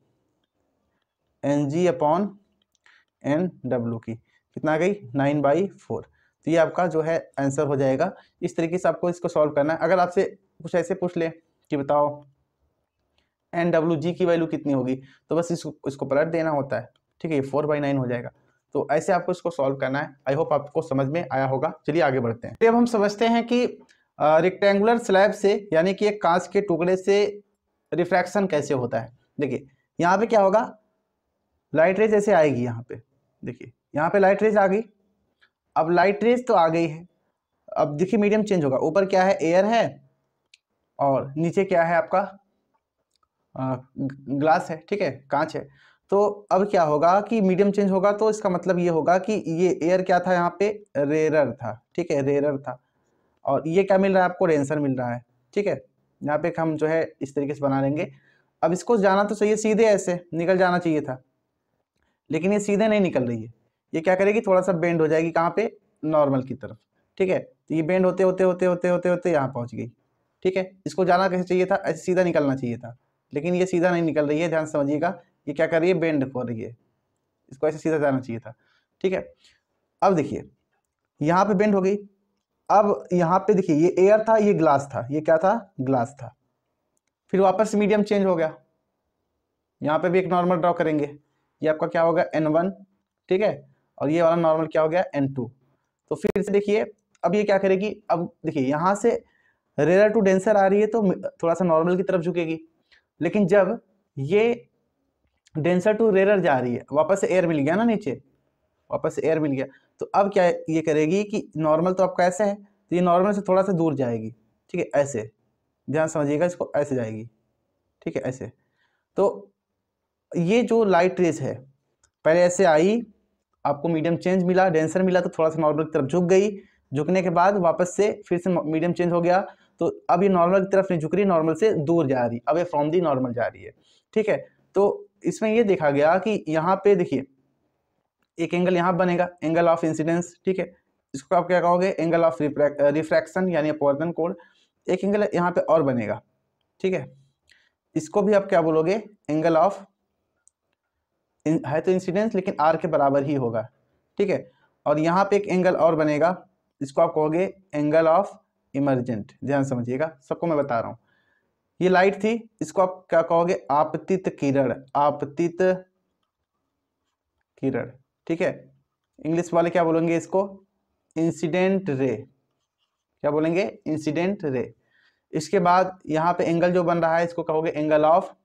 NG/NW की, कितना आ गई 9/4। तो ये आपका जो है आंसर हो जाएगा। इस तरीके से आपको इसको सॉल्व करना है। अगर आपसे कुछ ऐसे पूछ ले कि बताओ NWG की वैल्यू कितनी होगी, तो बस इसको पलट देना होता है। ठीक है, ये 4/9 हो जाएगा। तो ऐसे आपको इसको सॉल्व करना है। आई होप आपको समझ में आया होगा। चलिए आगे बढ़ते हैं। अब हम समझते हैं कि रेक्टेंगुलर स्लैब से, यानी कि एक कांच के टुकड़े से रिफ्रैक्शन कैसे होता है। देखिए यहाँ पे क्या होगा, लाइट रेज ऐसे आएगी। यहाँ पे देखिए, यहाँ पे लाइट रेज आ गई। अब लाइट रेज तो आ गई है, अब देखिए मीडियम चेंज होगा। ऊपर क्या है, एयर है, और नीचे क्या है आपका ग्लास है। ठीक है, कांच है। तो अब क्या होगा कि मीडियम चेंज होगा, तो इसका मतलब ये होगा कि ये एयर क्या था, यहाँ पे रेरर था। ठीक है, रेरर था। और ये क्या मिल रहा है आपको, डेंसर मिल रहा है। ठीक है, यहाँ पे हम जो है इस तरीके से बना लेंगे। अब इसको जाना तो चाहिए सीधे, ऐसे निकल जाना चाहिए था, लेकिन ये सीधे नहीं निकल रही है। ये क्या करेगी, थोड़ा सा बेंड हो जाएगी, कहाँ पे, नॉर्मल की तरफ। ठीक है, तो ये बेंड होते होते होते होते होते होते यहाँ पहुँच गई। ठीक है, इसको जाना कैसे चाहिए था, ऐसे सीधा निकलना चाहिए था, लेकिन ये सीधा नहीं निकल रही है। ध्यान समझिएगा, ये क्या कर रही है, बेंड हो रही है। इसको ऐसे सीधा जाना चाहिए था। ठीक है, अब देखिए यहाँ पे बेंड हो गई। अब यहाँ पे देखिए, ये एयर था, ये ग्लास था, ये क्या था, ग्लास था। फिर वापस से मीडियम चेंज हो गया। यहाँ पे भी एक नॉर्मल ड्रॉ करेंगे, ये आपका क्या होगा N1। ठीक है, और ये वाला नॉर्मल क्या हो गया N2। तो फिर से देखिए, अब ये क्या करेगी, अब देखिए यहाँ से रेयर टू डेंसर आ रही है, तो थोड़ा सा नॉर्मल की तरफ झुकेगी। लेकिन जब ये डेंसर टू रेयर जा रही है, वापस से एयर मिल गया ना नीचे, वापस से एयर मिल गया, तो अब क्या ये करेगी कि नॉर्मल तो आपका ऐसा है, तो ये नॉर्मल से थोड़ा सा दूर जाएगी। ठीक है, ऐसे ध्यान समझिएगा, इसको ऐसे जाएगी। ठीक है, ऐसे। तो ये जो लाइट रेज है, पहले ऐसे आई, आपको मीडियम चेंज मिला, डेंसर मिला, तो थोड़ा सा नॉर्मल की तरफ झुक गई। झुकने के बाद वापस से फिर से मीडियम चेंज हो गया, तो अब ये नॉर्मल की तरफ नहीं झुक रही, नॉर्मल से दूर जा रही, अब ये फ्रॉम दी नॉर्मल जा रही है। ठीक है, तो इसमें ये देखा गया कि यहाँ पे देखिए एक एंगल यहाँ बनेगा, एंगल ऑफ इंसिडेंस। ठीक है, इसको आप क्या कहोगे, एंगल ऑफ रिफ्रैक्शन यानी अपवर्तन कोण। एक एंगल यहाँ पे और बनेगा, ठीक है, इसको भी आप क्या बोलोगे, एंगल ऑफ, है तो इंसिडेंस लेकिन आर के बराबर ही होगा, ठीक है। और यहाँ पे एक एंगल और बनेगा, इसको आप कहोगे एंगल ऑफ इमरजेंट। ध्यान समझिएगा, सबको मैं बता रहा हूँ। ये लाइट थी, इसको आप क्या कहोगे, आपतित किरण, आपतित किरण, ठीक है। इंग्लिश वाले क्या बोलेंगे इसको, इंसिडेंट रे, क्या बोलेंगे, इंसिडेंट रे। इसके बाद यहाँ पे एंगल जो बन रहा है इसको कहोगे एंगल ऑफ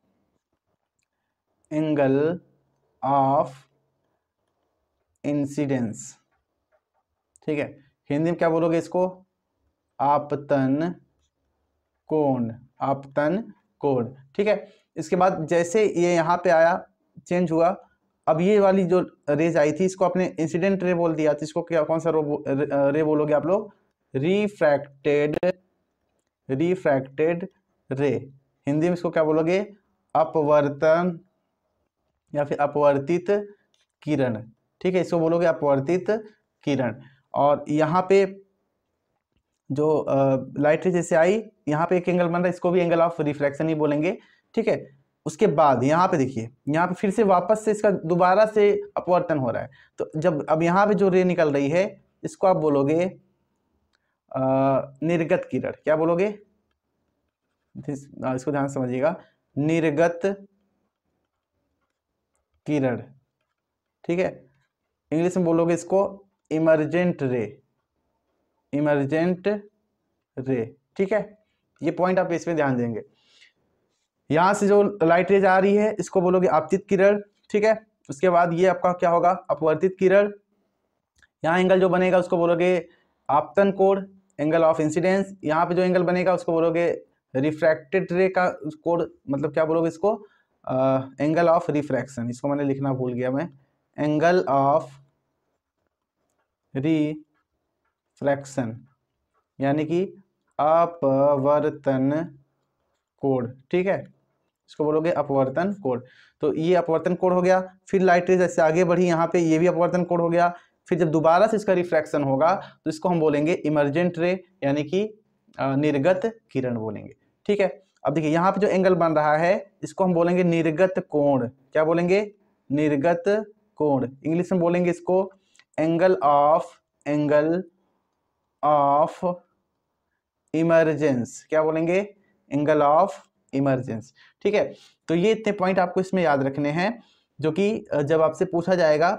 इंसिडेंस, ठीक है। हिंदी में क्या बोलोगे इसको, आपतन कोण, आपतन कोण, ठीक है। इसके बाद जैसे ये यहाँ पे आया, चेंज हुआ, अब ये वाली जो रेज आई थी इसको आपने इंसिडेंट रे बोल दिया, तो इसको क्या, कौन सा रे बोलोगे आप लोग, रिफ्रैक्टेड रे। हिंदी में इसको क्या बोलोगे, अपवर्तन या फिर अपवर्तित किरण, ठीक है, इसको बोलोगे अपवर्तित किरण। और यहाँ पे जो लाइट रे जैसे आई, यहाँ पे एक एंगल बन रहा है, इसको भी एंगल ऑफ रिफ्रैक्शन ही बोलेंगे, ठीक है। उसके बाद यहाँ पे देखिए, यहाँ पे फिर से वापस से इसका दोबारा से अपवर्तन हो रहा है, तो जब अब यहाँ पे जो रे निकल रही है इसको आप बोलोगे निर्गत किरण। क्या बोलोगे, इसको ध्यान समझिएगा, निर्गत किरण, ठीक है। इंग्लिश में बोलोगे इसको इमरजेंट रे, इमरजेंट रे, ठीक है। ये पॉइंट आप इसमें ध्यान देंगे। यहां से जो लाइट रेज आ रही है इसको बोलोगे आपतित किरण, ठीक है। उसके बाद ये आपका क्या होगा, अपवर्तित किरण। यहाँ एंगल जो बनेगा उसको बोलोगे आपतन कोण, एंगल ऑफ इंसिडेंस। यहाँ पे जो एंगल बनेगा उसको बोलोगे रिफ्रैक्टेड रे का कोण, मतलब क्या बोलोगे इसको, एंगल ऑफ रिफ्रैक्शन। इसको मैंने लिखना भूल गया मैं, एंगल ऑफ रिफ्रैक्शन यानी कि अपवर्तन कोण, ठीक है, इसको बोलोगे अपवर्तन कोण। तो ये अपवर्तन कोण हो गया। फिर लाइट रेज जैसे आगे बढ़ी, यहाँ पे ये भी अपवर्तन कोण हो गया। फिर जब दोबारा से इसका रिफ्रैक्शन होगा तो इसको हम बोलेंगे इमरजेंट रे यानी कि निर्गत किरण बोलेंगे, ठीक है। अब देखिए यहाँ पे जो एंगल बन रहा है इसको हम बोलेंगे निर्गत कोण। क्या बोलेंगे, निर्गत कोण। इंग्लिश में बोलेंगे इसको एंगल ऑफ इमरजेंस। क्या बोलेंगे, एंगल ऑफ इमरजेंस, ठीक है। तो ये इतने पॉइंट आपको इसमें याद रखने हैं, जो कि जब आपसे पूछा जाएगा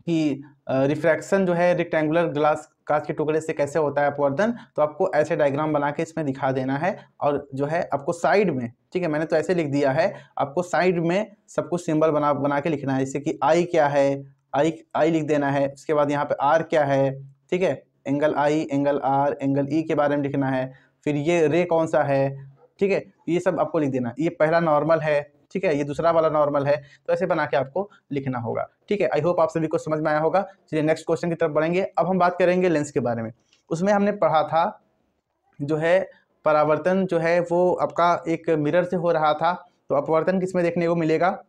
कि रिफ्रैक्शन जो है रेक्टेंगुलर ग्लास कांच के टुकड़े से कैसे होता है अपवर्तन, तो आपको ऐसे डायग्राम बना के इसमें दिखा देना है। और जो है आपको साइड में, ठीक है, मैंने तो ऐसे लिख दिया है, आपको साइड में सब कुछ सिंबल बना के लिखना है। जैसे कि आई क्या है, आई लिख देना है। उसके बाद यहाँ पे आर क्या है, ठीक है, angle i, angle r, angle e के बारे में लिखना है। फिर ये रे कौन सा है, ठीक है, ये सब आपको लिख देना। ये पहला नॉर्मल है, ठीक है, ये दूसरा वाला नॉर्मल है। तो ऐसे बना के आपको लिखना होगा, ठीक है। आई होप आप सभी को समझ में आया होगा। चलिए नेक्स्ट क्वेश्चन की तरफ बढ़ेंगे। अब हम बात करेंगे लेंस के बारे में। उसमें हमने पढ़ा था जो है परावर्तन जो है वो आपका एक मिरर से हो रहा था, तो अपवर्तन किसमें देखने को मिलेगा,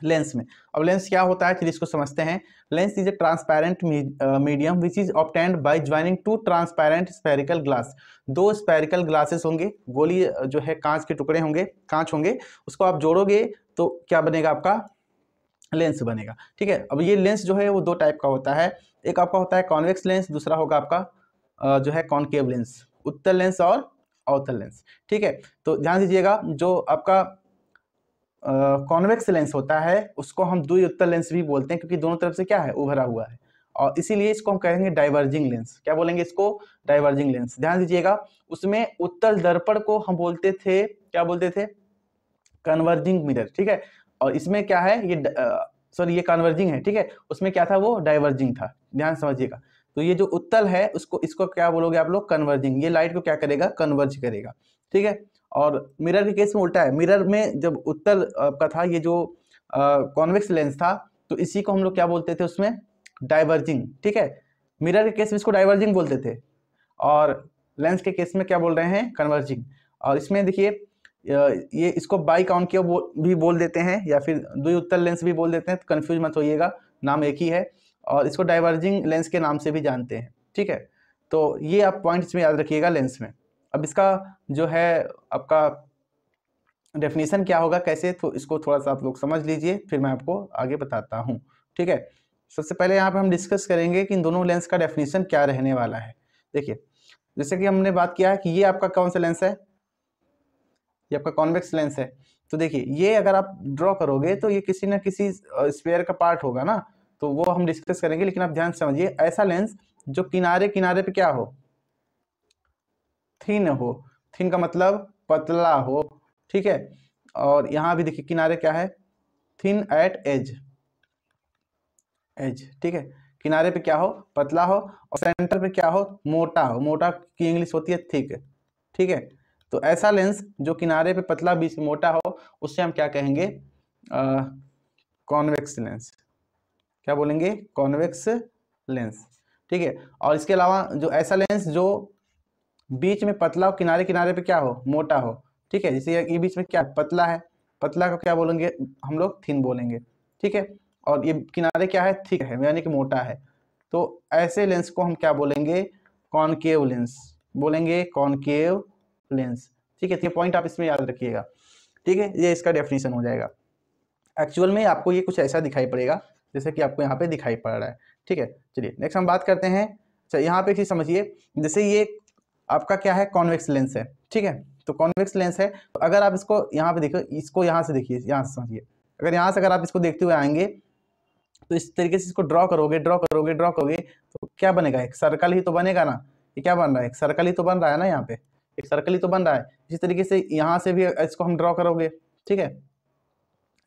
लेंस में। अब लेंस क्या होता है, चलिए इसको समझते हैं। Lens is a transparent medium which is obtained by joining two transparent spherical glass. दो स्फेरिकल ग्लासेस होंगे, गोली जो है कांच के टुकड़े होंगे, कांच होंगे, उसको आप जोड़ोगे तो क्या बनेगा, आपका लेंस बनेगा, ठीक है। अब ये लेंस जो है वो दो टाइप का होता है। एक आपका होता है कॉन्वेक्स लेंस, दूसरा होगा आपका जो है कॉनकेव लेंस, उत्तल लेंस और अवतल लेंस, ठीक है। तो ध्यान दीजिएगा, जो आपका कॉन्वेक्स लेंस होता है उसको हम द्विउत्तल लेंस भी बोलते हैं, क्योंकि दोनों तरफ से क्या है, उभरा हुआ है, और इसीलिए इसको हम कहेंगे डाइवर्जिंग लेंस। क्या बोलेंगे इसको, डाइवर्जिंग लेंस। ध्यान दीजिएगा, उसमें उत्तल दर्पण को हम बोलते थे, क्या बोलते थे, कन्वर्जिंग मिरर, ठीक है। और इसमें क्या है, ये सॉरी ये कन्वर्जिंग है, ठीक है, उसमें क्या था, वो डाइवर्जिंग था। ध्यान समझिएगा। तो ये जो उत्तल है इसको क्या बोलोगे आप लोग, कन्वर्जिंग। ये लाइट को क्या करेगा, कन्वर्ज करेगा, ठीक है। और मिरर के केस में उल्टा है। मिरर में जब उत्तल का था, ये जो कॉन्वेक्स लेंस था, तो इसी को हम लोग क्या बोलते थे उसमें, डाइवर्जिंग, ठीक है। मिरर के केस में इसको डाइवर्जिंग बोलते थे, और लेंस के केस में क्या बोल रहे हैं, कन्वर्जिंग। और इसमें देखिए ये इसको बाई कॉनकेव भी बोल देते हैं, या फिर द्विउत्तल लेंस भी बोल देते हैं, तो कंफ्यूज मत होइएगा, नाम एक ही है। और इसको डाइवर्जिंग लेंस के नाम से भी जानते हैं। ठीक है, तो ये आप पॉइंट इसमें याद रखिएगा लेंस में। अब इसका जो है आपका डेफिनेशन क्या होगा कैसे, तो इसको थोड़ा सा आप लोग समझ लीजिए, फिर मैं आपको आगे बताता हूँ। ठीक है, सबसे पहले यहाँ पे हम डिस्कस करेंगे कि इन दोनों लेंस का डेफिनेशन क्या रहने वाला है। देखिए, जैसे कि हमने बात किया है कि ये आपका कौन सा लेंस है, ये आपका कॉन्वेक्स लेंस है। तो देखिए, ये अगर आप ड्रॉ करोगे तो ये किसी ना किसी स्फीयर का पार्ट होगा ना, तो वो हम डिस्कस करेंगे। लेकिन आप ध्यान से समझिए, ऐसा लेंस जो किनारे किनारे पे क्या हो, थिन हो। थिन का मतलब पतला हो। ठीक है, और यहाँ भी देखिए किनारे क्या है, थिन एट एज, एज। ठीक है, किनारे पे क्या हो, पतला हो, और सेंटर पे क्या हो, मोटा हो। मोटा की इंग्लिश होती है थिक। ठीक है, तो ऐसा लेंस जो किनारे पे पतला बीच में मोटा हो, उससे हम क्या कहेंगे, कॉन्वेक्स लेंस। क्या बोलेंगे, कॉन्वेक्स लेंस। ठीक है, और इसके अलावा जो ऐसा लेंस जो बीच में पतला हो, किनारे किनारे पे क्या हो, मोटा हो। ठीक है, जैसे ये बीच में क्या पतला है, पतला को क्या बोलेंगे हम लोग, थिन बोलेंगे। ठीक है, और ये किनारे क्या है, थिक है, यानी कि मोटा है। तो ऐसे लेंस को हम क्या बोलेंगे, कॉनकेव लेंस बोलेंगे, कॉनकेव लेंस। ठीक है, तो ये पॉइंट आप इसमें याद रखिएगा। ठीक है, ये इसका डेफिनेशन हो जाएगा। एक्चुअल में आपको ये कुछ ऐसा दिखाई पड़ेगा जैसे कि आपको यहाँ पे दिखाई पड़ रहा है। ठीक है, चलिए नेक्स्ट हम बात करते हैं। अच्छा, यहाँ पे एक चीज समझिए, जैसे ये आपका क्या है, कॉन्वेक्स लेंस है। ठीक है, तो कॉन्वेक्स लेंस है, तो अगर आप इसको यहाँ पे देखो, इसको यहाँ से देखिए, यहाँ से समझिए, अगर यहाँ से अगर आप इसको देखते हुए आएंगे तो इस तरीके से इसको ड्रॉ करोगे, ड्रॉ करोगे, ड्रॉ करोगे, तो क्या बनेगा, एक सर्कल ही तो बनेगा ना। ये क्या बन रहा है, एक सर्कल ही तो बन रहा है ना, यहाँ पे एक सर्कल ही तो बन रहा है। इसी तरीके से यहाँ से भी इसको हम ड्रॉ करोगे। ठीक है,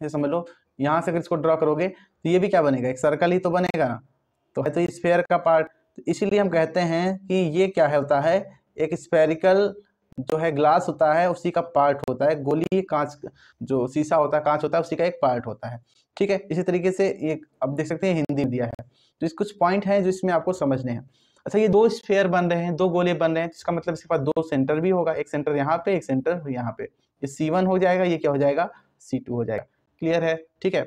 ये समझ लो, यहाँ से अगर इसको ड्रॉ करोगे तो ये भी क्या बनेगा, एक सर्कल ही तो बनेगा ना। तो है तो ये स्फेयर का पार्ट। तो इसीलिए हम कहते हैं कि ये क्या है, होता है एक स्फेरिकल जो है ग्लास होता है, उसी का पार्ट होता है। गोली कांच, जो शीशा होता है, कांच होता है, उसी का एक पार्ट होता है। ठीक है, इसी तरीके से ये अब देख सकते हैं हिंदी में दिया है। तो इस कुछ पॉइंट हैं जो इसमें आपको समझने हैं। अच्छा, ये दो स्फेयर बन रहे हैं, दो गोले बन रहे हैं, इसका मतलब इसके पास दो सेंटर भी होगा, एक सेंटर यहाँ पे, एक सेंटर यहाँ पे। ये C1 हो जाएगा, ये क्या हो जाएगा, C2 हो जाएगा। क्लियर है। ठीक है,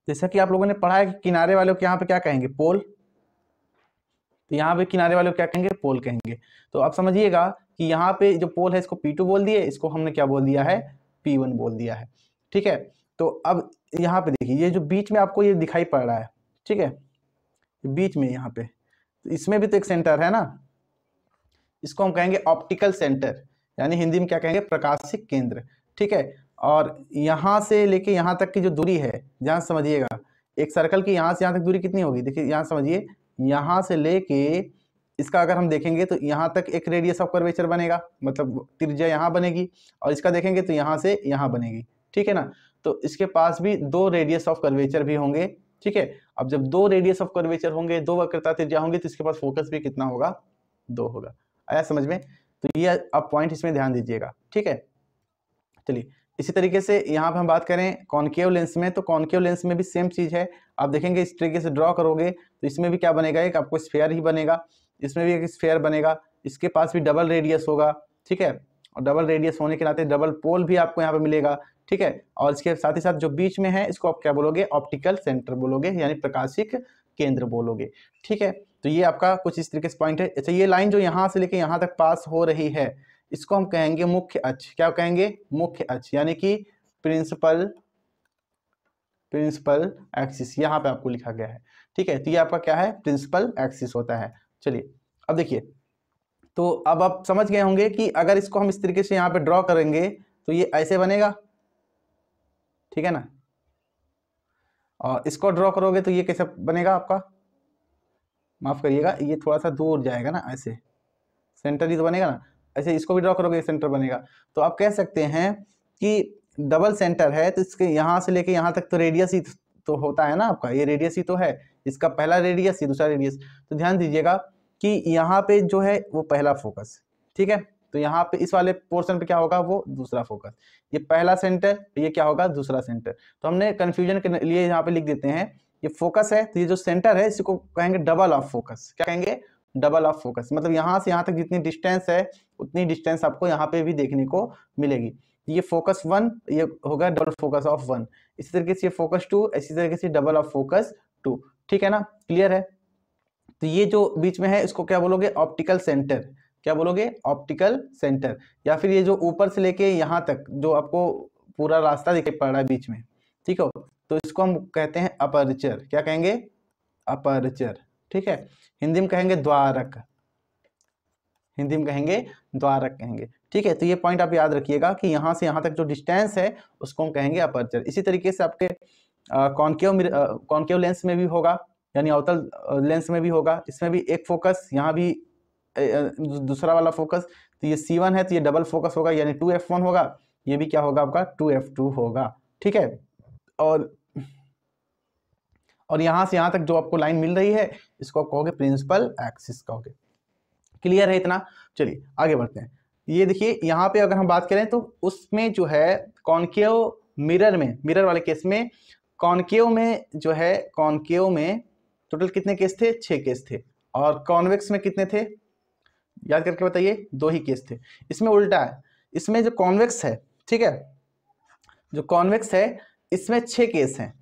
जैसा कि आप लोगों ने पढ़ा है कि किनारे वालों को यहाँ पे क्या कहेंगे, पोल। तो यहाँ पे किनारे वालों को क्या कहेंगे, पोल कहेंगे। तो आप समझिएगा कि यहाँ पे जो पोल है इसको P2 बोल दिए, इसको हमने क्या बोल दिया है, P1 बोल दिया है। ठीक है, तो अब यहाँ पे देखिए, ये जो बीच में आपको ये दिखाई पड़ रहा है, ठीक है, बीच में यहाँ पे, तो इसमें भी तो एक सेंटर है ना, इसको हम कहेंगे ऑप्टिकल सेंटर, यानी हिंदी में क्या कहेंगे, प्रकाशिक केंद्र। ठीक है, और यहाँ से लेके यहाँ तक की जो दूरी है, ध्यान समझिएगा, एक सर्कल की यहाँ से यहाँ तक दूरी कितनी होगी, देखिए यहाँ समझिए, यहाँ से लेके इसका अगर हम देखेंगे तो यहाँ तक एक रेडियस ऑफ कर्वेचर बनेगा, मतलब त्रिज्या यहाँ बनेगी, और इसका देखेंगे तो यहाँ से यहाँ बनेगी। ठीक है ना, तो इसके पास भी दो रेडियस ऑफ कर्वेचर भी होंगे। ठीक है, अब जब दो रेडियस ऑफ कर्वेचर होंगे, दो वक्रता त्रिज्या होंगी, तो इसके पास फोकस भी कितना होगा, दो होगा। आया समझ में। तो ये अब पॉइंट इसमें ध्यान दीजिएगा। ठीक है, चलिए इसी तरीके से यहाँ पे हम बात करें कॉनकेव लेंस में, तो कॉनकेव लेंस में भी सेम चीज है। आप देखेंगे इस तरीके से ड्रॉ करोगे तो इसमें भी क्या बनेगा, एक आपको स्फेयर ही बनेगा, इसमें भी एक स्फेयर बनेगा, इसके पास भी डबल रेडियस होगा। ठीक है, और डबल रेडियस होने के नाते डबल पोल भी आपको यहाँ पे मिलेगा। ठीक है, और इसके साथ ही साथ जो बीच में है इसको आप क्या बोलोगे, ऑप्टिकल सेंटर बोलोगे, यानी प्रकाशिक केंद्र बोलोगे। ठीक है, तो ये आपका कुछ इस तरीके से पॉइंट है। अच्छा, ये लाइन जो यहाँ से लेके यहाँ तक पास हो रही है, इसको हम कहेंगे मुख्य अक्ष। क्या कहेंगे, मुख्य अक्ष, यानी कि प्रिंसिपल एक्सिस, यहाँ पे आपको लिखा गया है। ठीक है, तो ये आपका क्या है, प्रिंसिपल एक्सिस होता है। चलिए अब देखिए, तो अब आप समझ गए होंगे कि अगर इसको हम इस तरीके से यहाँ पे ड्रॉ करेंगे तो ये ऐसे बनेगा। ठीक है ना, और इसको ड्रॉ करोगे तो ये कैसे बनेगा आपका, माफ करिएगा, ये थोड़ा सा दूर जाएगा ना, ऐसे सेंटर ही तो बनेगा ना, ऐसे इसको भी ड्रॉ करोगे सेंटर बनेगा। तो आप कह सकते हैं कि डबल सेंटर है, तो इसके यहाँ से लेके यहाँ तक तो रेडियस ही तो होता है ना आपका, ये रेडियस ही तो है, इसका पहला रेडियस, ये दूसरा रेडियस। तो ध्यान दीजिएगा कि यहाँ पे जो है वो पहला फोकस, ठीक है, तो यहाँ पे इस वाले पोर्शन पे क्या होगा, वो दूसरा फोकस, ये पहला सेंटर, ये क्या होगा, दूसरा सेंटर। तो हमने कंफ्यूजन के लिए यहाँ पे लिख देते हैं, ये फोकस है, तो ये जो सेंटर है इसको कहेंगे डबल ऑफ फोकस। क्या कहेंगे, डबल ऑफ फोकस, मतलब यहाँ से यहाँ तक जितनी डिस्टेंस है उतनी डिस्टेंस आपको यहाँ पे भी देखने को मिलेगी। ये फोकस 1, ये होगा डबल फोकस ऑफ 1, इसी तरीके से फोकस 2, इसी तरीके से डबल ऑफ फोकस 2। ठीक है ना, क्लियर है। तो ये जो बीच में है इसको क्या बोलोगे, ऑप्टिकल सेंटर। क्या बोलोगे, ऑप्टिकल सेंटर। या फिर ये जो ऊपर से लेके यहाँ तक जो आपको पूरा रास्ता दिखाई पड़ रहा है बीच में, ठीक है, तो इसको हम कहते हैं अपर्चर। क्या कहेंगे, अपर्चर। ठीक है, हिंदी में कहेंगे द्वारक, हिंदी में कहेंगे द्वारक कहेंगे। ठीक है, तो ये पॉइंट आप याद रखिएगा कि यहाँ से यहाँ तक जो डिस्टेंस है उसको हम कहेंगे अपर्चर। इसी तरीके से आपके कॉन्केव लेंस में भी होगा, यानी अवतल लेंस में भी होगा। इसमें भी एक फोकस, यहाँ भी दूसरा वाला फोकस। तो ये C1 है तो ये डबल फोकस होगा, यानी 2f1 होगा। ये भी क्या होगा आपका 2f2 होगा। ठीक है, और यहाँ से यहाँ तक जो आपको लाइन मिल रही है इसको आप कहोगे प्रिंसिपल एक्सिस कहोगे। क्लियर है इतना। चलिए आगे बढ़ते हैं। ये देखिए यहाँ पे अगर हम बात करें तो उसमें जो है कॉन्केव मिरर में, मिरर वाले केस में, कॉन्केव में जो है, कॉन्केव में टोटल कितने केस थे, 6 केस थे। और कॉन्वेक्स में कितने थे, याद करके बताइए, 2 ही केस थे। इसमें उल्टा है, इसमें जो कॉन्वेक्स है, ठीक है, जो कॉन्वेक्स है इसमें 6 केस हैं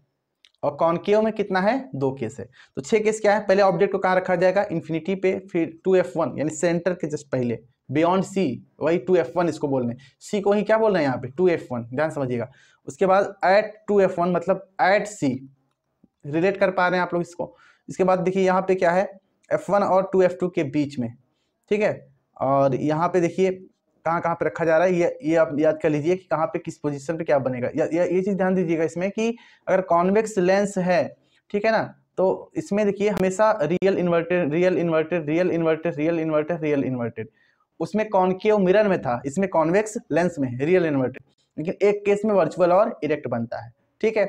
और कॉन्केव में कितना है, 2 केस है। तो 6 केस क्या है, पहले ऑब्जेक्ट को कहाँ रखा जाएगा, इन्फिनिटी पे, फिर 2f1 यानी सेंटर के जस्ट पहले, बियॉन्ड सी, वही 2f1 इसको बोल रहे हैं, सी को ही क्या बोल रहे हैं यहाँ पे 2f1, ध्यान समझिएगा। उसके बाद एट 2f1 मतलब एट सी, रिलेट कर पा रहे हैं आप लोग इसको। इसके बाद देखिए यहाँ पे क्या है, f1 और 2f2 के बीच में, ठीक है। और यहाँ पे देखिए कहाँ कहाँ पे रखा जा रहा है, ये आप याद कर लीजिए कि कहाँ पे किस पोजीशन पे क्या बनेगा। ये चीज़ ध्यान दीजिएगा इसमें कि अगर कॉन्वेक्स लेंस है, ठीक है ना, तो इसमें देखिए हमेशा real inverted, real inverted, real inverted, real inverted, real inverted. उसमें कॉन्केव मिरर में था, इसमें कॉन्वेक्स लेंस में है रियल इन्वर्टेड, लेकिन एक केस में वर्चुअल और इरेक्ट बनता है। ठीक है,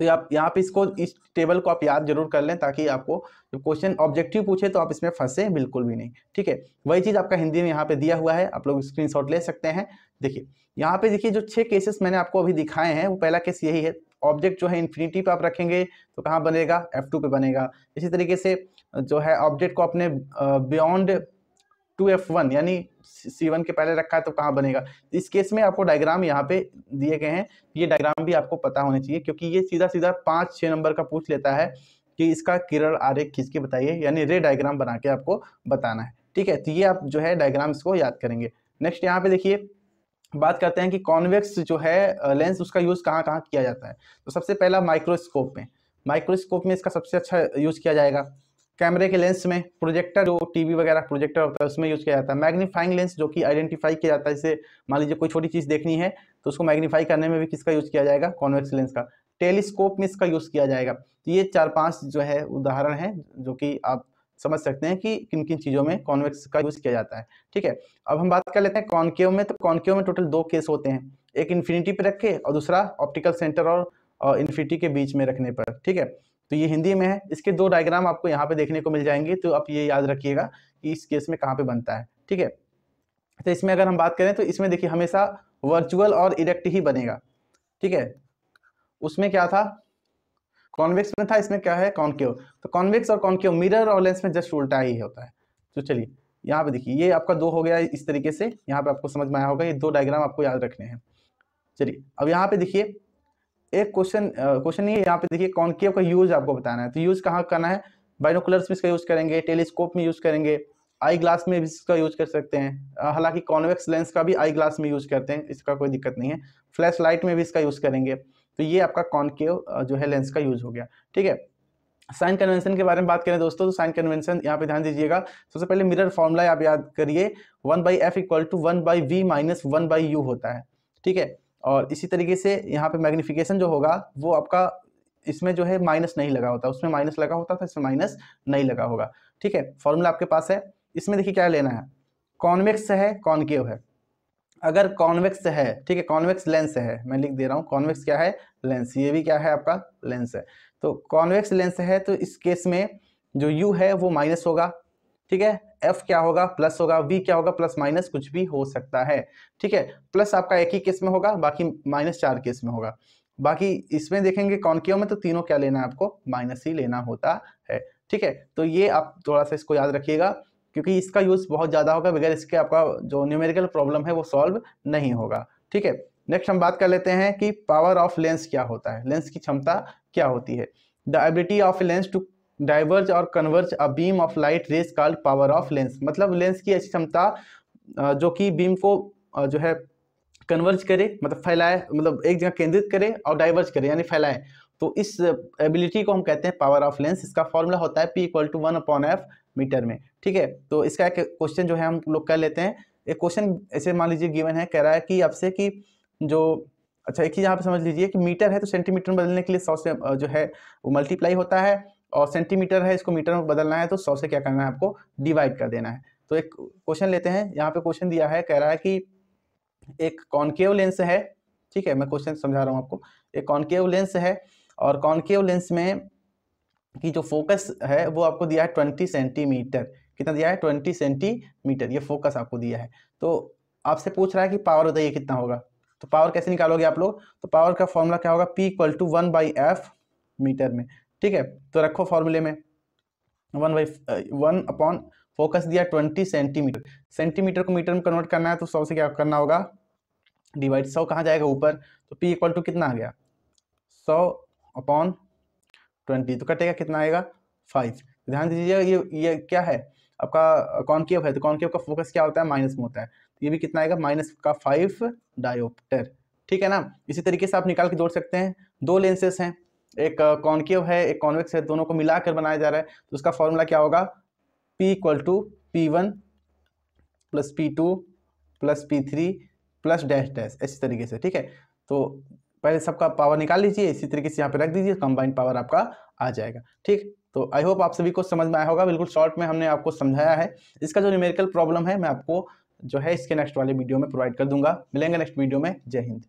तो आप यहाँ पे इसको, इस टेबल को आप याद जरूर कर लें ताकि आपको जब क्वेश्चन ऑब्जेक्टिव पूछे तो आप इसमें फंसे बिल्कुल भी नहीं। ठीक है, वही चीज़ आपका हिंदी में यहाँ पे दिया हुआ है, आप लोग स्क्रीनशॉट ले सकते हैं। देखिए यहाँ पे देखिए जो 6 केसेस मैंने आपको अभी दिखाए हैं, वो पहला केस यही है, ऑब्जेक्ट जो है इन्फिनिटी पे आप रखेंगे तो कहाँ बनेगा, f2 पे बनेगा। इसी तरीके से जो है ऑब्जेक्ट को अपने बियॉन्ड 2f1 यानी C1 के पहले रखा है तो कहाँ बनेगा। इस केस में आपको डायग्राम यहाँ पे दिए गए हैं, ये डायग्राम भी आपको पता होने चाहिए क्योंकि ये सीधा सीधा 5-6 नंबर का पूछ लेता है कि इसका किरण आरेख खींच के बताइए, यानी रे डायग्राम बना के आपको बताना है। ठीक है, तो ये आप जो है डायग्राम इसको याद करेंगे। नेक्स्ट यहाँ पे देखिए बात करते हैं कि कॉन्वेक्स जो है लेंस, उसका यूज कहाँ कहाँ किया जाता है। तो सबसे पहला माइक्रोस्कोप में, माइक्रोस्कोप में इसका सबसे अच्छा यूज किया जाएगा। कैमरे के लेंस में, प्रोजेक्टर जो टीवी वगैरह प्रोजेक्टर होता है उसमें यूज किया जाता है। मैग्नीफाइंग लेंस जो कि आइडेंटिफाई किया जाता है, जैसे मान लीजिए कोई छोटी चीज देखनी है तो उसको मैग्नीफाई करने में भी किसका यूज किया जाएगा, कॉन्वेक्स लेंस का। टेलीस्कोप में इसका यूज किया जाएगा। तो ये 4-5 जो है उदाहरण है जो कि आप समझ सकते हैं कि किन किन चीजों में कॉन्वेक्स का यूज किया जाता है। ठीक है, अब हम बात कर लेते हैं कॉन्केव में। तो कॉन्केव में टोटल 2 केस होते हैं, एक इन्फिनिटी पे रख के और दूसरा ऑप्टिकल सेंटर और इन्फिनिटी के बीच में रखने पर। ठीक है, तो ये हिंदी में है। इसके 2 डायग्राम आपको यहाँ पे देखने को मिल जाएंगे, तो आप ये याद रखिएगा कि इस केस में कहाँ पे बनता है। ठीक है, तो इसमें अगर हम बात करें तो इसमें देखिए हमेशा वर्चुअल और इरेक्ट ही बनेगा। ठीक है, उसमें क्या था, कॉन्वेक्स में था, इसमें क्या है, कॉन्केव। तो कॉन्वेक्स और कॉन्केव मिरर और लेंस में जस्ट उल्टा ही होता है। तो चलिए यहाँ पे देखिए ये आपका 2 हो गया इस तरीके से, यहाँ पे आपको समझ में आया होगा, ये 2 डायग्राम आपको याद रखने हैं। चलिए अब यहाँ पे देखिए एक क्वेश्चन नहीं है, यहाँ पे देखिए कॉन्केव का यूज आपको बताना है। तो यूज कहाँ करना है, बाइनोकुलर्स में इसका यूज करेंगे, टेलीस्कोप में यूज करेंगे, आई ग्लास में भी इसका यूज कर सकते हैं। हालांकि कॉन्वेक्स लेंस का भी आई ग्लास में यूज करते हैं, इसका कोई दिक्कत नहीं है। फ्लैश लाइट में भी इसका यूज करेंगे। तो ये आपका कॉन्केव जो है लेंस का यूज हो गया। ठीक है, साइन कन्वेंशन के बारे में बात करें दोस्तों, तो साइन कन्वेंशन यहाँ पे ध्यान दीजिएगा। सबसे पहले मिरर फॉर्मूला आप याद करिए, 1/f = 1/v - 1/u होता है। ठीक है, और इसी तरीके से यहाँ पे मैग्निफिकेशन जो होगा वो आपका, इसमें जो है माइनस नहीं लगा होता, उसमें माइनस लगा होता था, इसमें माइनस नहीं लगा होगा। ठीक है, फॉर्मूला आपके पास है। इसमें देखिए क्या लेना है, कॉन्वेक्स है, कॉन्केव है। अगर कॉन्वेक्स है, ठीक है, कॉन्वेक्स लेंस है, मैं लिख दे रहा हूँ, कॉन्वेक्स क्या है, लेंस, ये भी क्या है आपका लेंस है। तो कॉन्वेक्स लेंस है तो इस केस में जो u है वो माइनस होगा। ठीक है, f क्या होगा, प्लस होगा, v क्या होगा, प्लस माइनस कुछ भी हो सकता है। ठीक है, प्लस आपका एक ही केस में होगा, बाकी माइनस 4 केस में होगा। बाकी इसमें देखेंगे कॉन्केव में तो तीनों क्या लेना है आपको, माइनस ही लेना होता है। ठीक है, तो ये आप थोड़ा सा इसको याद रखिएगा क्योंकि इसका यूज बहुत ज्यादा होगा, बगैर इसके आपका जो न्यूमेरिकल प्रॉब्लम है वो सॉल्व नहीं होगा। ठीक है, नेक्स्ट हम बात कर लेते हैं कि पावर ऑफ लेंस क्या होता है, लेंस की क्षमता क्या होती है। The ability of lens to diverge और converge a beam of light rays called power of lens. मतलब लेंस की ऐसी क्षमता जो कि बीम को जो है कन्वर्ज करे, मतलब फैलाए, मतलब एक जगह केंद्रित करे और डाइवर्ज करे यानी फैलाए, तो इस एबिलिटी को हम कहते हैं पावर ऑफ लेंस। इसका फॉर्मूला होता है P = 1/f मीटर में। ठीक है, तो इसका एक क्वेश्चन जो है हम लोग कर लेते हैं। एक क्वेश्चन ऐसे मान लीजिए गिवन है, कह रहा है कि आपसे कि जो अच्छा एक चीज़ यहाँ पे समझ लीजिए कि मीटर है तो सेंटीमीटर में बदलने के लिए 100 से जो है वो मल्टीप्लाई होता है, और सेंटीमीटर है इसको मीटर में बदलना है तो 100 से क्या करना है आपको डिवाइड कर देना है। तो एक क्वेश्चन लेते हैं, यहाँ पे क्वेश्चन दिया है, कह रहा है कि एक कॉनकेव लेंस है। ठीक है, मैं क्वेश्चन समझा रहा हूँ आपको। एक कॉनकेव लेंस है और कॉनकेव लेंस में की जो फोकस है वो आपको दिया है 20 सेंटीमीटर। कितना दिया है? 20 सेंटीमीटर, ये फोकस आपको दिया है। तो आपसे पूछ रहा है कि पावर बताइए कितना होगा। तो पावर कैसे निकालोगे आप लोग? तो पावर का फॉर्मूला क्या होगा? P = 1/f मीटर में। ठीक है, तो रखो फॉर्मूले में 1 अपॉन फोकस दिया 20 सेंटीमीटर। सेंटीमीटर को मीटर में कन्वर्ट करना है तो 100 से क्या करना होगा डिवाइड। 100 कहाँ जाएगा? ऊपर। तो P = कितना आ गया? 100/20, तो कटेगा कितना आएगा? 5। ध्यान दीजिए ये क्या है आपका कॉनकेव है, तो कॉनकेव का फोकस क्या होता है? माइनस में होता है, तो ये भी कितना आएगा? -5 डायोप्टर। ठीक है ना। इसी तरीके से आप निकाल के जोड़ सकते हैं। दो लेंसेस हैं, एक कॉनकेव है एक कॉन्वेक्स है, दोनों को मिलाकर बनाया जा रहा है, तो उसका फॉर्मूला क्या होगा? P = P1 + P2 + P3 + dash dash, इस तरीके से। ठीक है, तो पहले सबका पावर निकाल लीजिए, इसी तरीके से यहाँ पे रख दीजिए, कंबाइंड पावर आपका आ जाएगा। ठीक, तो आई होप आप सभी को समझ में आया होगा। बिल्कुल शॉर्ट में हमने आपको समझाया है। इसका जो न्यूमेरिकल प्रॉब्लम है मैं आपको जो है इसके नेक्स्ट वाले वीडियो में प्रोवाइड कर दूंगा। मिलेंगे नेक्स्ट वीडियो में। जय हिंद।